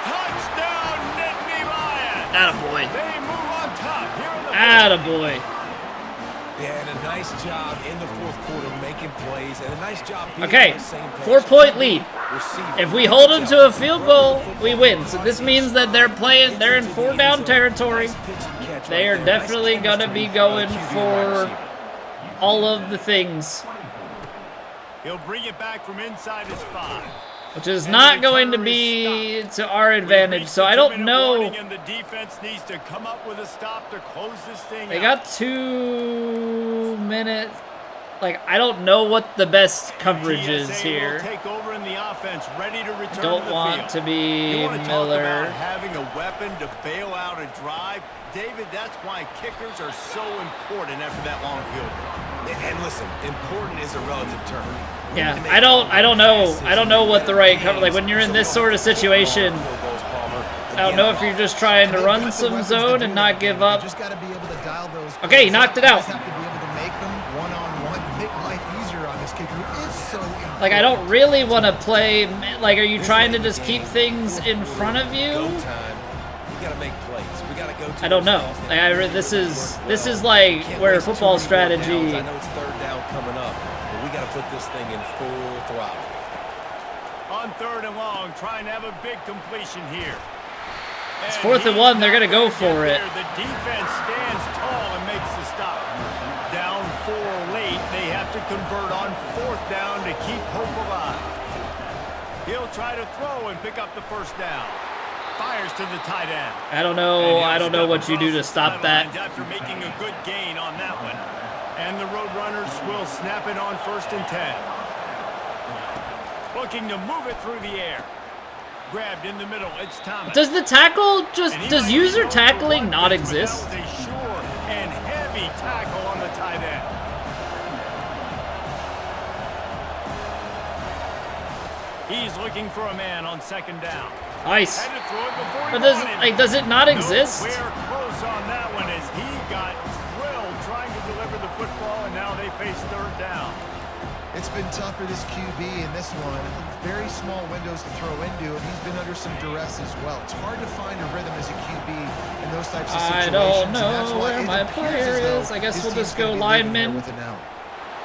D: Touchdown, Nittany Lions.
A: Attaboy.
D: They move on top here in the
A: Attaboy.
E: Yeah, and a nice job in the 4th quarter making plays, and a nice job being
A: Okay,
E: on the same page.
A: 4-point lead.
E: Receiving.
A: If we hold them to a field goal, we win. So this means that they're in 4-down territory. They are definitely going to be going for all of the things.
D: He'll bring it back from inside his 5.
A: Which is not going to be to our advantage. So I don't know.
D: And the defense needs to come up with a stop to close this thing
A: They
D: out.
A: got 2 minutes. Like, I don't know what the best coverage is here.
D: Take over in the offense, ready to return
A: Don't
D: to the
A: want
D: field.
A: to be
D: You want to
A: Miller.
D: talk about having a weapon to bail out a drive. David, that's why kickers are so important after that long field goal.
E: And listen, important is a relative term.
A: Yeah, I don't know what the right cover. Like when you're in this sort of situation, I don't know if you're just trying to run some zone and not give up.
F: Just got to be able to dial those.
A: Okay, he knocked it out.
F: Have to be able to make them one-on-one, make life easier on this kid who is so important.
A: Like, I don't really want to play. Like, are you trying to just keep things in front of you?
E: Go time. We gotta make plays. We gotta go to
A: I don't know. Like, this is like where football strategy.
E: I know it's third down coming up, but we gotta put this thing in full throttle.
D: On 3rd and long, trying to have a big completion here.
A: It's 4th and 1. They're gonna go for it.
D: The defense stands tall and makes the stop. Down 4 late. They have to convert on 4th down to keep hope alive. He'll try to throw and pick up the first down. Fires to the tight end.
A: I don't know what you do to stop that.
D: After making a good gain on that one. And the Roadrunners will snap it on 1st and 10. Looking to move it through the air. Grabbed in the middle. It's Thomas.
A: Does the tackle does user tackling not exist?
D: That was a sure and heavy tackle on the tight end. He's looking for a man on 2nd down.
A: Nice.
D: Had to throw it before he
A: But
D: wanted.
A: does it not exist?
D: Nowhere close on that one as he got drilled trying to deliver the football, and now they face 3rd down.
F: It's been tough for this QB in this one. Very small windows to throw into, and he's been under some duress as well. It's hard to find a rhythm as a QB in those types of
A: I
F: situations.
A: don't
F: and that's
A: know
F: why
A: where
F: it
A: my
F: appears
A: player
F: as
A: is.
F: though
A: I guess
F: his
A: we'll
F: team's
A: just go
F: gonna be leaving there
A: lineman.
F: with an out.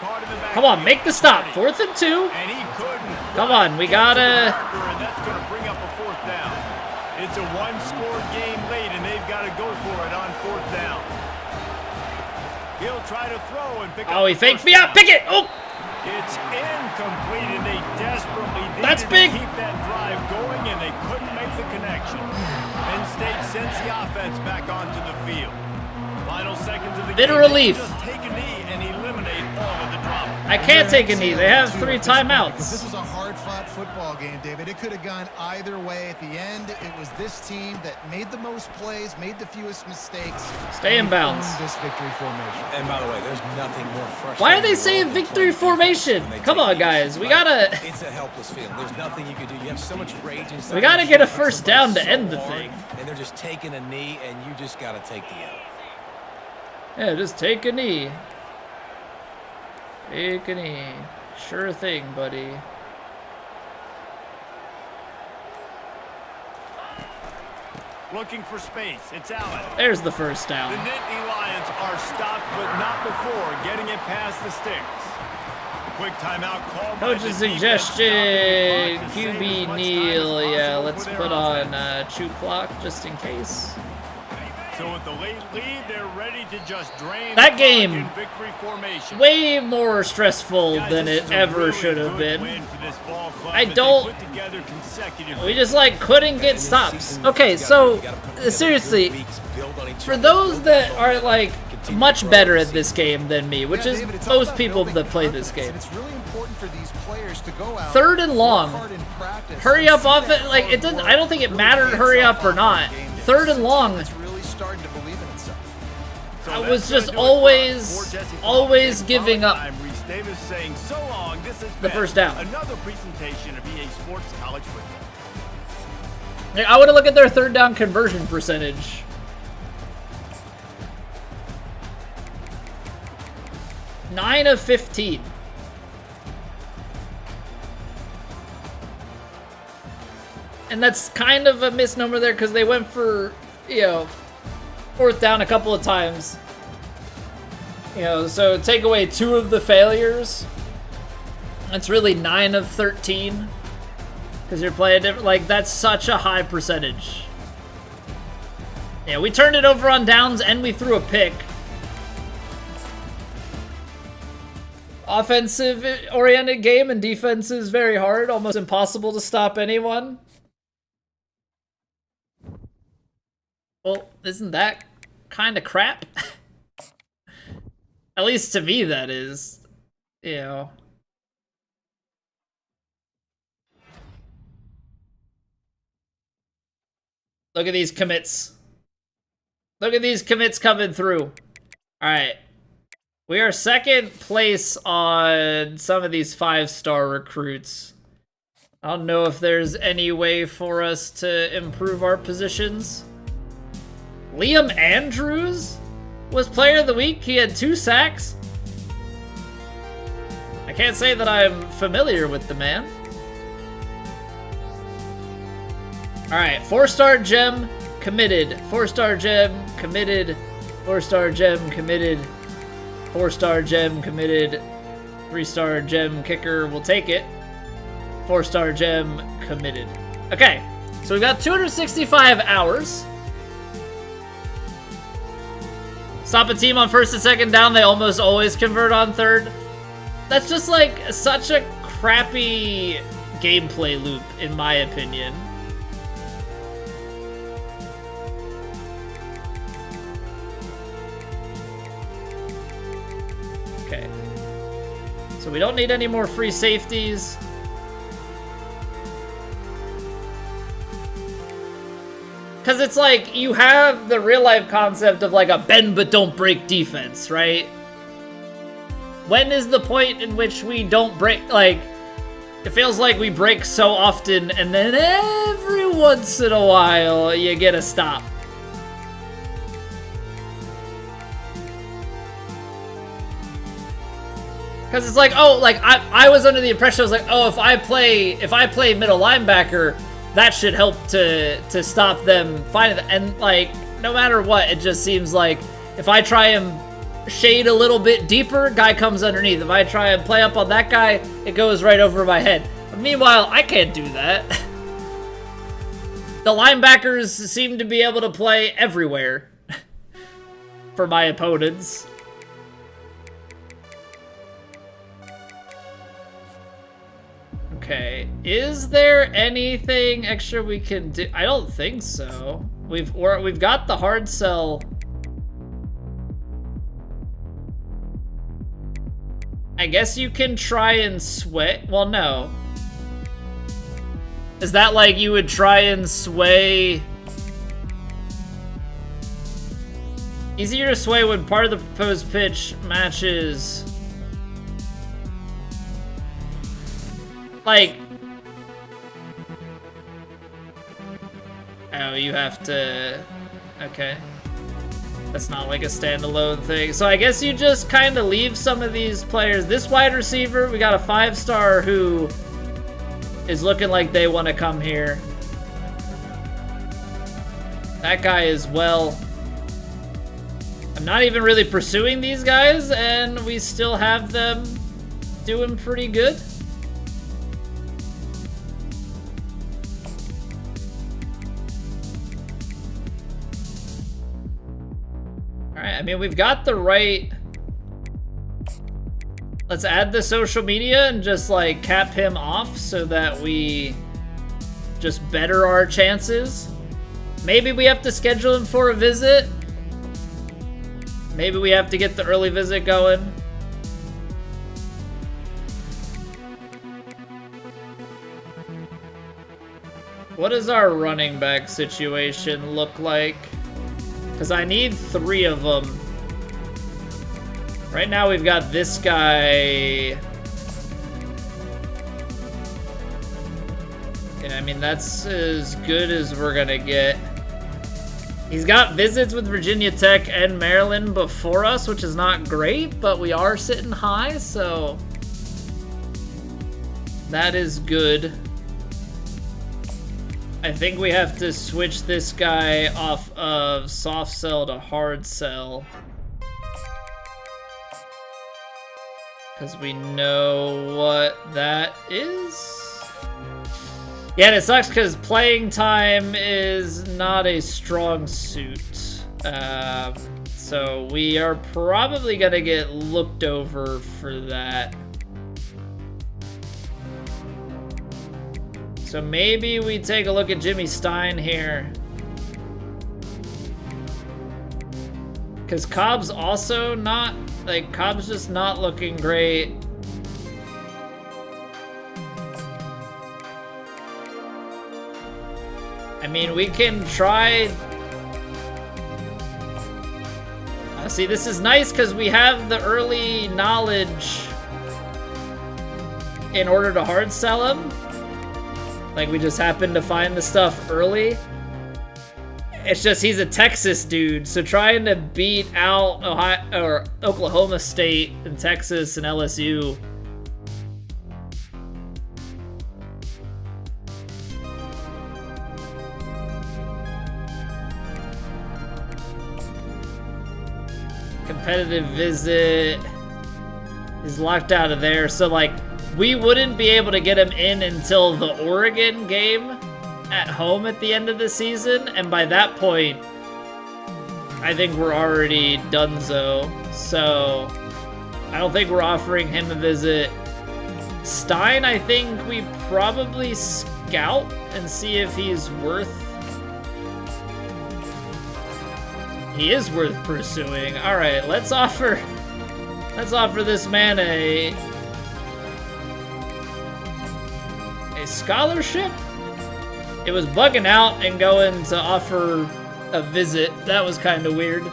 D: Caught in the back
A: Come on, make the stop. 4th and 2.
D: And he couldn't.
A: Come on, we
D: Get to the
A: gotta.
D: marker, and that's going to bring up a 4th down. It's a 1-score game late, and they've got to go for it on 4th down. He'll try to throw and pick up.
A: Oh, he
D: the
A: faked
D: first
A: me out.
D: down.
A: Pick it. Oh,
D: It's incomplete, and they desperately needed
A: That's
D: to
A: big.
D: keep that drive going, and they couldn't make the connection. Penn State sends the offense back onto the field. Final seconds of the
A: Bitter
D: game.
A: relief.
D: They can just take a knee and eliminate all of the drama.
A: I can't take a knee. They have 3
F: Because this
A: timeouts.
F: was a hard-fought football game, David. It could have gone either way. At the end, it was this team that made the most plays, made the fewest mistakes.
A: Stay in
F: and
A: bounds.
F: earned this victory formation.
E: And by the way, there's nothing more frustrating.
A: Why are they
E: in the
A: saying
E: world than
A: victory
E: playing defense
A: formation?
E: when they
A: Come
E: take
A: on,
E: leads,
A: guys. We
E: right?
A: gotta.
E: It's a helpless feeling. There's nothing you can do. You have so much rage inside.
A: We gotta
E: you.
A: get a
E: Hurt
A: first
E: somebody
A: down to
E: so
A: end the
E: hard,
A: thing.
E: And they're just taking a knee, and you just got to take the L.
A: Yeah, just take a knee. Take a knee. Sure thing, buddy.
D: Looking for space. It's Allen.
A: There's the first
D: The
A: down.
D: Nittany Lions are stopped, but not before getting it past the sticks. Quick timeout call.
A: Coach's suggestion, QB kneel. Yeah, let's put on chew clock just in case.
D: So with the late lead, they're ready to just drain
A: That
D: the clock
A: game,
D: in victory formation.
A: way more stressful
D: Guys,
A: than
D: this
A: it
D: is a
A: ever
D: really
A: should have
D: good
A: been.
D: win for this ball club
A: I
D: that they
A: don't-
D: put together consecutively.
A: We just like couldn't get stops. Okay, so seriously, for those that are like much better at this game than me, which
F: Yeah,
A: is
F: David, it's all
A: most
F: about
A: people
F: building
A: that play this
F: confidence,
A: game.
F: and it's really important for these players to go out,
A: 3rd and long.
F: work hard in practice,
A: Hurry
F: and
A: up
F: see
A: off
F: that
A: it. Like
F: hard
A: it doesn't.
F: work
A: I don't think it
F: really
A: mattered
F: pay
A: hurry
F: itself
A: up or
F: off
A: not.
F: on game day.
A: 3rd and long.
F: It's really starting to believe in itself.
D: So
A: I
D: that's
A: was
D: gonna
A: just
D: do it for us. For Jesse
A: always
D: Fox,
A: giving up.
D: I'm Reese Davis saying so long. This has
A: The
D: been
A: first down.
D: Another presentation of EA Sports College Football.
A: Like, I want to look at their 3rd down conversion percentage. Nine of 15. And that's kind of a misnomer there because they went for, 4th down a couple of times. So take away 2 of the failures. That's really 9 of 13. Because you're playing different. Like, that's such a high percentage. Yeah, we turned it over on downs and we threw a pick. Offensive-oriented game and defense is very hard. Almost impossible to stop anyone. Well, isn't that kind of crap? At least to me, that is. Look at these commits. Look at these commits coming through. Alright. We are 2nd place on some of these 5-star recruits. I don't know if there's any way for us to improve our positions. Liam Andrews was player of the week. He had 2 sacks. I can't say that I'm familiar with the man. All right, 4-star gem committed. 4-star gem committed. 4-star gem committed. 4-star gem committed. 3-star gem kicker will take it. 4-star gem committed. Okay, so we've got 265 hours. Stop a team on 1st and 2nd down, they almost always convert on 3rd. That's just like such a crappy gameplay loop, in my opinion. Okay. So we don't need any more free safeties. Because it's like, you have the real-life concept of like a bend but don't break defense, right? When is the point in which we don't break? Like, it feels like we break so often, and then every once in a while, you get a stop. Because it's like, oh, like, I was under the impression, I was like, oh, if I play middle linebacker, that should help to stop them finding them. And like, no matter what, it just seems like if I try and shade a little bit deeper, guy comes underneath. If I try and play up on that guy, it goes right over my head. But meanwhile, I can't do that. The linebackers seem to be able to play everywhere for my opponents. Okay, is there anything extra we can do? I don't think so. We've got the hard sell. I guess you can try and sway. Well, no. Is that like you would try and sway? Easier to sway when part of the proposed pitch matches. Like, oh, you have to, okay. That's not like a standalone thing. So I guess you just kind of leave some of these players. This wide receiver, we got a 5-star who is looking like they want to come here. That guy as well. I'm not even really pursuing these guys, and we still have them doing pretty good. Alright, I mean, we've got the right... Let's add the social media and just, like, cap him off so that we just better our chances. Maybe we have to schedule him for a visit. Maybe we have to get the early visit going. What does our running back situation look like? Because I need 3 of them. Right now we've got this guy. And I mean, that's as good as we're gonna get. He's got visits with Virginia Tech and Maryland before us, which is not great, but we are sitting high, so that is good. I think we have to switch this guy off of soft sell to hard sell. Because we know what that is. Yeah, and it sucks because playing time is not a strong suit. So we are probably going to get looked over for that. So maybe we take a look at Jimmy Stein here. Because Cobb's also not, like, Cobb's just not looking great. I mean, we can try. See, this is nice because we have the early knowledge in order to hard sell him. Like, we just happened to find the stuff early. It's just he's a Texas dude, so trying to beat out Ohio or Oklahoma State and Texas and LSU. Competitive visit is locked out of there, so like we wouldn't be able to get him in until the Oregon game at home at the end of the season, and by that point I think we're already donezo. So I don't think we're offering him a visit. Stein, I think we probably scout and see if he's worth. He is worth pursuing. All right, let's offer this man a scholarship. It was bugging out and going to offer a visit. That was kind of weird.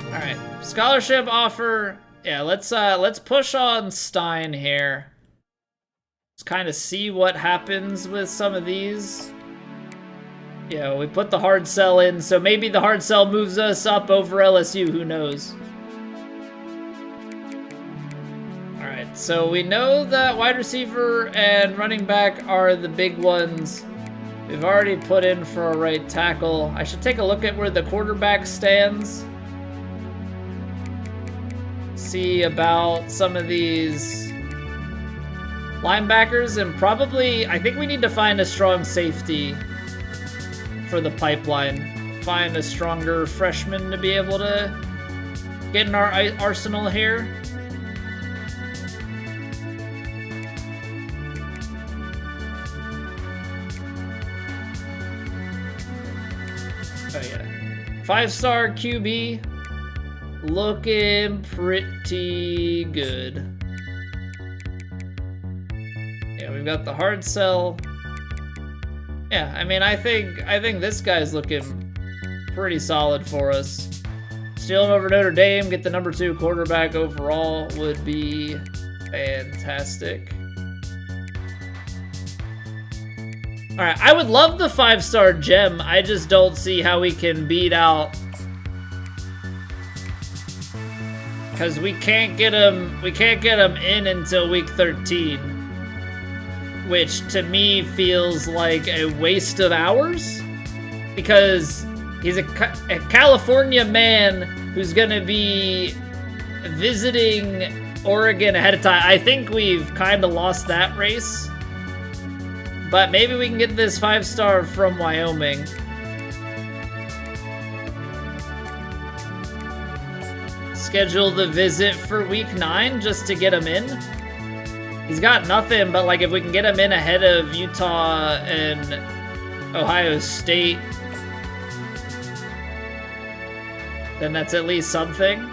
A: All right, scholarship offer. Yeah, let's push on Stein here. Let's kind of see what happens with some of these. Yeah, we put the hard sell in, so maybe the hard sell moves us up over LSU, who knows? Alright, so we know that wide receiver and running back are the big ones. We've already put in for a right tackle. I should take a look at where the quarterback stands. See about some of these linebackers, and probably, I think we need to find a strong safety for the pipeline. Find a stronger freshman to be able to get in our arsenal here. Oh yeah. 5-star QB. Looking pretty good. Yeah, we've got the hard sell. Yeah, I mean, I think this guy's looking pretty solid for us. Steal him over Notre Dame, get the number 2 quarterback overall would be fantastic. All right, I would love the 5-star gem. I just don't see how we can beat out, because we can't get him in until week 13. Which to me feels like a waste of hours, because he's a California man who's gonna be visiting Oregon ahead of time. I think we've kind of lost that race, but maybe we can get this 5-star from Wyoming. Schedule the visit for week 9 just to get him in. He's got nothing, but like if we can get him in ahead of Utah and Ohio State, then that's at least something.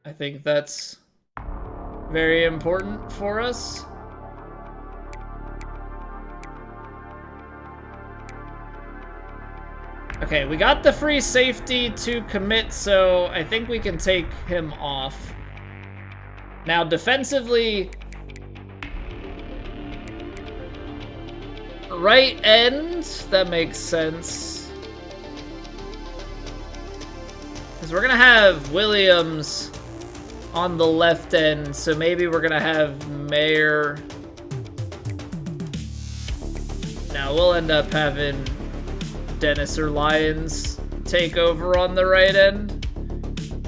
A: I think that's very important for us. Okay, we got the free safety to commit, so I think we can take him off. Now, defensively, right end, that makes sense. Because we're going to have Williams on the left end, so maybe we're going to have Mayer. Now, we'll end up having Dennis or Lyons take over on the right end.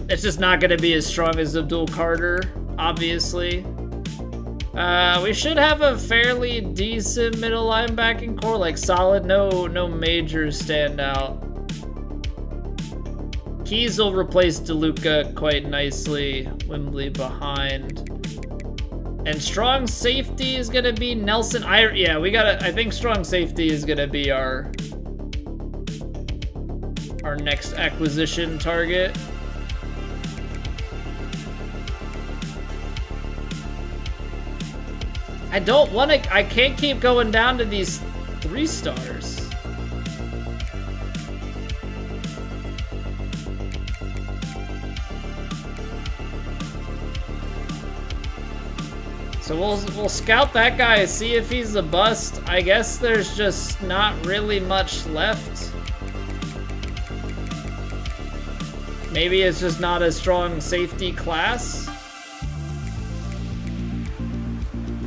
A: It's just not going to be as strong as Abdul Carter, obviously. We should have a fairly decent middle linebacking core, like solid, no major standout. Keys will replace DeLuca quite nicely. Wembley behind. And strong safety is going to be Nelson. Yeah, I think strong safety is going to be our next acquisition target. I can't keep going down to these 3 stars. So we'll scout that guy, see if he's a bust. I guess there's just not really much left. Maybe it's just not a strong safety class.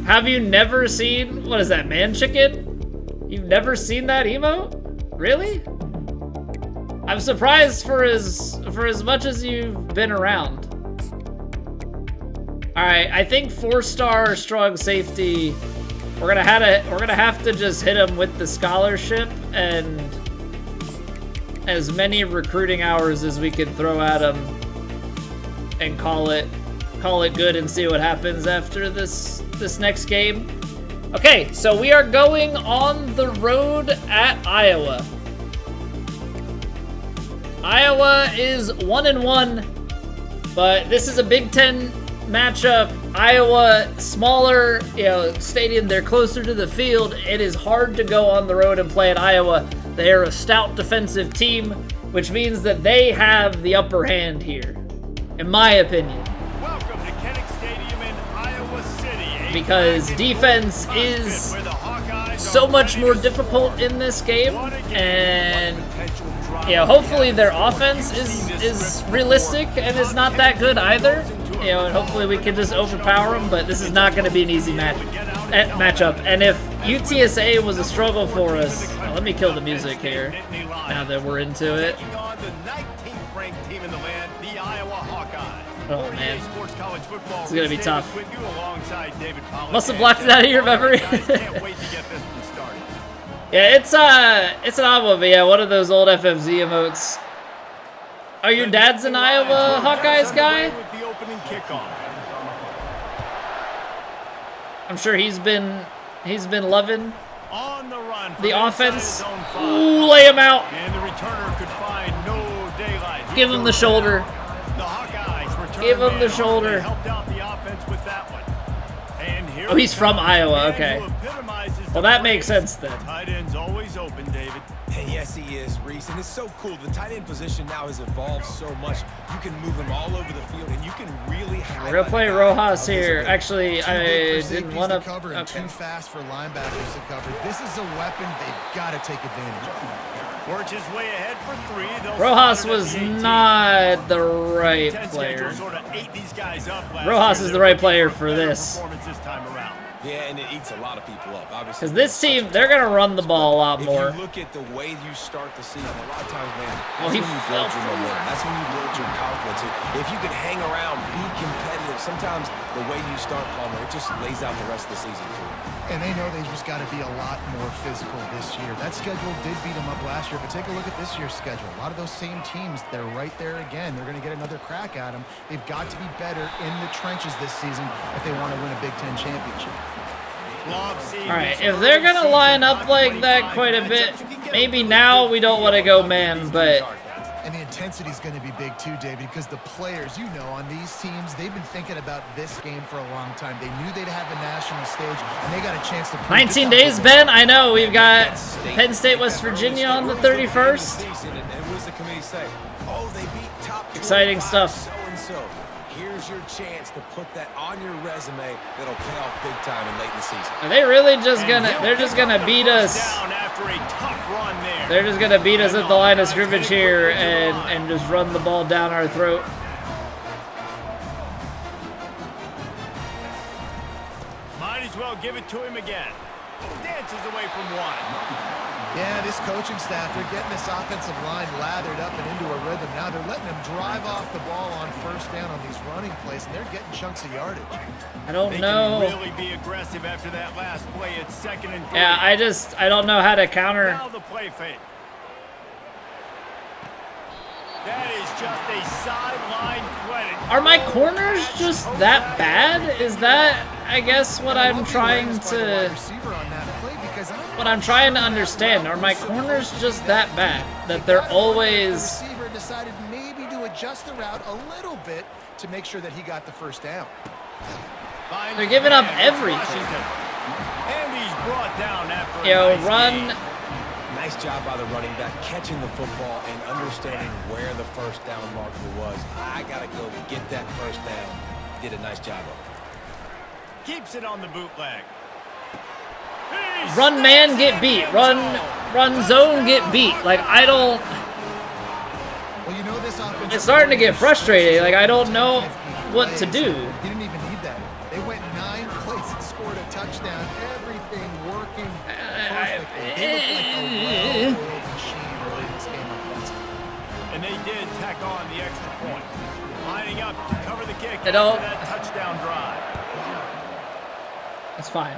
A: Have you never seen, what is that, man chicken? You've never seen that emote? Really? I'm surprised for as much as you've been around. All right, I think 4-star strong safety. We're gonna have to just hit him with the scholarship and as many recruiting hours as we can throw at him, and call it good and see what happens after this next game. Okay, so we are going on the road at Iowa. Iowa is 1-1, but this is a Big Ten matchup. Iowa, smaller, stadium, they're closer to the field. It is hard to go on the road and play at Iowa. They are a stout defensive team, which means that they have the upper hand here, in my opinion.
D: Welcome to Kinnick Stadium in Iowa City.
A: Because defense is so much more difficult in this game, and hopefully their offense is realistic and is not that good either. And hopefully we can just overpower them, but this is not going to be an easy matchup. And if UTSA was a struggle for us, let me kill the music here now that we're into it. Oh man, it's going to be tough. Must have blocked it out of your memory. Yeah, it's an Iowa, but yeah, one of those old FFZ emotes. Oh, your dad's an Iowa Hawkeyes guy? I'm sure he's been loving the offense. Ooh, lay him out. Give him the shoulder. Give him the shoulder. Oh, he's from Iowa. Okay. Well, that makes sense then.
D: Tight end's always open, David.
E: And yes, he is, Reese. And it's so cool. The tight end position now has evolved so much. You can move him all over the field, and you can really.
A: We're gonna play Rojas here. Actually, I didn't want to.
F: Okay. Too fast for linebackers to cover. This is a weapon they've got to take advantage of.
D: Works his way ahead for 3.
A: Rojas was not the right player. Rojas is the right player for this.
E: Yeah, and it eats a lot of people up, obviously.
A: Because this team, they're going to run the ball a lot more.
E: If you look at the way you start the season, a lot of times, man,
A: well, he
E: when you build your momentum. That's when you build your confidence. If you can hang around, be competitive, sometimes the way you start, Palmer, it just lays out the rest of the season for you.
F: And they know they've just got to be a lot more physical this year. That schedule did beat them up last year, but take a look at this year's schedule. A lot of those same teams, they're right there again. They're going to get another crack at them. They've got to be better in the trenches this season if they want to win a Big Ten championship.
A: Alright, if they're going to line up like that quite a bit, maybe now we don't want to go man, but...
F: And the intensity is going to be big too, David, because the players, on these teams, they've been thinking about this game for a long time. They knew they'd have a national stage, and they got a chance to...
A: 19 days, Ben? I know, we've got Penn State, West Virginia on the 31st. Exciting stuff.
E: Here's your chance to put that on your resume that'll pay off big time in late in the season.
A: Are they really just they're just gonna beat us? They're just gonna beat us at the line of scrimmage here and just run the ball down our throat.
D: Might as well give it to him again. Dances away from one.
F: Yeah, this coaching staff, they're getting this offensive line lathered up and into a rhythm. Now they're letting them drive off the ball on first down on these running plays, and they're getting chunks of yardage.
A: I don't know.
D: They can really be aggressive after that last play. It's 2nd and 3.
A: Yeah, I don't know how to counter.
D: Now the play fake. That is just a sideline credit.
A: Are my corners just that bad? Is that, I guess, what I'm trying to... What I'm trying to understand, are my corners just that bad that they're always...
F: The receiver decided maybe to adjust the route a little bit to make sure that he got the first down.
A: They're giving up everything.
D: And he's brought down after
A: run.
E: Nice job by the running back, catching the football and understanding where the first down marker was. I gotta go get that first down. Did a nice job of it.
D: Keeps it on the bootleg.
A: Run man, get beat. Run zone, get beat. Like, I don't...
F: Well, you know this offense.
A: It's starting to get frustrating. Like, I don't know what to do.
F: You didn't even need that. They went 9 plays and scored a touchdown. Everything working perfectly. They looked like a well-oiled machine early in this game offensively.
D: And they did tack on the extra point. Lining up to cover the kick
A: They don't-
D: after that touchdown drive.
A: It's fine.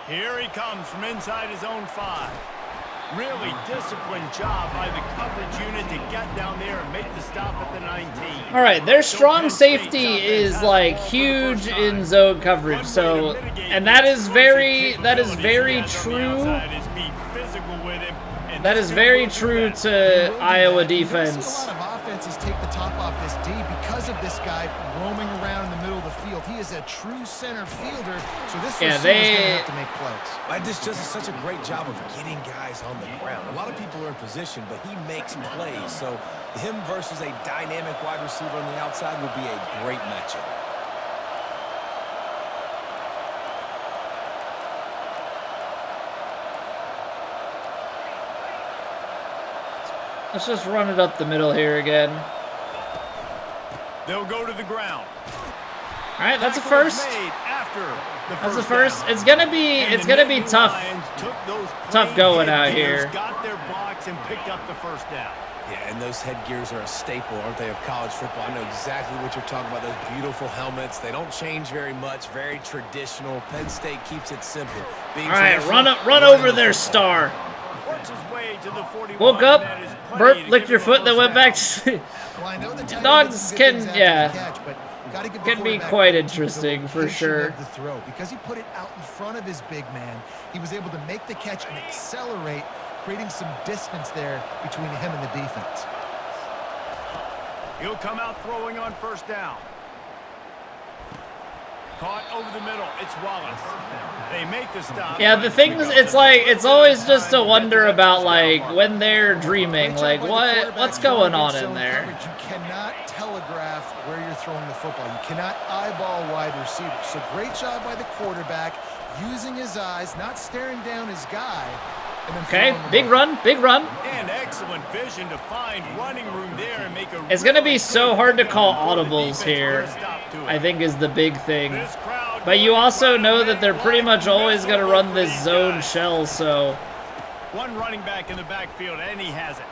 D: Here he comes from inside his own 5. Really disciplined job by the coverage unit to get down there and make the stop at the 19.
A: All right, their strong safety is like huge in zone coverage. So, and that is very true. That is very true to Iowa defense.
F: A lot of offenses take the top off this D because of this guy roaming around in the middle of the field. He is a true center fielder, so this receiver's going to have to make plays.
E: This just is such a great job of getting guys on the ground. A lot of people are in position, but he makes plays. So him versus a dynamic wide receiver on the outside would be a great matchup.
A: Let's just run it up the middle here again.
D: They'll go to the ground.
A: All right, that's a first. That's a first. It's gonna be tough going out here.
D: Got their blocks and picked up the first down.
E: Yeah, and those headgears are a staple, aren't they, of college football? I know exactly what you're talking about, those beautiful helmets. They don't change very much, very traditional. Penn State keeps it simple.
A: All right, run over their star.
D: Works his way to the 41.
A: Woke up,
D: That is plenty
A: burped,
D: to
A: licked
D: give
A: your
D: him
A: foot, then went back to
F: Well, I know the tight end
A: Dogs
F: does good
A: can,
F: things after
A: yeah,
F: the catch, but gotta give the
A: can be
F: quarterback
A: quite
F: credit for the
A: interesting for
F: location
A: sure.
F: of the throw, because he put it out in front of his big man. He was able to make the catch and accelerate, creating some distance there between him and the defense.
D: He'll come out throwing on first down. Caught over the middle. It's Wallace. They make the stop.
A: Yeah, the thing is, it's like, it's always just a wonder about, like, when they're dreaming, like, what's going on in there?
F: You cannot telegraph where you're throwing the football. You cannot eyeball wide receivers. So great job by the quarterback, using his eyes, not staring down his guy. And then
A: Okay, big run, big run.
D: And excellent vision to find running room there and make a.
A: It's gonna be so hard to call audibles here, I think is the big thing. But you also know that they're pretty much always gonna run this zone shell, so.
D: One running back in the backfield, and he has it.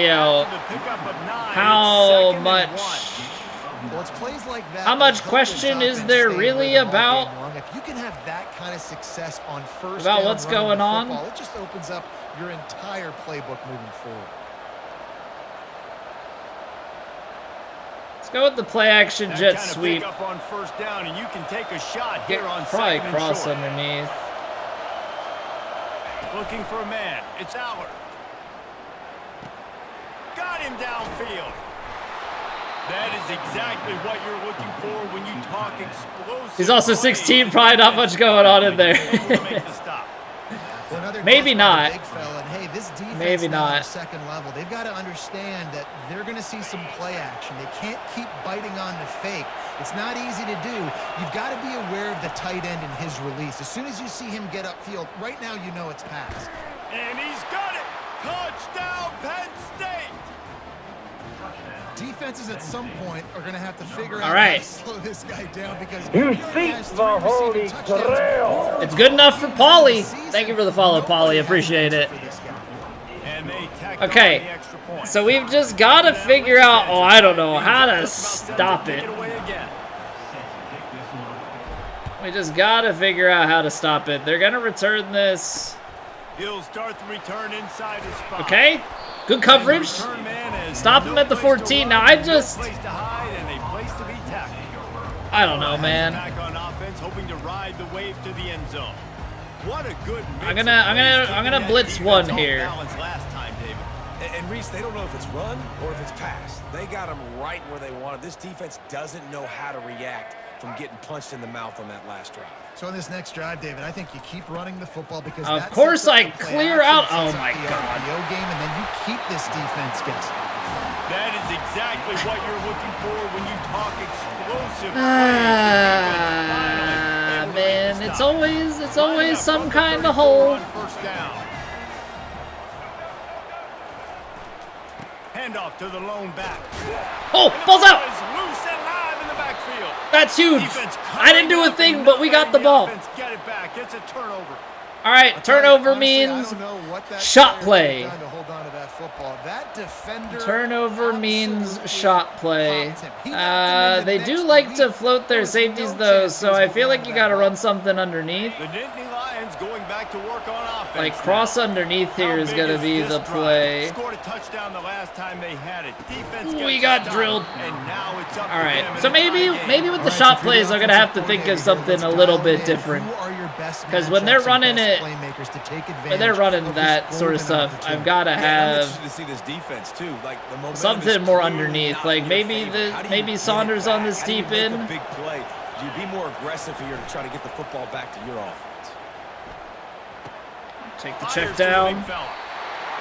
A: You know,
D: The pickup of 9,
A: how
D: it's 2nd and
A: much
D: 1.
F: Well, it's plays like that.
A: How much
F: that help
A: question
F: this
A: is
F: offense
A: there
F: stay
A: really
F: rhythm all
A: about-
F: game long. If you can have that kind of success on first
A: About
F: down
A: what's
F: running
A: going
F: the
A: on?
F: football, it just opens up your entire playbook moving forward.
A: Let's go with the play action
D: That
A: jet
D: kind of
A: sweep.
D: pickup on first down, and you can take a shot
A: Get
D: here on
A: probably
D: 2nd and
A: cross
D: short.
A: underneath.
D: Looking for a man. It's Aller. Got him downfield. That is exactly what you're looking for when you talk explosive.
A: He's also
D: plays.
A: 16, probably not much going on in there.
D: Able to make the stop.
F: Well, another
A: Maybe
F: touch by the
A: not.
F: big fella, and hey, this defense
A: Maybe
F: now
A: not.
F: at the second level, they've got to understand that they're going to see some play action. They can't keep biting on the fake. It's not easy to do. You've got to be aware of the tight end and his release. As soon as you see him get upfield, right now you know it's pass.
D: And he's got it. Touchdown, Penn State.
F: Defenses at some point are going to have to figure
A: All
F: out
A: right.
F: how to slow this guy down because
B: You
F: he only
B: think
F: has
B: the
F: 3
B: Holy
F: receiving touchdowns.
B: Grail.
A: It's good enough for Pauly. Thank you for the follow, Pauly. Appreciate it.
D: And they tacked on
A: Okay,
D: the extra point.
A: so we've just got to figure out, oh, I don't know, how to stop
D: Take
A: it.
D: it away again.
A: We just got to figure out how to stop it. They're going to return this.
D: He'll start the return inside his spot.
A: Okay, good coverage.
D: Return man has
A: Stop him
D: no
A: at the
D: place to
A: 14.
D: run,
A: Now, I
D: no
A: just,
D: place to hide, and a place to be tackled.
A: I don't know, man.
D: Back on offense, hoping to ride the wave to the end zone. What a good mix
A: I'm
D: of
A: gonna
D: plays, keeping
A: blitz
D: that
A: one
D: defense off
A: here.
D: balance last time, David.
E: And Reese, they don't know if it's run or if it's pass. They got them right where they want it. This defense doesn't know how to react from getting punched in the mouth on that last drive.
F: So in this next drive, David, I think you keep running the football because
A: Of
F: that
A: course
F: sets up
A: I
F: the play
A: clear
F: action,
A: out-
F: sets
A: oh
F: up
A: my
F: the
A: God.
F: RPO game, and then you keep this defense guessing.
D: That is exactly what you're looking for when you talk explosive Aggressive.
A: Man, it's always some kind of hole.
D: First down. Handoff to the lone back.
A: Oh, ball's out.
D: Is loose and live in the backfield.
A: That's huge.
D: Defense
A: I didn't do a thing, but we got the ball.
D: Defense get it back. It's a turnover.
A: All right, turnover
F: Honestly,
A: means
F: I don't know what that
A: shot
F: player
A: play.
F: done to hold on to that football. That defender
A: Turnover means
F: absolutely
A: shot play.
F: popped him. He got them in the
A: They do
F: next
A: like to
F: week.
A: float their
F: There was
A: safeties
F: no
A: though,
F: chance
A: so
F: he was
A: I feel
F: gonna
A: like
F: have
A: you
F: that
A: got to
F: ball.
A: run something underneath.
D: The Nittany Lions going back to work on offense.
A: Like
D: now.
A: cross underneath here
D: How
A: is
D: big
A: going to be
D: this
A: the
D: drive?
A: play.
D: Scored a touchdown the last time they had it. Defense
A: We
D: gets
A: got
D: stopped,
A: drilled.
D: And now it's up
A: All
D: to
A: right,
D: them
A: so
D: in a tie game.
A: maybe with the
F: All right,
A: shot
F: so for
A: plays,
F: the
A: I'm gonna have to
F: offensive
A: think of
F: coordinator,
A: something
F: let's
A: a little
F: dial
A: bit
F: in.
A: different.
F: Who are your best
A: 'Cause when they're
F: matchups and
A: running
F: best
A: it-
F: playmakers to take
A: When
F: advantage
A: they're running
F: of
A: that
F: this
A: sort of
F: golden
A: stuff, I've
F: opportunity?
A: got to
E: Yeah, I'm
A: have
E: interested to see this defense too. Like the momentum
A: something
E: is
A: more
E: clearly
A: underneath.
E: not
A: Like
E: in your
A: maybe
E: favor. How do you
A: maybe
E: get it
A: Saunders on
E: back?
A: this
E: How do you
A: deep
E: make
A: end.
E: a big play? Do you be more aggressive here to try to get the football back to your offense?
A: Take the
D: Fires
A: check
D: to the
A: down.
D: big fella.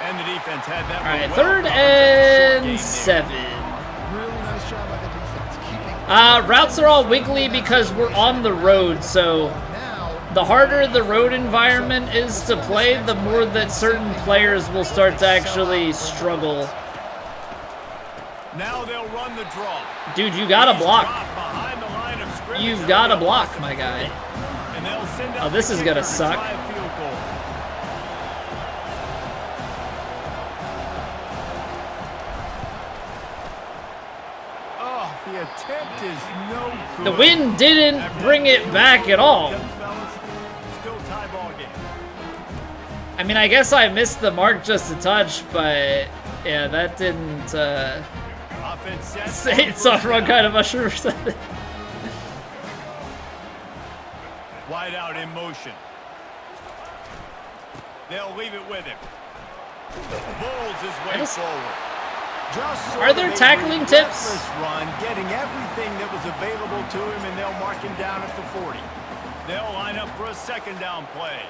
D: And the defense had that
A: All
D: one
A: right,
D: well
A: third
D: covered. Just a short gain
A: and
D: there.
A: 7.
F: Really nice job by the defense. Keeping
A: Routes are all wiggly because we're on the road, so
F: now.
A: the harder the road environment is to play, the more that certain players will start to actually struggle.
D: Now they'll run the draw.
A: Dude, you gotta block.
D: Dropped behind the line of scrimmage.
A: You've gotta block, my guy.
D: And they'll send
A: Oh,
D: out
A: this
D: the
A: is
D: kicker
A: gonna
D: to
A: suck.
D: try a field goal. Oh, the attempt is no good.
A: The wind didn't bring it back at all.
D: Still tie ball game.
A: I mean, I guess I missed the mark just a touch, but yeah, that didn't
D: Offense set.
A: say it's on wrong kind of mushroom or something.
D: Wide out in motion. They'll leave it with him. Bulls his way
A: Yes.
D: forward. Just
A: Are there tackling tips?
D: relentless run, getting everything that was available to him, and they'll mark him down at the 40. They'll line up for a second down play.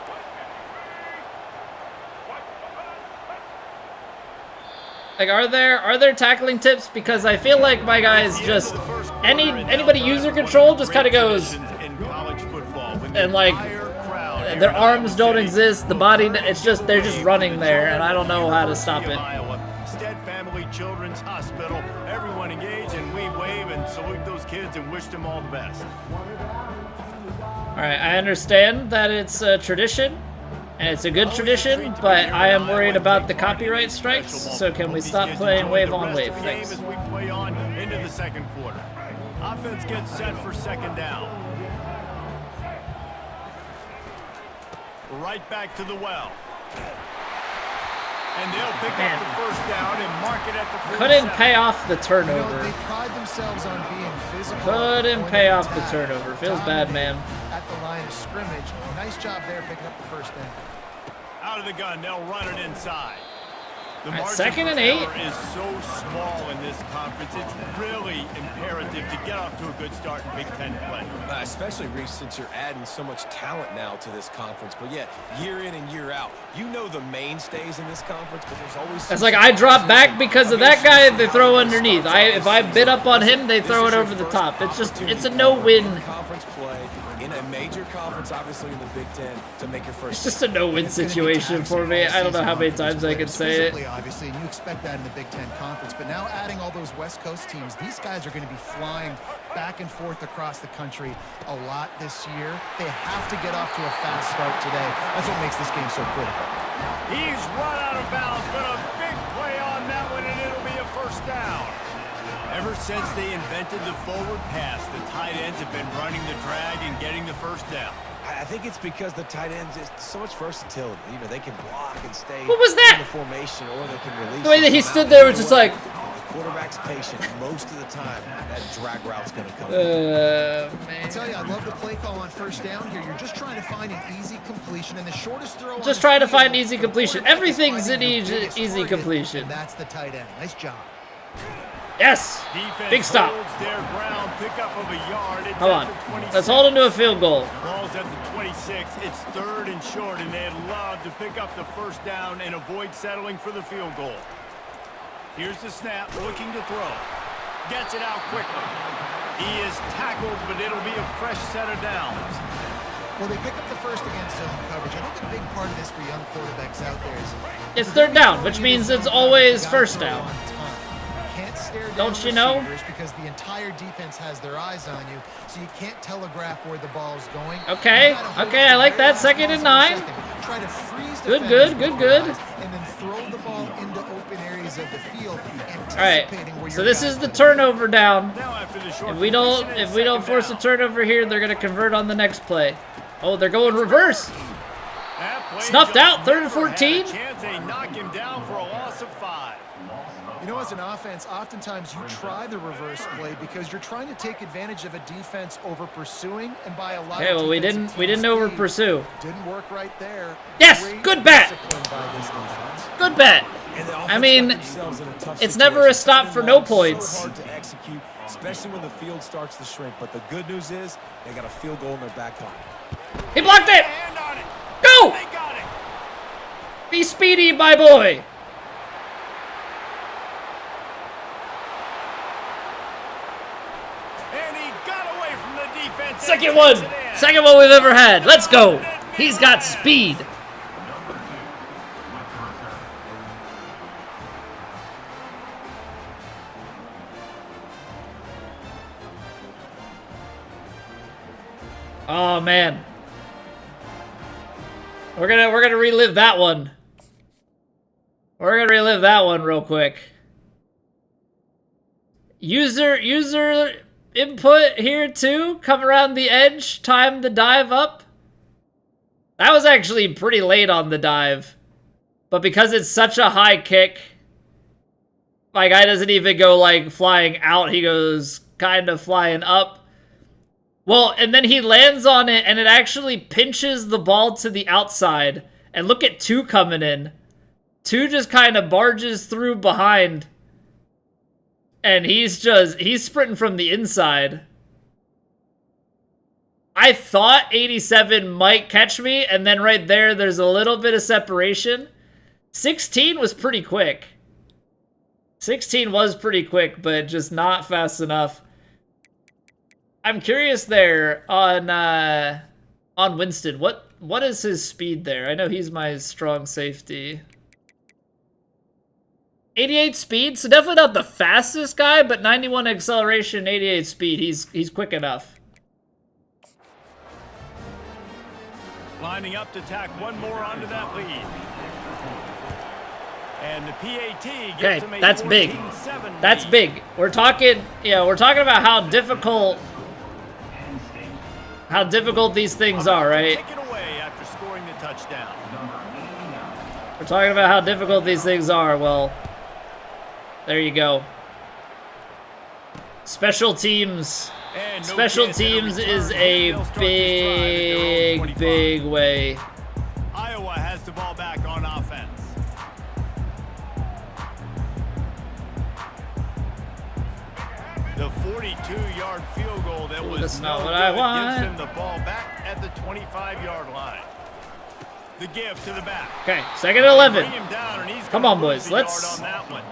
A: Like, are there tackling tips? Because I feel like my guys just anybody user control just kind of goes and like their arms don't exist, the body it's just they're just running there, and I don't know how to stop it.
D: Stead Family Children's Hospital. Everyone engaged, and we wave and salute those kids and wish them all the best.
A: All right, I understand that it's a tradition. And it's a good tradition, but I am worried about the copyright strikes, so can we stop playing wave on wave? Thanks.
D: As we play on into the second quarter. Offense gets set for second down. Right back to the well. And they'll pick up the first down and mark it at the 47.
A: Couldn't pay off the
F: You know,
A: turnover.
F: they pride themselves on being physical.
A: Couldn't pay off the turnover. Feels bad, man.
F: At the line of scrimmage. Nice job there picking up the first down.
D: Out of the gun, they'll run it inside. The
A: All right,
D: margin
A: second
D: for
A: and 8.
D: error is so small in this conference. It's really imperative to get off to a good start in Big Ten play.
E: Especially, Reese, since you're adding so much talent now to this conference. But yet, year in and year out, you know the mainstays in this conference, but there's always...
A: It's like I drop back because of that guy, they throw underneath. If I bid up on him, they throw it over the top. It's a no-win.
E: Conference play in a major conference, obviously in the Big Ten, to make your first...
A: It's just a no-win situation for me. I don't know how many times I can say it.
F: Obviously, and you expect that in the Big Ten Conference, but now adding all those West Coast teams, these guys are going to be flying back and forth across the country a lot this year. They have to get off to a fast start today. That's what makes this game so critical.
D: He's run out of bounds, but a big play on that one, and it'll be a first down. Ever since they invented the forward pass, the tight ends have been running the drag and getting the first down.
E: I think it's because the tight ends is so much versatility. You know, they can block and stay
A: What was that?
E: in the formation, or they can release.
A: The way that he
E: them
A: stood
E: out.
A: there was just like...
E: The quarterback's patient most of the time. That drag route's going to come.
F: I
A: man.
F: tell you, I love the play call on first down here. You're just trying to find an easy completion, and the shortest throw.
A: Just trying to find easy completion. Everything's an easy completion.
F: And that's the tight end. Nice job.
A: Yes!
D: Defense
A: Big stop.
D: holds their ground, pickup of a yard. It's
A: Hold
D: at
A: on.
D: the 26.
A: Let's hold him to a field goal.
D: Ball's at the 26. It's third and short, and they'd love to pick up the first down and avoid settling for the field goal. Here's the snap, looking to throw. Gets it out quickly. He is tackled, but it'll be a fresh set of downs.
F: Well, they pick up the first against zone coverage. I think a big part of this for young quarterbacks out there is
A: It's third down, which means it's always first down.
F: Can't stare down
A: Don't you know?
F: receivers because the entire defense has their eyes on you, so you can't telegraph where the ball's going.
A: Okay, okay, I like that. 2nd and 9.
F: Try to freeze
A: Good,
F: defenders
A: good,
F: with
A: good.
F: your eyes, and then throw the ball into open areas of the field.
A: All right, so this is the turnover down.
D: Now after the short
A: If we don't force a turnover here, they're gonna convert on the next play. Oh, they're going reverse. Snuffed out, 3rd and 14.
D: Chance they knock him down for a loss of 5.
F: You know, as an offense, oftentimes you try the reverse play because you're trying to take advantage of a defense over pursuing, and by a lot
A: Okay,
F: of
A: well we didn't over pursue.
F: Didn't work right there.
A: Yes,
F: Great
A: good bet.
F: discipline by this defense.
A: Good bet.
E: And the
A: I
E: offense
A: mean,
E: got themselves in a tough
A: it's never a
E: situation.
A: stop for no
E: So
A: points.
E: hard to execute, especially when the field starts to shrink. But the good news is they got a field goal in their back pocket.
A: He blocked it.
D: Hand on it.
A: Go.
D: They got it.
A: Be speedy, my boy.
D: And he got away from the defense.
A: Second one. Second one we've ever had. Let's go. He's got speed. Oh man. We're gonna relive that one. We're gonna relive that one real quick. User input here too. Come around the edge. Time the dive up. That was actually pretty late on the dive. But because it's such a high kick, my guy doesn't even go like flying out. He goes kind of flying up. Well, and then he lands on it, and it actually pinches the ball to the outside. And look at 2 coming in. 2 just kind of barges through behind. And he's sprinting from the inside. I thought 87 might catch me, and then right there's a little bit of separation. 16 was pretty quick. 16 was pretty quick, but just not fast enough. I'm curious there on Winston. What is his speed there? I know he's my strong safety. 88 speed, so definitely not the fastest guy, but 91 acceleration, 88 speed. He's quick enough.
D: Lining up to tack one more onto that lead. And the PAT gives
A: Okay,
D: them a
A: that's big.
D: 14-7
A: That's
D: lead.
A: big. We're talking about how difficult these things are, right?
D: Take it away after scoring the touchdown.
A: We're talking about how difficult these things are. Well, there you go. Special teams.
D: And no
A: Special
D: chance at a
A: teams
D: return.
A: is a
D: They'll start this drive at their own 25.
A: big way.
D: Iowa has the ball back on offense. The 42-yard field goal that was
A: That's not
D: no
A: what
D: good
A: I
D: gives
A: want.
D: them the ball back at the 25-yard line. The give to the back.
A: Okay, 2nd and 11.
D: Bring him down, and he's
A: Come
D: gonna
A: on,
D: lose
A: boys.
D: a yard
A: Let's-
D: on that one.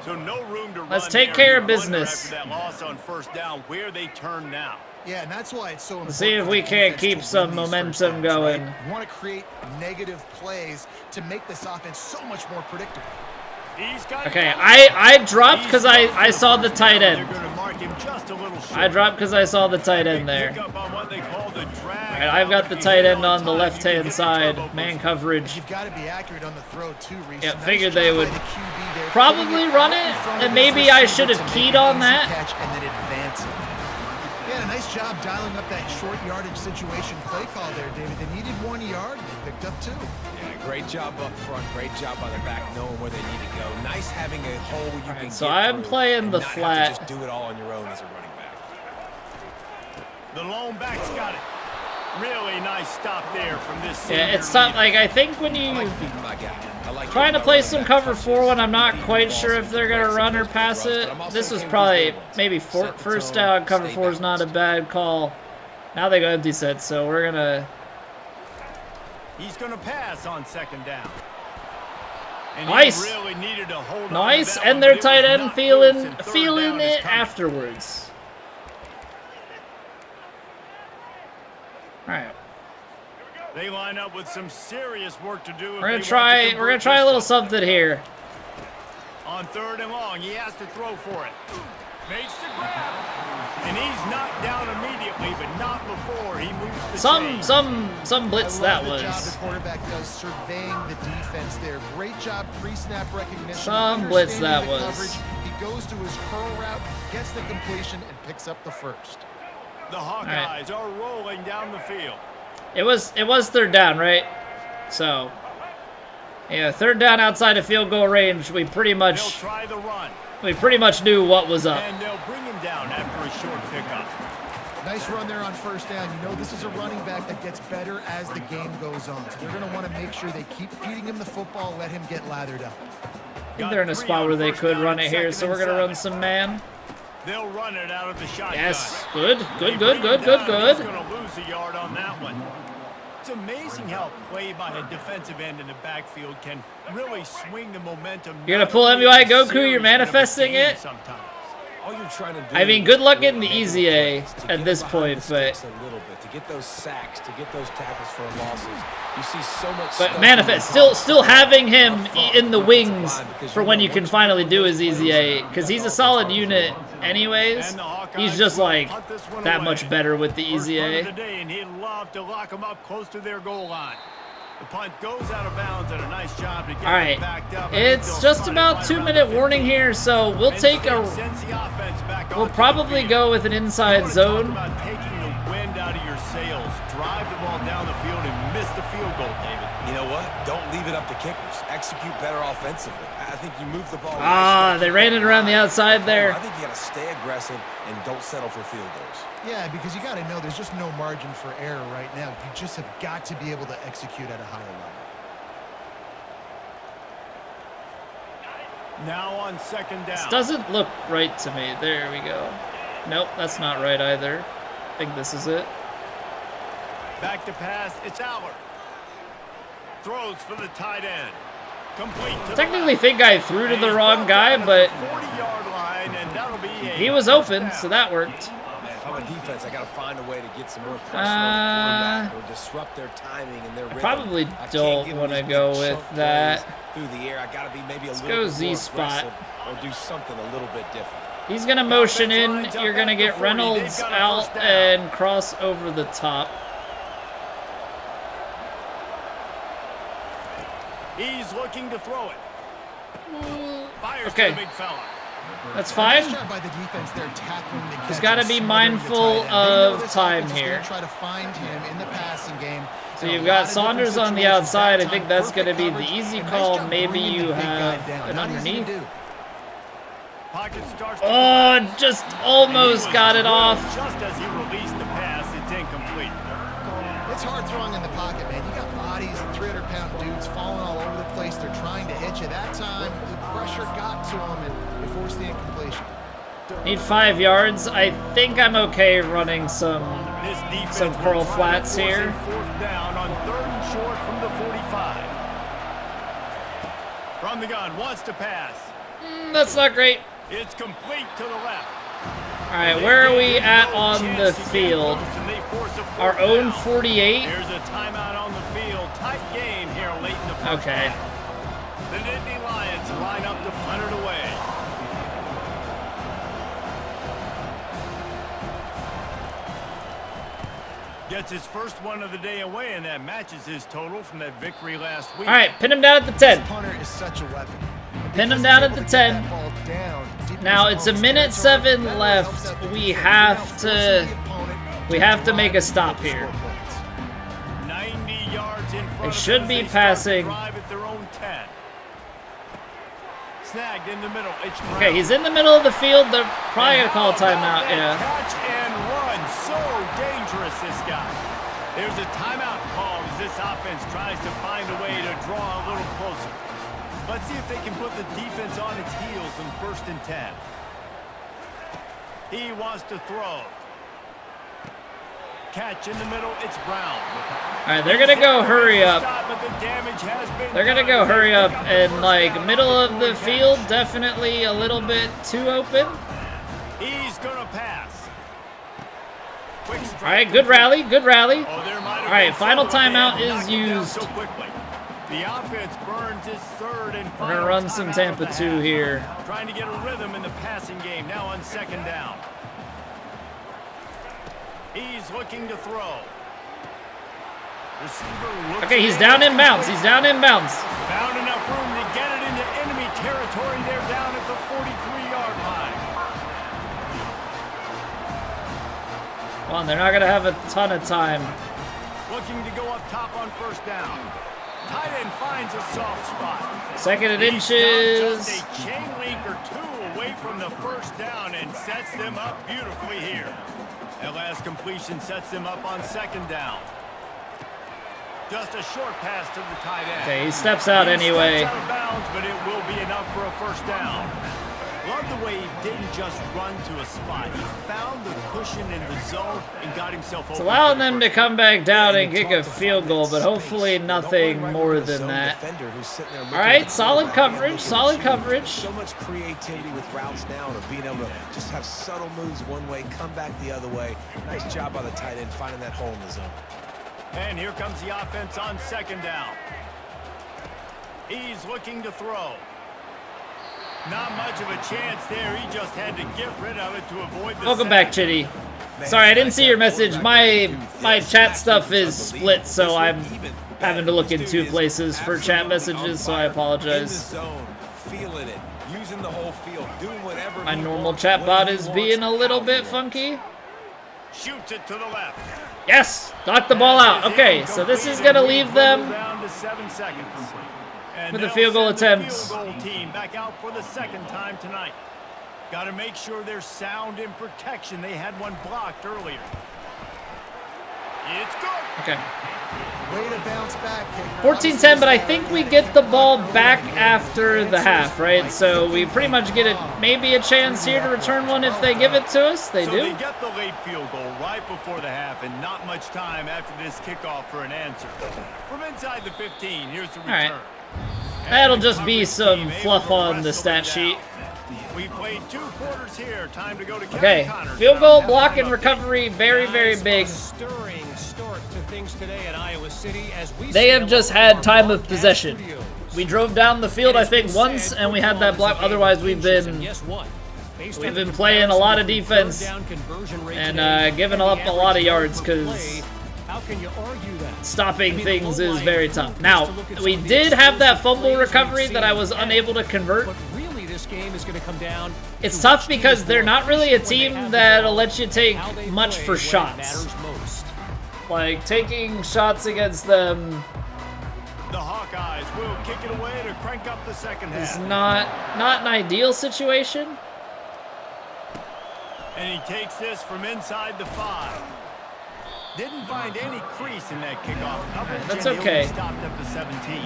D: So no room to
A: Let's
D: run
A: take
D: there.
A: care of
D: You wonder
A: business.
D: After that loss on first down, where they turn now.
F: Yeah, and that's why it's so important.
A: See if
F: for
A: we
F: the
A: can't
F: defense
A: keep
F: to
A: some
F: win these
A: momentum
F: first downs, right?
A: going.
F: You want to create negative plays to make this offense so much more predictable.
D: He's got it
A: Okay,
D: coming.
A: I dropped because I saw the tight
D: They're
A: end.
D: gonna mark him just a little short.
A: I dropped because I saw the tight end there.
D: Pick up on what they call the drag.
A: Alright, I've got the tight end on the left-hand side. Man coverage.
F: You've got to be accurate on the throw too, Reese.
A: Yeah,
F: Nice
A: figured
F: job
A: they
F: by
A: would
F: the QB there,
A: probably
F: putting it
A: run
F: out in
A: it,
F: front
A: and
F: of
A: maybe
F: his
A: I
F: receiver
A: should have
F: to make
A: keyed
F: an
A: on
F: easy
A: that.
F: catch and then advance it. Yeah, nice job dialing up that short yardage situation play call there, David. They needed 1 yard, they picked up 2.
E: Yeah, great job up front. Great job by the back, knowing where they need to go. Nice having a hole you can
A: so
E: get
A: I'm
E: through
A: playing
E: and
A: the
E: not have to
A: flat.
E: just do it all on your own as a running back.
D: The lone back's got it. Really nice stop there from this.
A: Yeah,
D: senior
A: it's tough.
D: leader.
A: like I think when
E: I
A: you
E: like feeding my guy. I like
A: trying to
E: getting my
A: play
E: running
A: some
E: back
A: cover
E: touches,
A: 4 when I'm not
E: feeding
A: quite
E: balls
A: sure
E: to
A: if they're
E: the
A: gonna
E: place,
A: run or
E: some
A: pass
E: rush,
A: it.
E: but I'm also
A: This was
E: okay with
A: probably
E: good ones.
A: maybe
E: Set the
A: first
E: tone,
A: down cover
E: stay
A: 4 is not a
E: balanced.
A: bad call. Now they go empty set, so we're gonna.
D: He's going to pass on second down. And he
A: Nice.
D: really needed to hold on to
A: Nice,
D: that
A: and
D: one,
A: their
D: but it
A: tight
D: was
A: end
D: not
A: feeling
D: loose, and third down is
A: it
D: coming.
A: afterwards. All right.
D: They line up with some serious work to do.
A: We're gonna try a little something here.
D: On 3rd and long, he has to throw for it. Makes the grab. And he's knocked down immediately, but not before he moves the chain.
A: Some blitz that was.
F: The job the quarterback does surveying the defense there. Great job pre-snap recognition.
A: Some blitz that was.
F: Coverage. He goes to his curl route, gets the completion, and picks up the first.
D: The Hawkeyes are rolling down the field.
A: It was 3rd down, right? So, yeah, 3rd down outside of field goal range. We pretty much
D: try the run.
A: We pretty much knew what was up.
D: And they'll bring him down after a short pickup.
F: Nice run there on 1st down. You know this is a running back that gets better as the game goes on. So they're going to want to make sure they keep feeding him the football, let him get lathered up.
A: I think they're in a spot where they could run it here, so we're going to run some man.
D: They'll run it out of the shotgun.
A: Yes, good.
D: He's going to lose a yard on that one. It's amazing how play by a defensive end in the backfield can really swing the momentum.
A: You're going to pull MUI Goku, you're manifesting it?
D: Sometimes.
E: All you're trying to do,
A: I mean, good luck getting the easy A at this point, but...
E: a little bit, to get those sacks, to get those tackles for losses. You see so much
A: But manifest, still having him in the wings for when you can finally do his easy A, because he's a solid unit anyways. He's just like that much better with the easy A.
D: And he'd love to lock them up close to their goal line. The punt goes out of bounds, and a nice job to get
A: Alright,
D: backed up.
A: it's just about 2-minute warning here, so we'll take a... We'll probably go with an inside zone.
D: About taking the wind out of your sails. Drive the ball down the field and miss the field goal, David.
E: You know what? Don't leave it up to kickers. Execute better offensively. I think you move the ball.
A: They ran it around the outside there.
E: I think you got to stay aggressive and don't settle for field goals.
F: Yeah, because you got to know there's just no margin for error right now. You just have got to be able to execute at a higher level.
D: Now on 2nd down.
A: This doesn't look right to me. There we go. Nope, that's not right either. I think this is it.
D: Back to pass. It's Aller. Throws for the tight end. Complete to
A: Technically think I threw to the wrong guy, but
D: 40-yard line, and that'll be
A: he was open, so that worked.
E: If I'm a defense, I got to find a way to get some more pressure on the quarterback or disrupt their timing and their rhythm.
A: Probably don't want to go with that.
E: Through the air, I got to be maybe a
A: Let's
E: little
A: go
E: bit
A: Z
E: more
A: spot.
E: aggressive or do something a little bit different.
A: He's gonna motion in. You're gonna get Reynolds out and cross over the top.
D: He's looking to throw it. Fires
A: Okay.
D: to the big fella.
A: That's fine.
F: Nice job by the defense there tackling the
A: He's
F: catch
A: got to
F: and
A: be
F: smothering the
A: mindful
F: tight end. They know
A: of
F: this
A: time
F: offense is
A: here.
F: gonna try to find him in the passing game.
A: So
F: In a
A: you've
F: lot
A: got
F: of different
A: Saunders on the
F: situations,
A: outside. I
F: that
A: think
F: time,
A: that's going to
F: perfect
A: be the
F: coverage,
A: easy
F: and nice
A: call.
F: job
A: Maybe
F: bringing
A: you
F: the big guy
A: have
F: down.
A: an
F: Not easy to
A: underneath.
F: do.
D: Pocket starts to
A: Oh, just almost got it off.
D: Just as he released the pass, it's incomplete.
F: It's hard throwing in the pocket, man. You got bodies and 300-pound dudes falling all over the place. They're trying to hit you. That time, the pressure got to them, and they forced the incompletion.
A: Need 5 yards. I think I'm okay running some
D: This defense
A: Some
D: will
A: curl
D: try to
A: flats
D: force
A: here.
D: a 4th down on 3rd and short from the 45. From the gun, wants to pass.
A: That's not great.
D: It's complete to the left.
A: All right, where are we at on the field? Our own 48.
D: Here's a timeout on the field. Tight game here late in the first
A: Okay.
D: half. The Nittany Lions line up to punt it away. Gets his first one of the day away, and that matches his total from that victory last week.
A: All right, pin him down at the 10.
F: This punter is such a weapon.
A: Pin him
F: Because
A: down
F: he's
A: at the
F: able to
A: 10.
F: get that ball down deep in
A: Now
F: his
A: it's a
F: opponent's
A: minute
F: territory.
A: 7
F: That
A: left.
F: helps out the
A: We
F: defense.
A: have
F: Now
A: to
F: forcing the opponent
A: we have to make a
F: drive
A: stop
F: and
A: here.
F: score points.
D: 90 yards in front
A: They
D: of
A: should
D: them as
A: be
D: they start to
A: passing.
D: drive at their own 10. Snagged in the middle. It's Brown.
A: Okay, he's in the middle of the field. They're probably gonna call a
D: And how
A: timeout.
D: about that
A: Yeah.
D: Catch and run. So dangerous, this guy. There's a timeout called as this offense tries to find a way to draw a little closer. Let's see if they can put the defense on its heels in 1st and 10. He wants to throw. Catch in the middle. It's Brown.
A: All right, they're gonna go hurry up.
D: Stop, but the damage has been
A: They're gonna
D: done.
A: go hurry up
D: Pick up the
A: and
D: first
A: like
D: down.
A: middle of the
D: Catch.
A: field, definitely a little bit too open.
D: He's gonna pass.
A: All right, good rally, good rally.
D: Oh, there might have
A: All right,
D: been
A: final
D: trouble
A: timeout
D: again,
A: is
D: knocking down
A: used.
D: so quickly. The offense burns its third and
A: We're
D: final
A: gonna run some
D: timeout
A: Tampa
D: of the
A: 2
D: half.
A: here.
D: Trying to get a rhythm in the passing game now on second down. He's looking to throw. Receiver looks
A: Okay, he's
D: in.
A: down in bounds. He's down in bounds.
D: Found enough room to get it into enemy territory. They're down at the 43-yard line.
A: Come on, they're not gonna have a ton of time.
D: Looking to go up top on first down. Tight end finds a soft spot.
A: Second and
D: He's down
A: inches.
D: just a chain link or two away from the first down and sets them up beautifully here. That last completion sets them up on second down. Just a short pass to the tight end.
A: Okay, he steps out anyway.
D: Steps out of bounds, but it will be enough for a first down. Love the way he didn't just run to a spot. He found the cushion in the zone and got himself
A: It's
D: open.
A: allowing them to come back down and kick a field goal, but hopefully nothing more than that. All right, solid coverage, solid coverage.
E: So much creativity with routes now, or being able to just have subtle moves one way, come back the other way. Nice job by the tight end finding that hole in the zone.
D: And here comes the offense on second down. He's looking to throw. Not much of a chance there. He just had to get rid of it to avoid the
A: Welcome
D: sack.
A: back, Chitty. Sorry, I didn't see your message. My chat stuff is split, so I'm having to look in 2 places for chat messages, so I apologize.
E: Feeling it, using the whole field, doing whatever
A: My normal chat bot is being a little bit funky.
D: Shoots it to the left.
A: Yes! Knocked the ball out. Okay, so this is going to leave them
D: Down to 7 seconds. And
A: with a
D: they'll
A: field goal
D: send the
A: attempt.
D: Field goal team back out for the second time tonight. Got to make sure they're sound in protection. They had one blocked earlier. It's good.
A: Okay.
F: Way to bounce back, kicker.
A: 14-10, but I think we get the ball back after the half, right? So we pretty much get maybe a chance here to return one if they give it to us. They
D: So
A: do.
D: they get the late field goal right before the half and not much time after this kickoff for an answer. From inside the 15, here's the return.
A: right. That'll just be some fluff on the stat sheet.
D: We played 2 quarters here. Time to go to
A: Okay,
D: Kevin Connors.
A: field goal, block, and recovery, very, very big.
G: Stirring start to things today at Iowa City as we
A: They have just had time of possession. We drove down the field, I think, once, and we had that block. Otherwise, we've been playing a lot of defense and giving up a lot of yards because stopping things is very tough. Now, we did have that fumble recovery that I was unable to convert. It's tough because they're not really a team that'll let you take much for shots. Like, taking shots against them
D: The Hawkeyes will kick it away to crank up the second
A: is
D: half.
A: not an ideal situation.
D: And he takes this from inside the 5. Didn't find any crease in that kickoff coverage.
A: That's
D: and he
A: okay.
D: only stopped at the 17.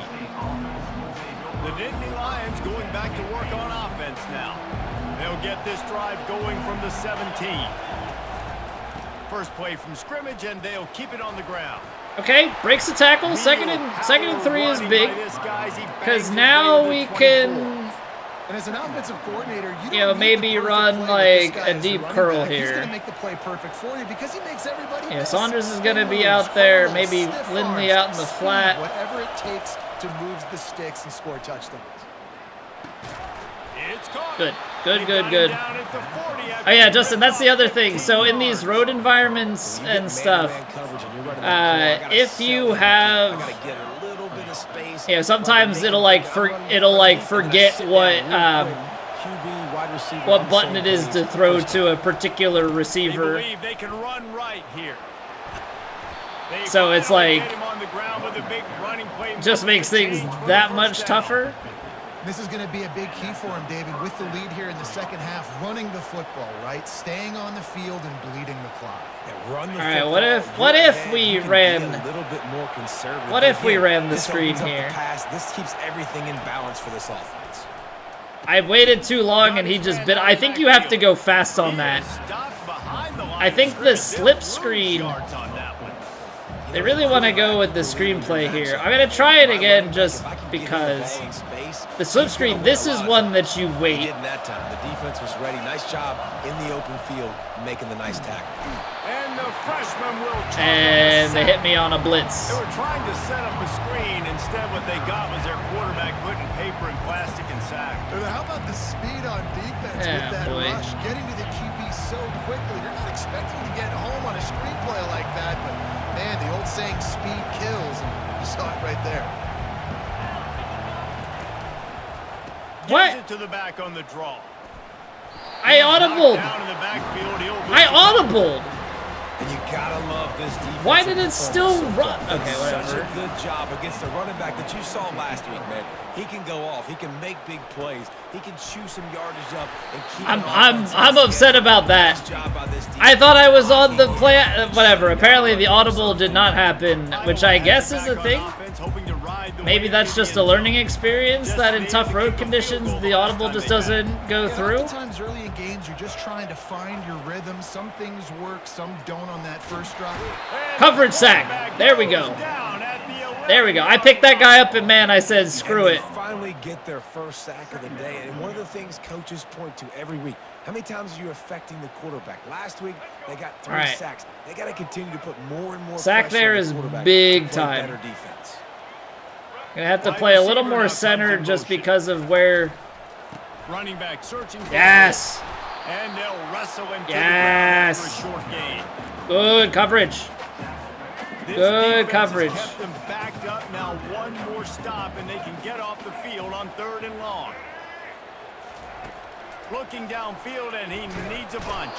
D: The Nittany Lions going back to work on offense now. They'll get this drive going from the 17. First play from scrimmage, and they'll keep it on the ground.
A: Okay, breaks the tackle. Second and 3 is big because now we can,
F: And as an offensive coordinator,
A: you know, maybe run like a deep curl
F: He's
A: here.
F: going to make the play perfect for you because he makes everybody
A: Yeah,
F: miss.
A: Saunders is going to be out there. Maybe
F: Stiff
A: Lindley
F: arms,
A: out in the
F: speed,
A: flat.
F: Whatever it takes to move the sticks and score touchdowns.
D: It's caught.
A: Good,
D: They
A: good,
D: got
A: good,
D: him
A: good.
D: down at the 40
A: Oh yeah, Justin, that's the other thing. So in these road environments and stuff, if you have, you know, sometimes it'll like forget what button it is to throw to a particular
D: They
A: receiver.
D: believe they can run right here. They
A: So it's like,
D: get him on the ground with a big running play.
A: just makes things that much tougher.
F: This is going to be a big key for him, David, with the lead here in the second half, running the football, right? Staying on the field and bleeding the clock.
E: All
A: right, what if we ran the screen here?
E: This keeps everything in balance for this offense.
A: I waited too long and he just bit. I think you have to go fast on that. I think the slip screen, they really want to go with the screenplay here. I'm going to try it again just because. The slip screen, this is one that you wait.
E: He did that time. The defense was ready. Nice job in the open field making the nice tackle.
D: And the freshman will chalk up
A: And
D: the
A: they
D: sack.
A: hit me on a blitz.
D: They were trying to set up a screen. Instead, what they got was their quarterback putting paper and plastic and sack.
F: And how about the speed on defense
A: Yeah,
F: with that
A: boy.
F: rush? Getting to the QB so quickly. You're not expecting to get home on a screenplay like that, but man, the old saying, speed kills, and you saw it right there.
A: What?
D: Gives it to the back on the draw.
A: I audibled.
D: Down in the backfield, he'll
A: I audibled.
E: And you gotta love this defense.
A: Why did it still run? Okay,
E: Such
A: whatever.
E: a good job against the running back that you saw last week, man. He can go off. He can make big plays. He can chew some yardage up and keep.
A: I'm upset about that. I thought I was on the play. Whatever. Apparently the audible did not happen, which I guess is a thing. Maybe that's just a learning experience that in tough road conditions the audible just doesn't go through.
F: Sometimes early in games you're just trying to find your rhythm. Some things work, some don't on that first drive.
A: Coverage sack. There we go. There we go. I picked that guy up and man, I said screw it.
E: Finally get their first sack of the day, and one of the things coaches point to every week: how many times are you affecting the quarterback? Last week they got 3
A: Alright.
E: sacks. They got to continue to put more and more
A: Sack
E: pressure
A: there
E: on the
A: is
E: quarterback
A: big
E: to play
A: time.
E: better defense.
A: Gonna have to play a little more center just because of where.
D: Running back searching for
A: Yes.
D: and they'll wrestle him to
A: Yes.
D: the ground for a short gain.
A: Good coverage.
D: This
A: Good
D: defense
A: coverage.
D: has kept them backed up. Now one more stop and they can get off the field on 3rd and long. Looking downfield and he needs a bunch.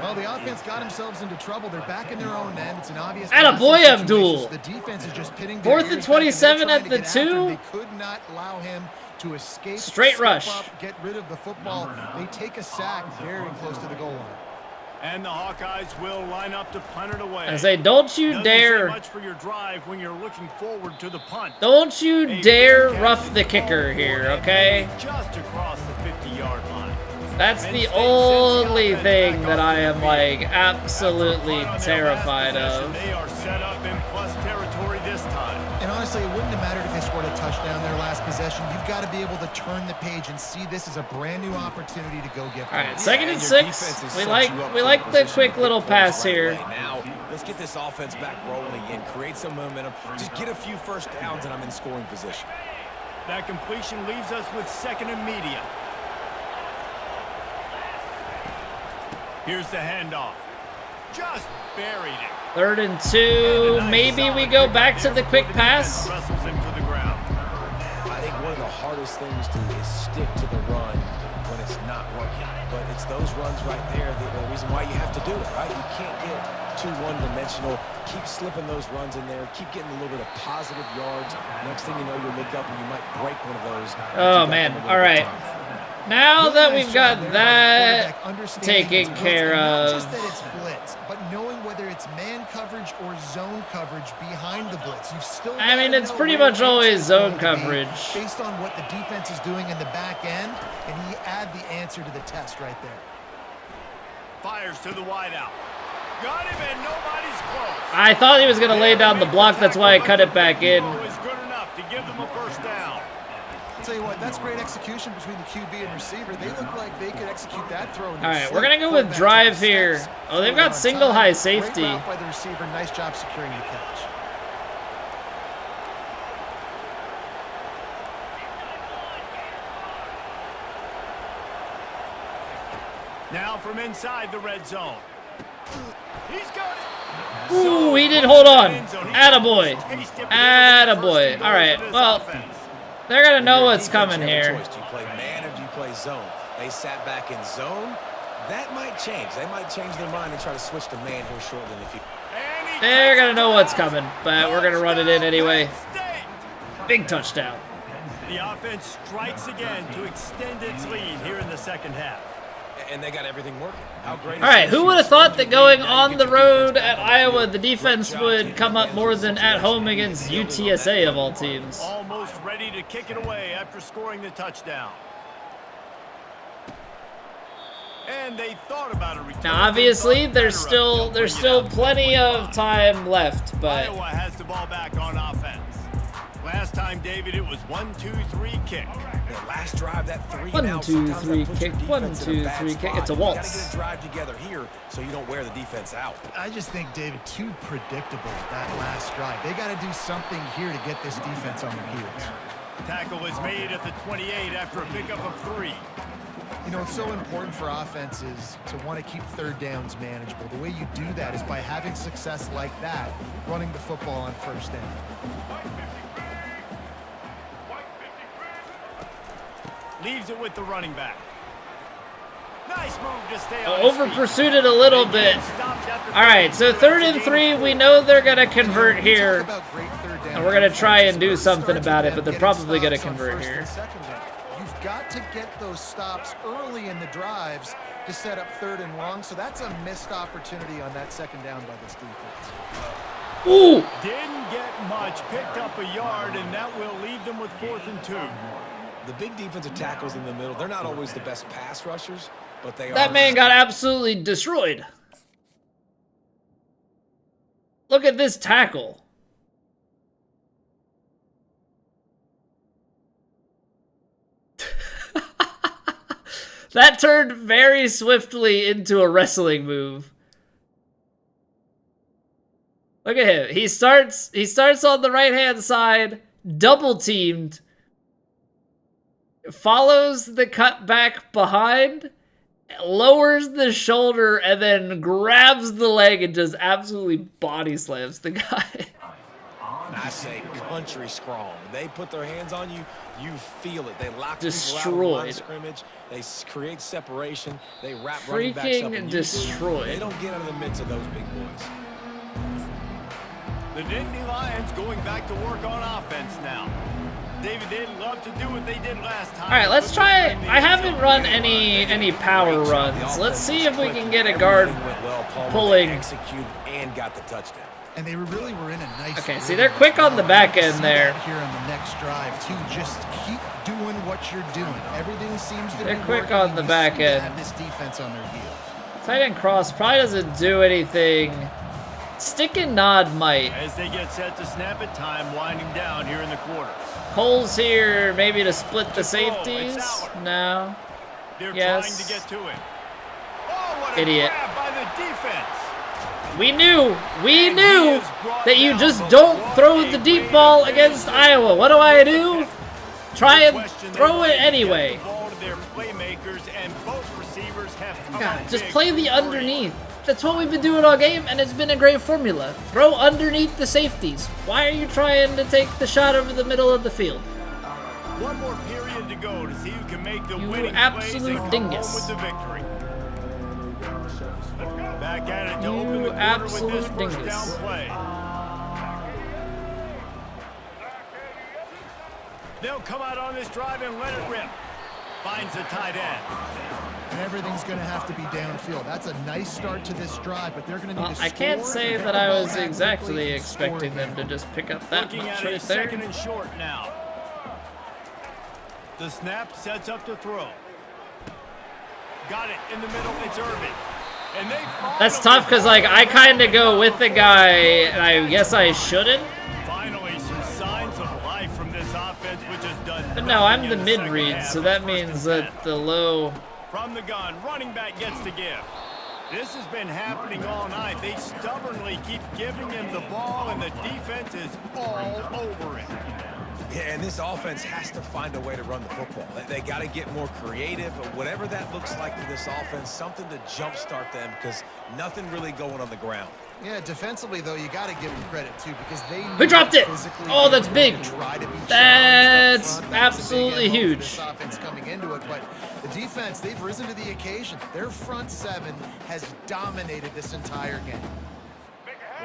F: Well, the offense got themselves into trouble. They're back in their own end. It's an obvious.
A: Attaboy,
F: passing
A: Abdul.
F: situation. The defense is just pitting their
A: 4th and
F: ears back,
A: 27
F: they're
A: at
F: trying
A: the
F: to get after him.
A: 2.
F: They could not allow him to escape.
A: Straight
F: step
A: rush.
F: up, get rid of the football. They take a sack very close to the goal line.
D: And the Hawkeyes will line up to punt it away.
A: I say, don't you
D: Doesn't say
A: dare.
D: much for your drive when you're looking forward to the punt.
A: Don't you dare rough the kicker here, okay?
D: Just across the 50-yard line.
A: That's the only thing that I am like absolutely terrified of.
D: They are set up in plus territory this time.
F: And honestly, it wouldn't have mattered if they scored a touchdown their last possession. You've got to be able to turn the page and see this as a brand new opportunity to go get.
A: All right,
F: points.
A: 2nd and 6. We like the quick little pass here.
E: Now, let's get this offense back rolling and create some momentum. Just get a few first downs, and I'm in scoring position.
D: That completion leaves us with 2nd and medium. Here's the handoff. Just buried it.
A: 3rd and 2. Maybe we go back to the quick pass.
D: Wrestles him to the ground.
E: I think one of the hardest things to do is stick to the run when it's not working. But it's those runs right there that are the reason why you have to do it, right? You can't get too one-dimensional. Keep slipping those runs in there. Keep getting a little bit of positive yards. Next thing you know, you'll look up and you might break one of those.
A: Oh, man. All right. Now that we've got that taken care
F: Not
A: of.
F: just that it's blitz, but knowing whether it's man coverage or zone coverage behind the blitz. You've still
A: I mean,
F: gotta
A: it's
F: know
A: pretty
F: where
A: much
F: the
A: always
F: answer is going
A: zone
F: to be
A: coverage.
F: based on what the defense is doing in the back end, and he add the answer to the test right there.
D: Fires to the wideout. Got him and nobody's close.
A: I thought he was going to lay down the block. That's why I cut it back in.
D: Is good enough to give them a first down.
F: I'll tell you what, that's great execution between the QB and receiver. They look like they could execute that throw.
A: All right, we're going to go with drive here. Oh, they've got single high safety.
F: Great route by the receiver. Nice job securing the catch.
D: Now from inside the red zone. He's got it.
A: Ooh, he did hold on. Attaboy. Attaboy. All right, well, they're going to know what's coming here.
E: Do you play man or do you play zone? They sat back in zone. That might change. They might change their mind and try to switch to man here shortly in the future.
A: They're going to know what's coming, but we're going to run it in anyway. Big touchdown.
D: The offense strikes again to extend its lead here in the second half.
E: And they got everything working. How great
A: All right, who would have thought that going on the road at Iowa, the defense would come up more than at home against UTSA of all teams?
D: Almost ready to kick it away after scoring the touchdown. And they thought about a return.
A: Now, obviously, there's still plenty of time left, but
D: Iowa has the ball back on offense. Last time, David, it was 1-2-3 kick.
E: The last drive, that 3
A: 1,
E: now,
A: 2,
E: sometimes
A: 3
E: that puts
A: kick.
E: your
A: 1,
E: defense
A: 2,
E: in a bad
A: 3 kick.
E: spot.
A: It's a
E: You
A: waltz.
E: gotta get a drive together here so you don't wear the defense out.
F: I just think, David, too predictable that last drive. They got to do something here to get this defense on their heels.
D: Tackle is made at the 28 after a pickup of 3.
F: You know, it's so important for offenses to want to keep third downs manageable. The way you do that is by having success like that, running the football on first down.
D: Leaves it with the running back. Nice move to stay on
A: Over
D: his feet.
A: pursued it a little bit. All right, so 3rd and 3. We know they're going to convert here. And we're going to try and do something about it, but they're probably going to convert here.
F: You've got to get those stops early in the drives to set up 3rd and long, so that's a missed opportunity on that 2nd down by this defense.
A: Ooh!
D: Didn't get much, picked up a yard, and that will leave them with 4th and 2.
E: The big defensive tackles in the middle, they're not always the best pass rushers, but they are.
A: That man got absolutely destroyed. Look at this tackle. That turned very swiftly into a wrestling move. Look at him. He starts on the right-hand side, double teamed, follows the cut back behind, lowers the shoulder, and then grabs the leg and just absolutely body slams the guy.
E: I say country strong. They put their hands on you, you feel it. They lock
A: Destroyed.
E: people out of the line of scrimmage. They create separation. They wrap running backs up.
A: Freaking
E: And
A: destroyed.
E: they don't get out of the midst of those big boys.
D: The Nittany Lions going back to work on offense now. David, they didn't love to do what they did last time.
A: All right, let's try. I haven't run any power runs. Let's see if we can get a guard pulling.
E: Execute and got the touchdown.
F: And they really were in a nice.
A: Okay, see, they're quick on the back end there.
F: Here on the next drive, too. Just keep doing what you're doing. Everything seems to be
A: They're quick
F: working,
A: on
F: and
A: the
F: you
A: back
F: seem to
A: end.
F: have this defense on their heels.
A: Tight end cross probably doesn't do anything. Stick and nod might.
D: As they get set to snap it, time winding down here in the quarter.
A: Cole's here, maybe to split the safeties. No.
D: They're
A: Yes.
D: trying to get to it. Oh, what a
A: Idiot.
D: grab by the defense.
A: We knew that you just don't throw the deep ball against Iowa. What do? Try and throw it anyway. God, just play the underneath. That's what we've been doing all game, and it's been a great formula. Throw underneath the safeties. Why are you trying to take the shot over the middle of the field?
D: One more period to go to see who can make the
A: You
D: winning
A: absolute
D: plays and come
A: dingus.
D: home with the victory. Back at it to
A: You
D: open the quarter with
A: absolute
D: this first
A: dingus.
D: down play. They'll come out on this drive and let it rip. Finds the tight end.
F: And everything's going to have to be downfield. That's a nice start to this drive, but they're going to need to
A: I can't
F: score
A: say
F: and
A: that
F: get the
A: I
F: ball
A: was
F: back
A: exactly
F: quickly and score
A: expecting them to
F: again.
A: just pick up that
D: Looking
A: much
D: at it,
A: right there.
D: second and short now. The snap sets up to throw. Got it in the middle. It's Irvin. And they
A: That's tough because, like, I kind of go with the guy, and I guess I shouldn't.
D: Finally, some signs of life from this offense, which has done.
A: But no, I'm
D: nothing
A: the
D: in second
A: mid-read,
D: half.
A: so that
D: First and
A: means
D: 10.
A: that the low...
D: From the gun, running back gets to give. This has been happening all night. They stubbornly keep giving him the ball, and the defense is all over it.
E: Yeah, and this offense has to find a way to run the football. They got to get more creative, but whatever that looks like for this offense, something to jumpstart them because nothing really going on the ground.
F: Yeah, defensively, though, you got to give them credit, too, because they
A: Who dropped it?
F: physically
A: Oh, that's big.
F: try to be
A: That's
F: challenged up front. That's a big
A: absolutely
F: MO for
A: huge.
F: This offense coming into it, but the defense, they've risen to the occasion. Their front seven has dominated this entire game.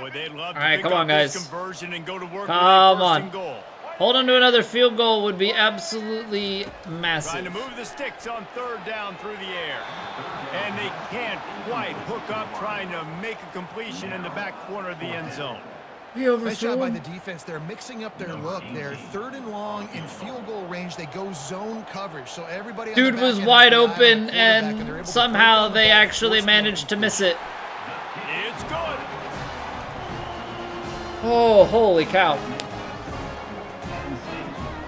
D: Boy, they'd love to
A: All right,
D: pick
A: come on,
D: up this
A: guys.
D: conversion and go to work
A: Come
D: with a first
A: on.
D: and goal.
A: Holding to another field goal would be absolutely
D: Trying
A: massive.
D: to move the sticks on third down through the air. And they can't quite hook up trying to make a completion in the back corner of the end zone.
F: Nice job by the defense. They're mixing up their look. They're 3rd and long in field goal range. They go zone coverage. So everybody on the
A: Dude
F: back
A: was
F: end
A: wide
F: has the eye on the
A: open,
F: quarterback, and they're
A: and
F: able to
A: somehow
F: break
A: they
F: down the ball,
A: actually
F: force
A: managed to miss it.
D: It's good.
A: Oh, holy cow.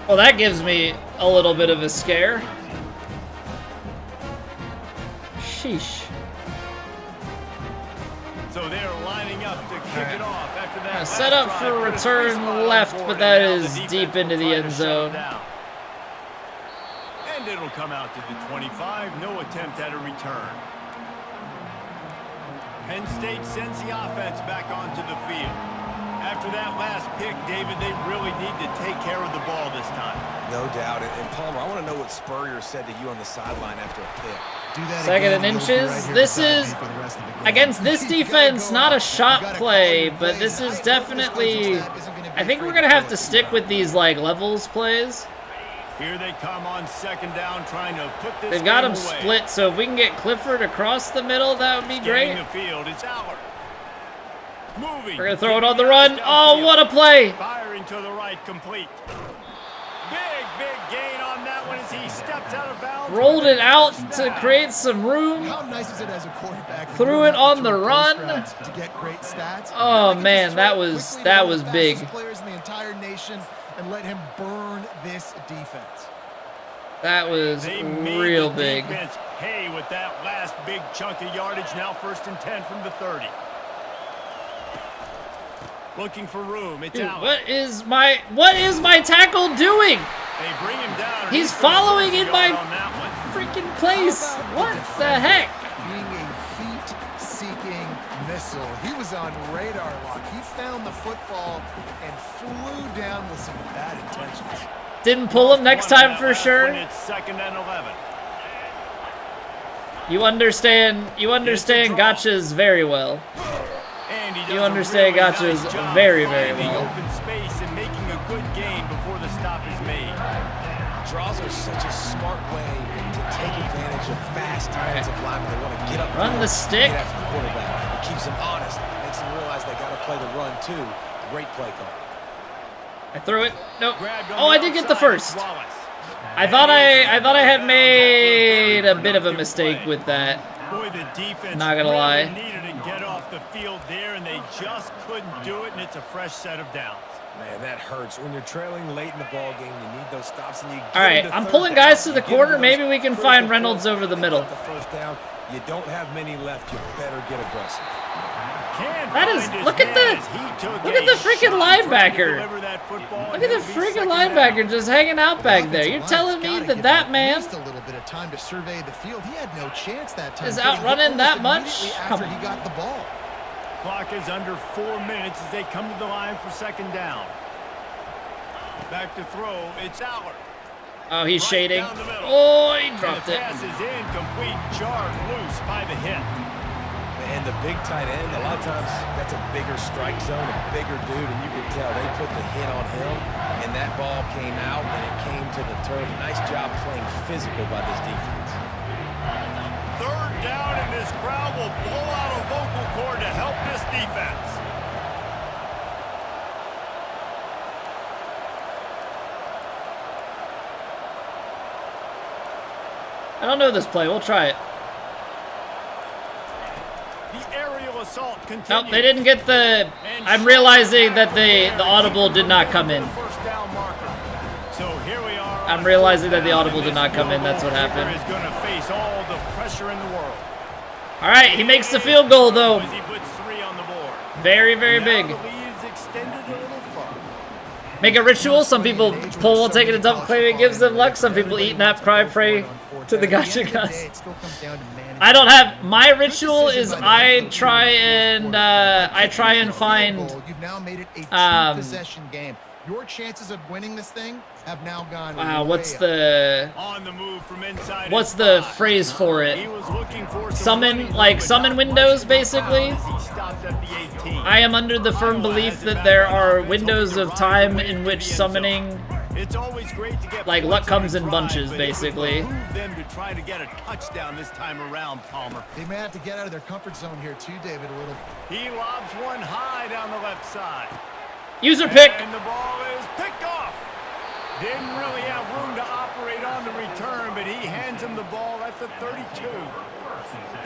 A: Well, that gives me a little bit of a scare. Sheesh.
D: So they're lining up to kick it off after that.
A: Set up for a return left, but that is deep into the end zone.
D: And it'll come out to the 25. No attempt at a return. Penn State sends the offense back onto the field. After that last pick, David, they really need to take care of the ball this time.
E: No doubt. And Palmer, I want to know what Spurrier said to you on the sideline after a pick.
F: Do that
A: Second
F: again,
A: and
F: you'll be
A: inches.
F: right here
A: This
F: beside
A: is
F: me for the rest of the game.
A: against this
F: You gotta
A: defense,
F: go
A: not a
F: up.
A: shot
F: You gotta
A: play,
F: call
A: but
F: plays.
A: this
F: I
A: is
F: hope this
A: definitely.
F: coaching staff isn't gonna be
A: I think we're
F: afraid
A: gonna have
F: do
A: to
F: it.
A: stick with these like levels plays.
D: Here they come on second down, trying to put this.
A: They've got
D: game
A: them
D: away.
A: split, so if we can get Clifford across the middle, that would be
D: Scanning
A: great.
D: the field, it's Allard. Moving.
A: We're gonna throw it on the run. Oh, what a play!
D: Firing to the right, complete. Big gain on that one as he steps out of bounds.
A: Rolled it out to create some room.
F: How nice is it as a quarterback?
A: Threw it on the run.
F: To get great stats.
A: Oh,
F: I can
A: man,
F: just
A: that
F: throw it
A: was-
F: quickly to
A: that
F: one of
A: was
F: the
A: big.
F: fastest players in the entire nation and let him burn this defense.
A: That was
D: They made
A: real
D: the
A: big.
D: defense pay with that last big chunk of yardage. Now 1st and 10 from the 30. Looking for room. It's
A: Dude,
D: out.
A: what is my tackle doing?
D: They bring him down.
A: He's following in my
D: on that one.
A: freaking place.
F: How about
A: What the
F: defender
A: heck?
F: Being a heat-seeking missile. He was on radar lock. He found the football and flew down with some bad intentions.
A: Didn't pull him next
D: One on
A: time
D: that
A: for
D: last
A: sure.
D: one, It's 2nd and 11.
A: You understand gotchas very well.
D: And he does
A: You
D: a
A: understand
D: really
A: gotchas
D: nice job
A: very, very
D: finding
A: well.
D: open space and making a good gain before the stop is made.
E: Draws are such a smart way to take advantage of fast defensive linemen. They want to get up.
A: Run the stick.
E: Get after the quarterback. It keeps them honest. Makes them realize they got to play the run too. Great play call.
A: I threw it. Nope.
D: Grabbed on
A: Oh,
D: the
A: I did get the
D: outside,
A: first.
D: Wallace.
A: I thought I had made a bit of a mistake with that.
D: Boy, the defense
A: Not gonna
D: really
A: lie.
D: needed to get off the field there, and they just couldn't do it, and it's a fresh set of downs.
E: Man, that hurts. When you're trailing late in the ball game, you need those stops, and you get
A: All right,
E: them to
A: I'm
E: third
A: pulling
E: down.
A: guys to the
E: You get
A: corner.
E: them
A: Maybe
E: those
A: we can
E: critical
A: find Reynolds
E: points.
A: over the
E: Pick
A: middle.
E: up the first down. You don't have many left. You better get aggressive.
A: That is- look at the freaking linebacker. Look at the freaking linebacker just hanging out back there. You're telling me that man
F: Just a little bit of time to survey the field. He had no chance that time.
A: is
F: getting
A: outrunning
F: hit
A: that
F: almost
A: much?
F: immediately
A: Come
F: after he got the ball.
D: Clock is under 4 minutes as they come to the line for 2nd down. Back to throw. It's Allard.
A: Oh, he's
D: Right
A: shading.
D: down the middle.
A: Oh, he
D: And
A: dropped
D: the
A: it.
D: pass is incomplete, jarred loose by the hit.
E: And the big tight end, a lot of times that's a bigger strike zone, a bigger dude, and you can tell they put the hit on him, and that ball came out, and it came to the turf. Nice job playing physical by this defense.
D: 3rd down, and this crowd will blow out a vocal cord to help this defense.
A: I don't know this play. We'll try it.
D: The aerial assault continues.
A: Nope, they didn't get the... I'm realizing that the audible did not come in.
D: First down marker. So here we are.
A: I'm realizing that the audible did not come in. That's what happened.
D: Is going to face all the pressure in the world.
A: All right, he makes the field goal, though.
D: As he puts 3 on the board.
A: Very, very
D: Now
A: big.
D: the lead is extended a little further.
A: Make a ritual. Some people pull while taking a dump, claiming it gives them luck. Some people eat, nap, cry, pray to the gotcha guys. I don't have... My ritual is I try and find...
F: You've now made it a two-possession game. Your chances of winning this thing have now gone.
A: Wow,
F: way
A: what's
F: up.
A: the...
D: On the move from inside.
A: What's
D: his
A: the
D: spot.
A: phrase for
D: He
A: it?
D: was looking for some running
A: Summon, like,
D: room, but
A: summon
D: not
A: windows,
D: much
A: basically?
D: as he stopped at the 18.
A: I am under the firm belief that there are windows of time in which summoning,
D: It's always great to get
A: like,
D: points
A: luck
D: on
A: comes
D: a
A: in
D: drive,
A: bunches,
D: but it would
A: basically.
D: behoove them to try to get a touchdown this time around, Palmer.
F: They may have to get out of their comfort zone here too, David, a little.
D: He lobs one high down the left side.
A: User pick.
D: And the ball is picked off. Didn't really have room to operate on the return, but he hands him the ball at the 32.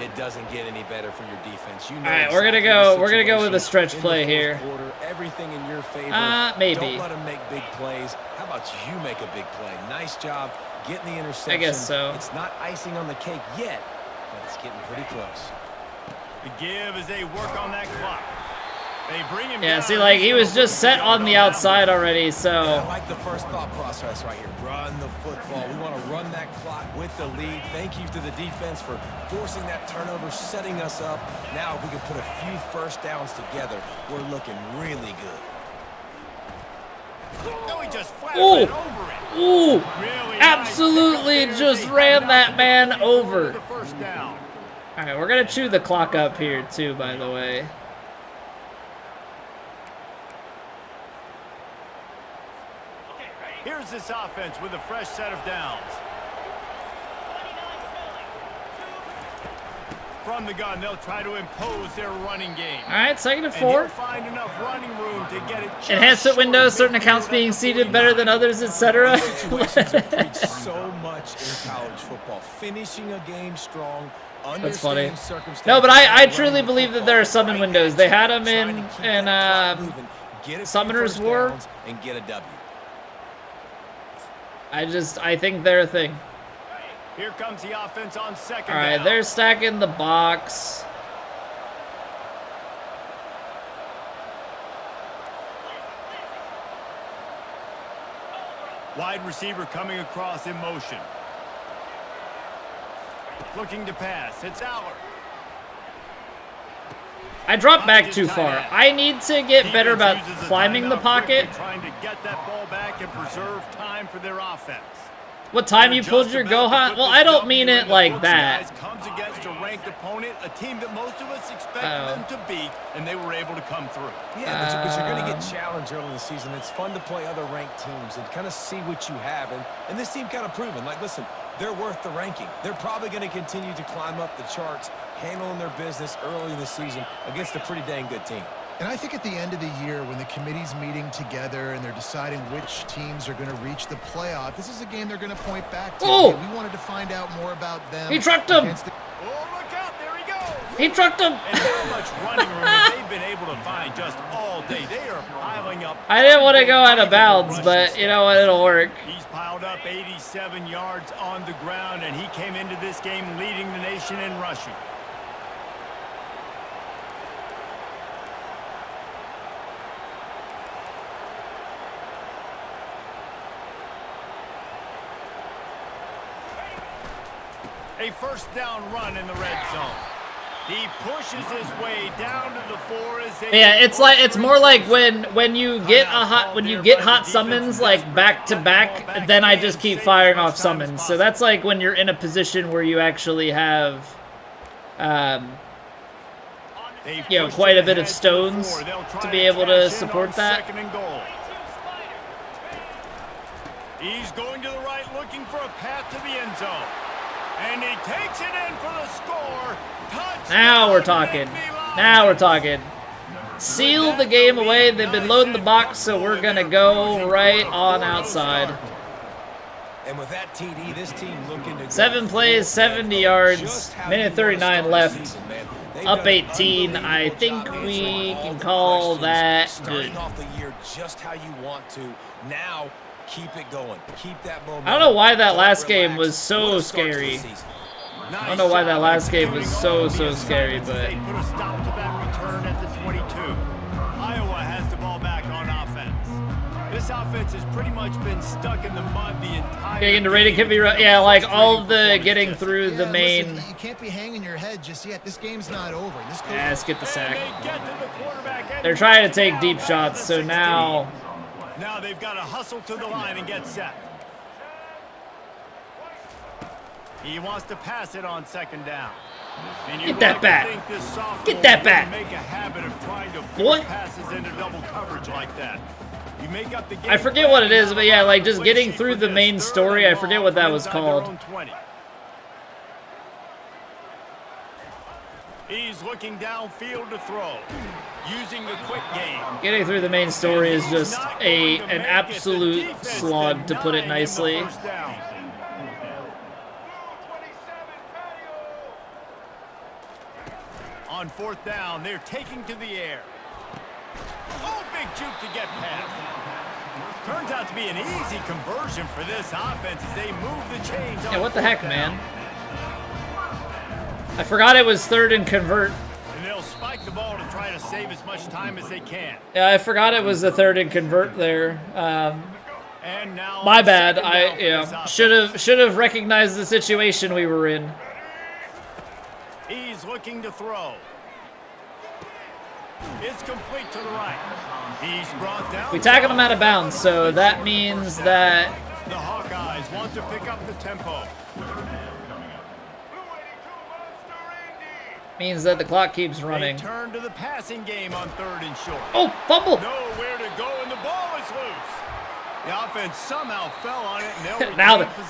E: It doesn't get any better for your defense. You know
A: All right, we're gonna go with a stretch play here.
E: everything in your favor.
A: Maybe.
E: Don't let them make big plays. How about you make a big play? Nice job getting the interception.
A: I guess so.
E: It's not icing on the cake yet, but it's getting pretty close.
D: The give as they work on that clock. They bring him
A: Yeah,
D: down.
A: see, like, he was just set on the outside already, so...
E: I like the first thought process right here. Run the football. We want to run that clock with the lead. Thank you to the defense for forcing that turnover, setting us up. Now, if we can put a few first downs together, we're looking really good.
D: No, he just flat
A: Ooh.
D: went over it.
A: Ooh!
D: Really
A: Absolutely
D: nice.
A: just ran that man over.
D: The first down.
A: Alright, we're gonna chew the clock up here, too, by the way.
D: Here's this offense with a fresh set of downs. From the gun, they'll try to impose their running game.
A: Alright, 2nd and
D: And
A: 4.
D: he'll find enough running room to get it just
A: Enhancement windows, certain accounts being seated better than others, etc.
E: Situations are preached so much in college football. Finishing a game strong.
A: That's funny.
E: understanding circumstances,
A: No, but I
E: running
A: truly
E: the
A: believe that
E: football
A: there are summon
E: right
A: windows.
E: there,
A: They had them
E: trying to keep
A: in
E: that clock moving, get a few
A: Summoner's
E: first
A: War.
E: downs, and get a W.
A: I think they're a thing.
D: Here comes the offense on second
A: Alright,
D: down.
A: they're stacking the box.
D: Wide receiver coming across in motion. Looking to pass. It's Aller.
A: I dropped back too far. I need to get better about
D: Defense uses a
A: climbing the
D: timeout
A: pocket.
D: quickly, trying to get that ball back and preserve time for their offense.
A: What time you
D: They're
A: pulled
D: just
A: your
D: about to
A: Gohan?
D: put
A: Well,
D: this
A: I don't
D: W
A: mean
D: in
A: it
D: the
A: like
D: books,
A: that.
D: guys. Comes against a ranked opponent, a team that most of us expected
A: Uh-oh.
D: them to beat, and they were able to come through.
E: Yeah, but you're going to get challenged early in the season. It's fun to play other ranked teams and kind of see what you have. And this team kind of proven, like, listen, they're worth the ranking. They're probably going to continue to climb up the charts, handling their business early in the season against a pretty dang good team.
F: And I think at the end of the year, when the committee's meeting together and they're deciding which teams are going to reach the playoff, this is a game they're going to point back to.
A: Oh!
F: Okay, we wanted to find out more about them.
A: He trucked him!
F: against the-
D: Oh, look out. There he goes.
A: He trucked him!
D: And how much running room have they been able to find just all day? They are piling up.
A: I didn't want to go out of bounds, but you know what? It'll work.
D: He's piled up 87 yards on the ground, and he came into this game leading the nation in rushing. A first down run in the red zone. He pushes his way down to the 4 as they
A: Yeah, it's more like when you get hot summons like back to back, then I just keep firing off summons. So that's like when you're in a position where you actually have you know, quite a bit of stones to be able to support that.
D: Second and goal. He's going to the right, looking for a path to the end zone. And he takes it in for the score. Touchdown,
A: Now we're talking.
D: Nittany Lions.
A: Now we're talking. Seal the game away. They've been loading the box, so we're gonna go right on outside.
E: And with that TD, this team looking to
A: 7 plays, 70 yards, minute 39 left. Up 18. I think we can call that good.
E: Starting off the year just how you want to. Now, keep it going. Keep that momentum.
A: I don't know why that
E: Don't
A: last game
E: relax.
A: was so
E: What a start to the
A: scary.
E: season.
A: I don't know why that last game was so scary, but
D: They put a stop to that return at the 22. Iowa has the ball back on offense. This offense has pretty much been stuck in the mud the entire
A: getting into rating can be yeah, like all of the getting through the
F: Yeah,
A: main.
F: listen, you can't be hanging your head just yet. This game's not over. This coach-
A: Yeah, let's get the sack.
D: And they get to the quarterback end
A: They're trying to
D: zone
A: take deep
D: now
A: shots,
D: at
A: so
D: the 16.
A: now
D: Now they've got to hustle to the line and get set. He wants to pass it on second down. And
A: Get that
D: like to
A: back.
D: think this sophomore
A: Get that
D: will
A: back.
D: Make a habit of trying to
A: Boy.
D: force passes into double coverage like that. You make up the game
A: I forget what it is, but yeah, like just
D: Play
A: getting
D: sheet
A: through
D: for
A: the
D: this.
A: main
D: Third
A: story.
D: and
A: I forget
D: long
A: what that
D: from
A: was
D: inside their
A: called.
D: own 20. He's looking downfield to throw, using the quick game.
A: Getting through the main story is just an absolute slog, to put it nicely.
D: On fourth down, they're taking to the air. Oh, big to get past. Turns out to be an easy conversion for this offense as they move the chains.
A: Yeah, what the heck, man? I forgot it was 3rd and convert.
D: And they'll spike the ball to try to save as much time as they can.
A: Yeah, I forgot it was the 3rd and convert there.
D: And now
A: My bad. I should have recognized the situation we were in.
D: He's looking to throw. It's complete to the right. He's brought down.
A: We tackled him out of bounds, so that means that
D: the Hawkeyes want to pick up the tempo.
A: Means that the clock keeps running.
D: They turn to the passing game on 3rd and short.
A: Oh, fumble!
D: Nowhere to go, and the ball is loose. The offense somehow fell on it, and they'll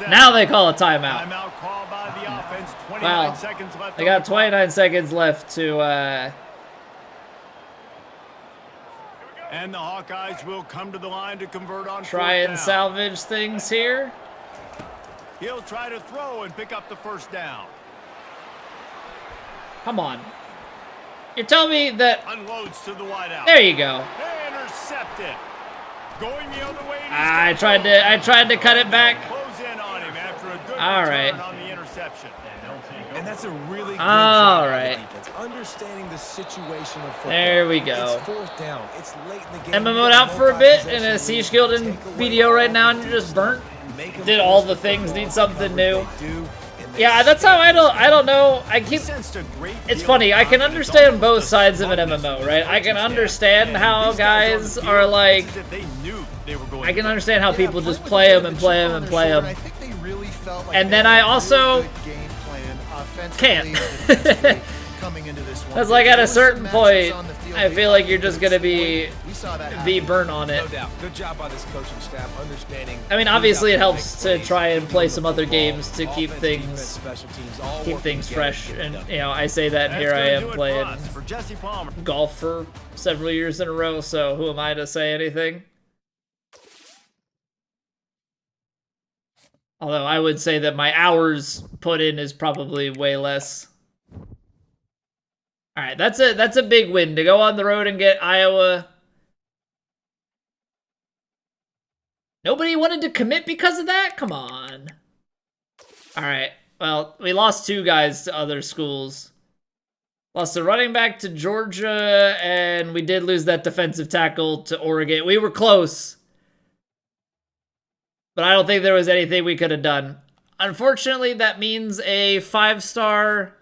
A: now they call a timeout.
D: Timeout called by the offense. 29 seconds left.
A: They got 29 seconds left to.
D: And the Hawkeyes will come to the line to convert on.
A: Try and salvage things here.
D: He'll try to throw and pick up the 1st down.
A: Come on. You're telling me that...
D: Unloads to the wideout.
A: There you go.
D: Intercepted. Going the other way.
A: I tried to cut it back.
D: Close in on him after a good
A: return
D: on the interception.
E: And that's a really good
A: All
E: job
A: right.
E: by the defense, understanding the situation of football.
A: There we go.
E: It's 4th down. It's late in the game.
A: MMO'd out for a bit in a Siege Guilded video right now, and you're just burnt. Did all the things, need something new. Yeah, that's how I don't know. I keep. It's funny. I can understand both sides of an MMO, right? I can understand how guys are like. I can understand how people just play them and play them and play them. And then I also can't. Because like at a certain point, I feel like you're just gonna be burnt on it.
E: No doubt. Good job by this coaching staff understanding.
A: I mean, obviously it helps to try and play some other games to keep things fresh. And you know, I say that, and here I am playing golf for several years in a row. So who am I to say anything? Although I would say that my hours put in is probably way less. All right, that's a big win to go on the road and get Iowa. Nobody wanted to commit because of that? Come on. All right. Well, we lost 2 guys to other schools. Lost a running back to Georgia, and we did lose that defensive tackle to Oregon. We were close. But I don't think there was anything we could have done. Unfortunately, that means a 5-star...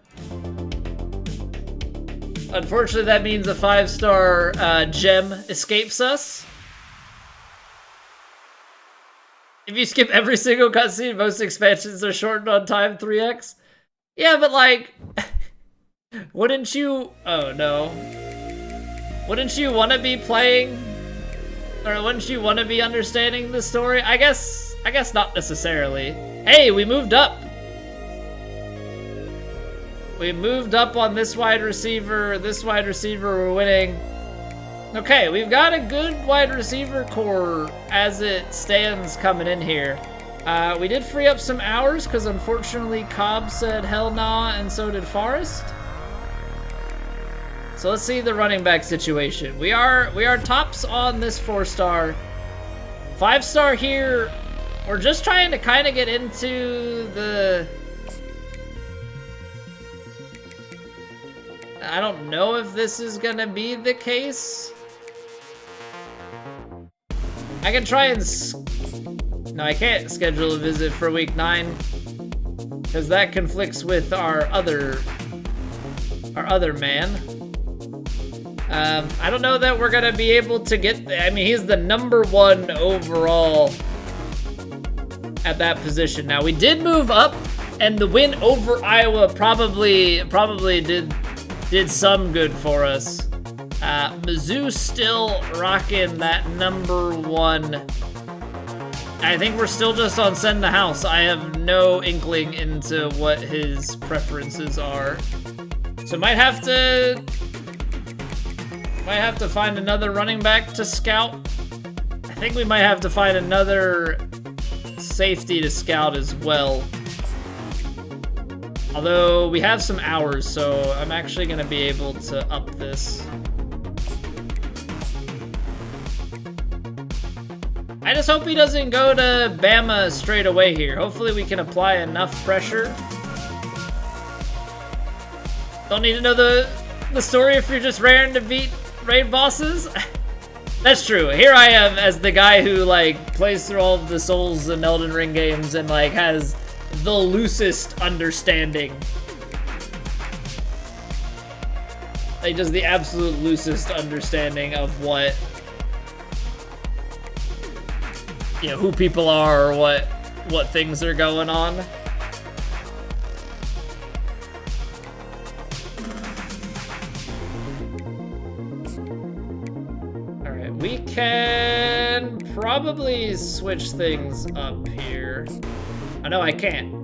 A: Unfortunately, that means a 5-star gem escapes us. If you skip every single cutscene, most expansions are shortened on time 3x. Yeah, but like, wouldn't you? Oh no. Wouldn't you want to be playing, or wouldn't you want to be understanding the story? I guess not necessarily. Hey, we moved up. We moved up on this wide receiver. This wide receiver, we're winning. Okay, we've got a good wide receiver core as it stands coming in here. We did free up some hours because unfortunately Cobb said hell nah, and so did Forrest. So let's see the running back situation. We are tops on this 4-star. 5-star here. We're just trying to kind of get into the... I don't know if this is gonna be the case. I can try and... No, I can't schedule a visit for week 9 because that conflicts with our other man. I don't know that we're gonna be able to get... I mean, he's the #1 overall at that position. Now, we did move up, and the win over Iowa probably did some good for us. Mizzou still rocking that #1. I think we're still just on send the house. I have no inkling into what his preferences are. So might have to find another running back to scout. I think we might have to find another safety to scout as well. Although we have some hours, so I'm actually going to be able to up this. I just hope he doesn't go to Bama straight away here. Hopefully we can apply enough pressure. Don't need to know the story if you're just raring to beat raid bosses. That's true. Here I am as the guy who like plays through all of the Souls and Elden Ring games and like has the loosest understanding. Like just the absolute loosest understanding of what, you know, who people are or what things are going on. Alright, we can probably switch things up here. I know I can't.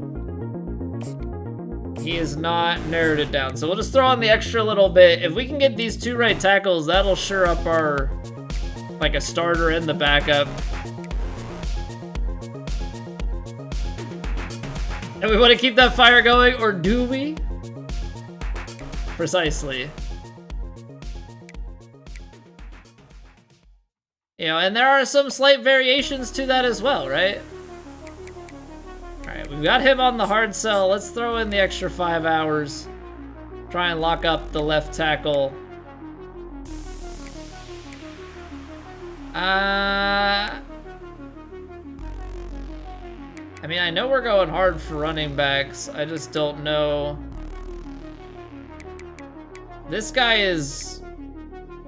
A: He has not narrowed it down, so we'll just throw on the extra little bit. If we can get these 2 right tackles, that'll sure up our, like, a starter and the backup. And we want to keep that fire going, or do we? Precisely. You know, and there are some slight variations to that as well, right? Alright, we've got him on the hard sell. Let's throw in the extra 5 hours. Try and lock up the left tackle. I mean, I know we're going hard for running backs. I just don't know. This guy is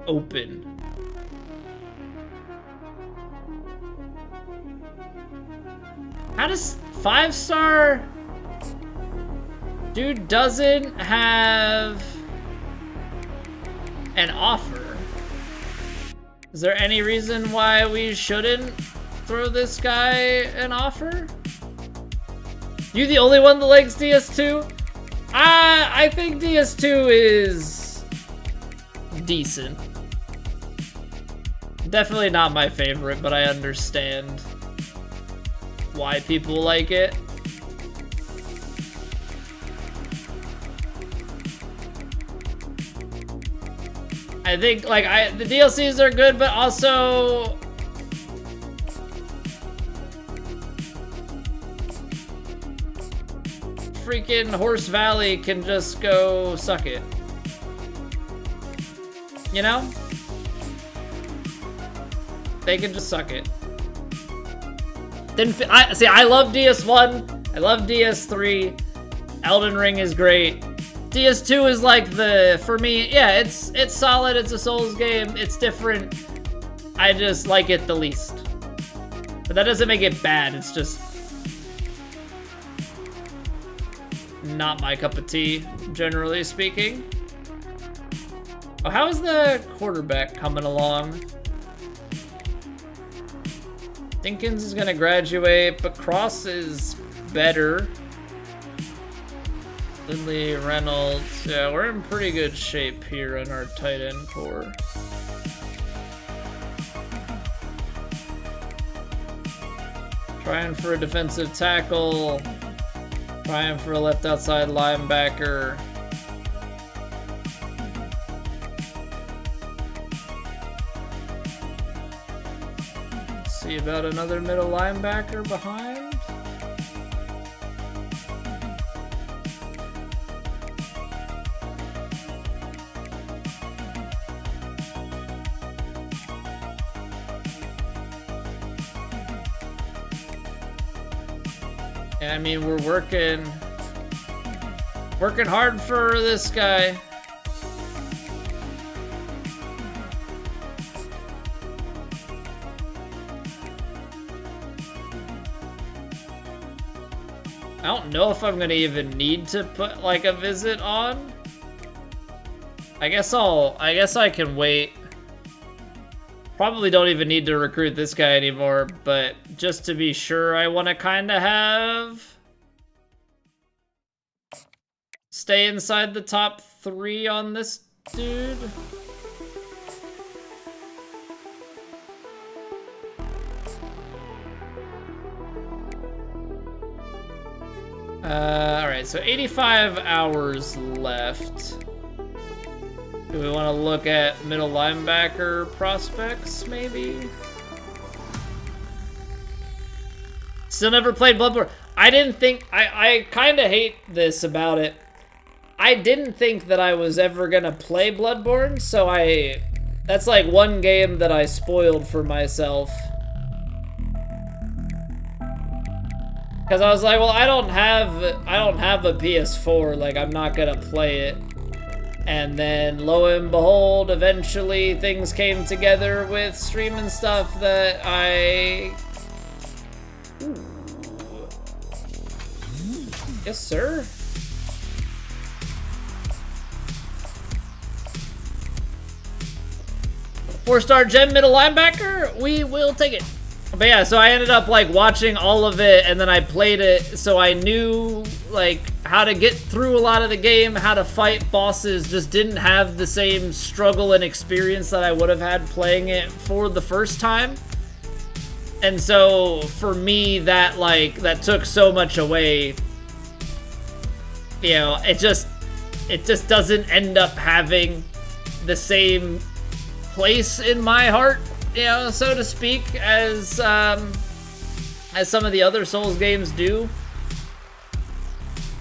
A: open. How does 5-star dude doesn't have an offer? Is there any reason why we shouldn't throw this guy an offer? You the only one that likes DS2? I think DS2 is decent. Definitely not my favorite, but I understand why people like it. I think like the DLCs are good, but also freaking Horse Valley can just go suck it. You know? They can just suck it. I love DS1. I love DS3. Elden Ring is great. DS2 is like for me, yeah, it's solid. It's a Souls game. It's different. I just like it the least. But that doesn't make it bad. It's just not my cup of tea, generally speaking. Oh, how is the quarterback coming along? Dinkins is gonna graduate, but Cross is better. Lindley, Reynolds, yeah, we're in pretty good shape here in our tight end core. Trying for a defensive tackle. Trying for a left outside linebacker. See about another middle linebacker behind. And I mean, we're working hard for this guy. I don't know if I'm gonna even need to put like a visit on. I guess I can wait. Probably don't even need to recruit this guy anymore, but just to be sure, I want to kind of have stay inside the top 3 on this dude. Alright, so 85 hours left. Do we want to look at middle linebacker prospects, maybe? Still never played Bloodborne. I didn't think... I kind of hate this about it. I didn't think that I was ever gonna play Bloodborne, so that's like one game that I spoiled for myself. Because I was like, well, I don't have a PS4, like, I'm not gonna play it. And then, lo and behold, eventually things came together with stream and stuff that I... Ooh. Yes, sir. Four-star gem middle linebacker? We will take it. But yeah, so I ended up like watching all of it and then I played it, so I knew like how to get through a lot of the game, how to fight bosses. Just didn't have the same struggle and experience that I would have had playing it for the first time. And so for me, that took so much away. You know, it just doesn't end up having the same place in my heart, you know, so to speak, as some of the other Souls games do.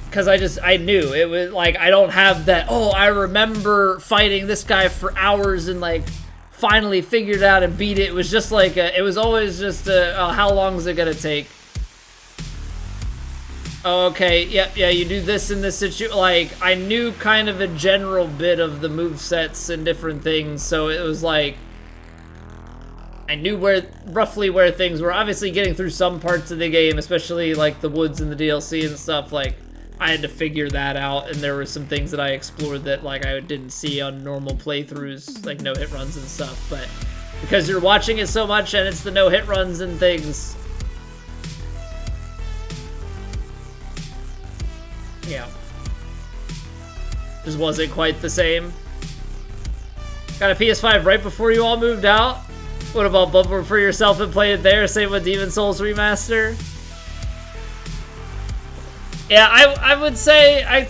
A: Because I knew it was like, I don't have that, oh, I remember fighting this guy for hours and like finally figured out and beat it. It was just like it was always just how long is it gonna take? Okay, yeah, you do this in this situation. Like, I knew kind of a general bit of the movesets and different things, so it was like, I knew roughly where things were. Obviously, getting through some parts of the game, especially like the woods and the DLC and stuff, like, I had to figure that out, and there were some things that I explored that, like, I didn't see on normal playthroughs, like no-hit runs and stuff, but because you're watching it so much and it's the no-hit runs and things, yeah, just wasn't quite the same. Got a PS5 right before you all moved out. What about Bloodborne for yourself and played it there? Same with Demon Souls Remaster. Yeah, I'd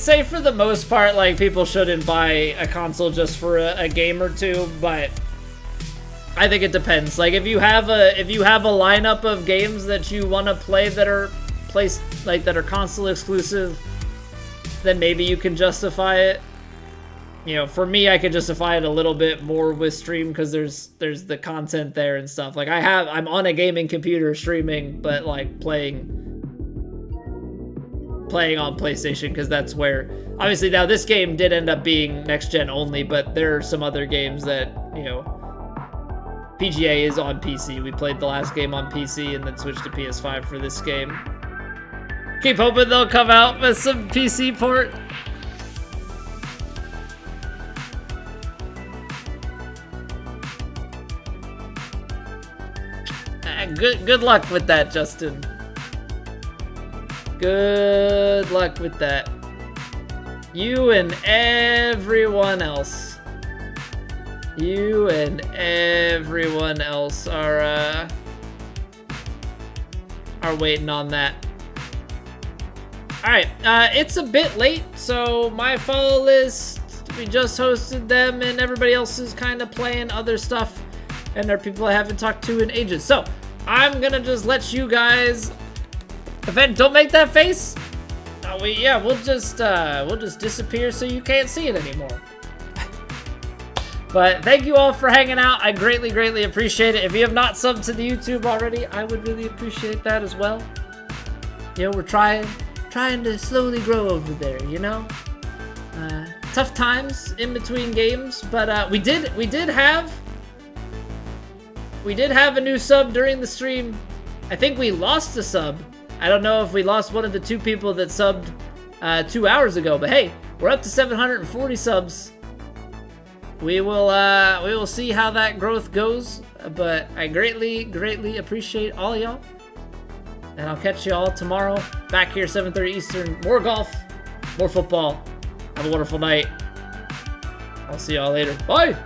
A: say for the most part, like, people shouldn't buy a console just for a game or two, but I think it depends. Like, if you have a lineup of games that you want to play that are that are console exclusive, then maybe you can justify it. You know, for me, I could justify it a little bit more with stream because there's the content there and stuff. Like, I'm on a gaming computer streaming, but like playing on PlayStation because that's where, obviously now this game did end up being next gen only, but there are some other games that, you know, PGA is on PC. We played the last game on PC and then switched to PS5 for this game. Keep hoping they'll come out with some PC port. Good luck with that, Justin. Good luck with that. You and everyone else. You and everyone else are waiting on that. Alright, it's a bit late, so my follow list, we just hosted them and everybody else is kind of playing other stuff, and there are people I haven't talked to in ages. So, I'm gonna just let you guys... Event, don't make that face! We'll just disappear so you can't see it anymore. But thank you all for hanging out. I greatly, greatly appreciate it. If you have not subbed to the YouTube already, I would really appreciate that as well. You know, we're trying to slowly grow over there, you know? Tough times in between games, but we did have a new sub during the stream. I think we lost a sub. I don't know if we lost one of the two people that subbed 2 hours ago, but hey, we're up to 740 subs. We will see how that growth goes, but I greatly, greatly appreciate all y'all. And I'll catch y'all tomorrow, back here 7:30 Eastern. More golf, more football. Have a wonderful night. I'll see y'all later. Bye!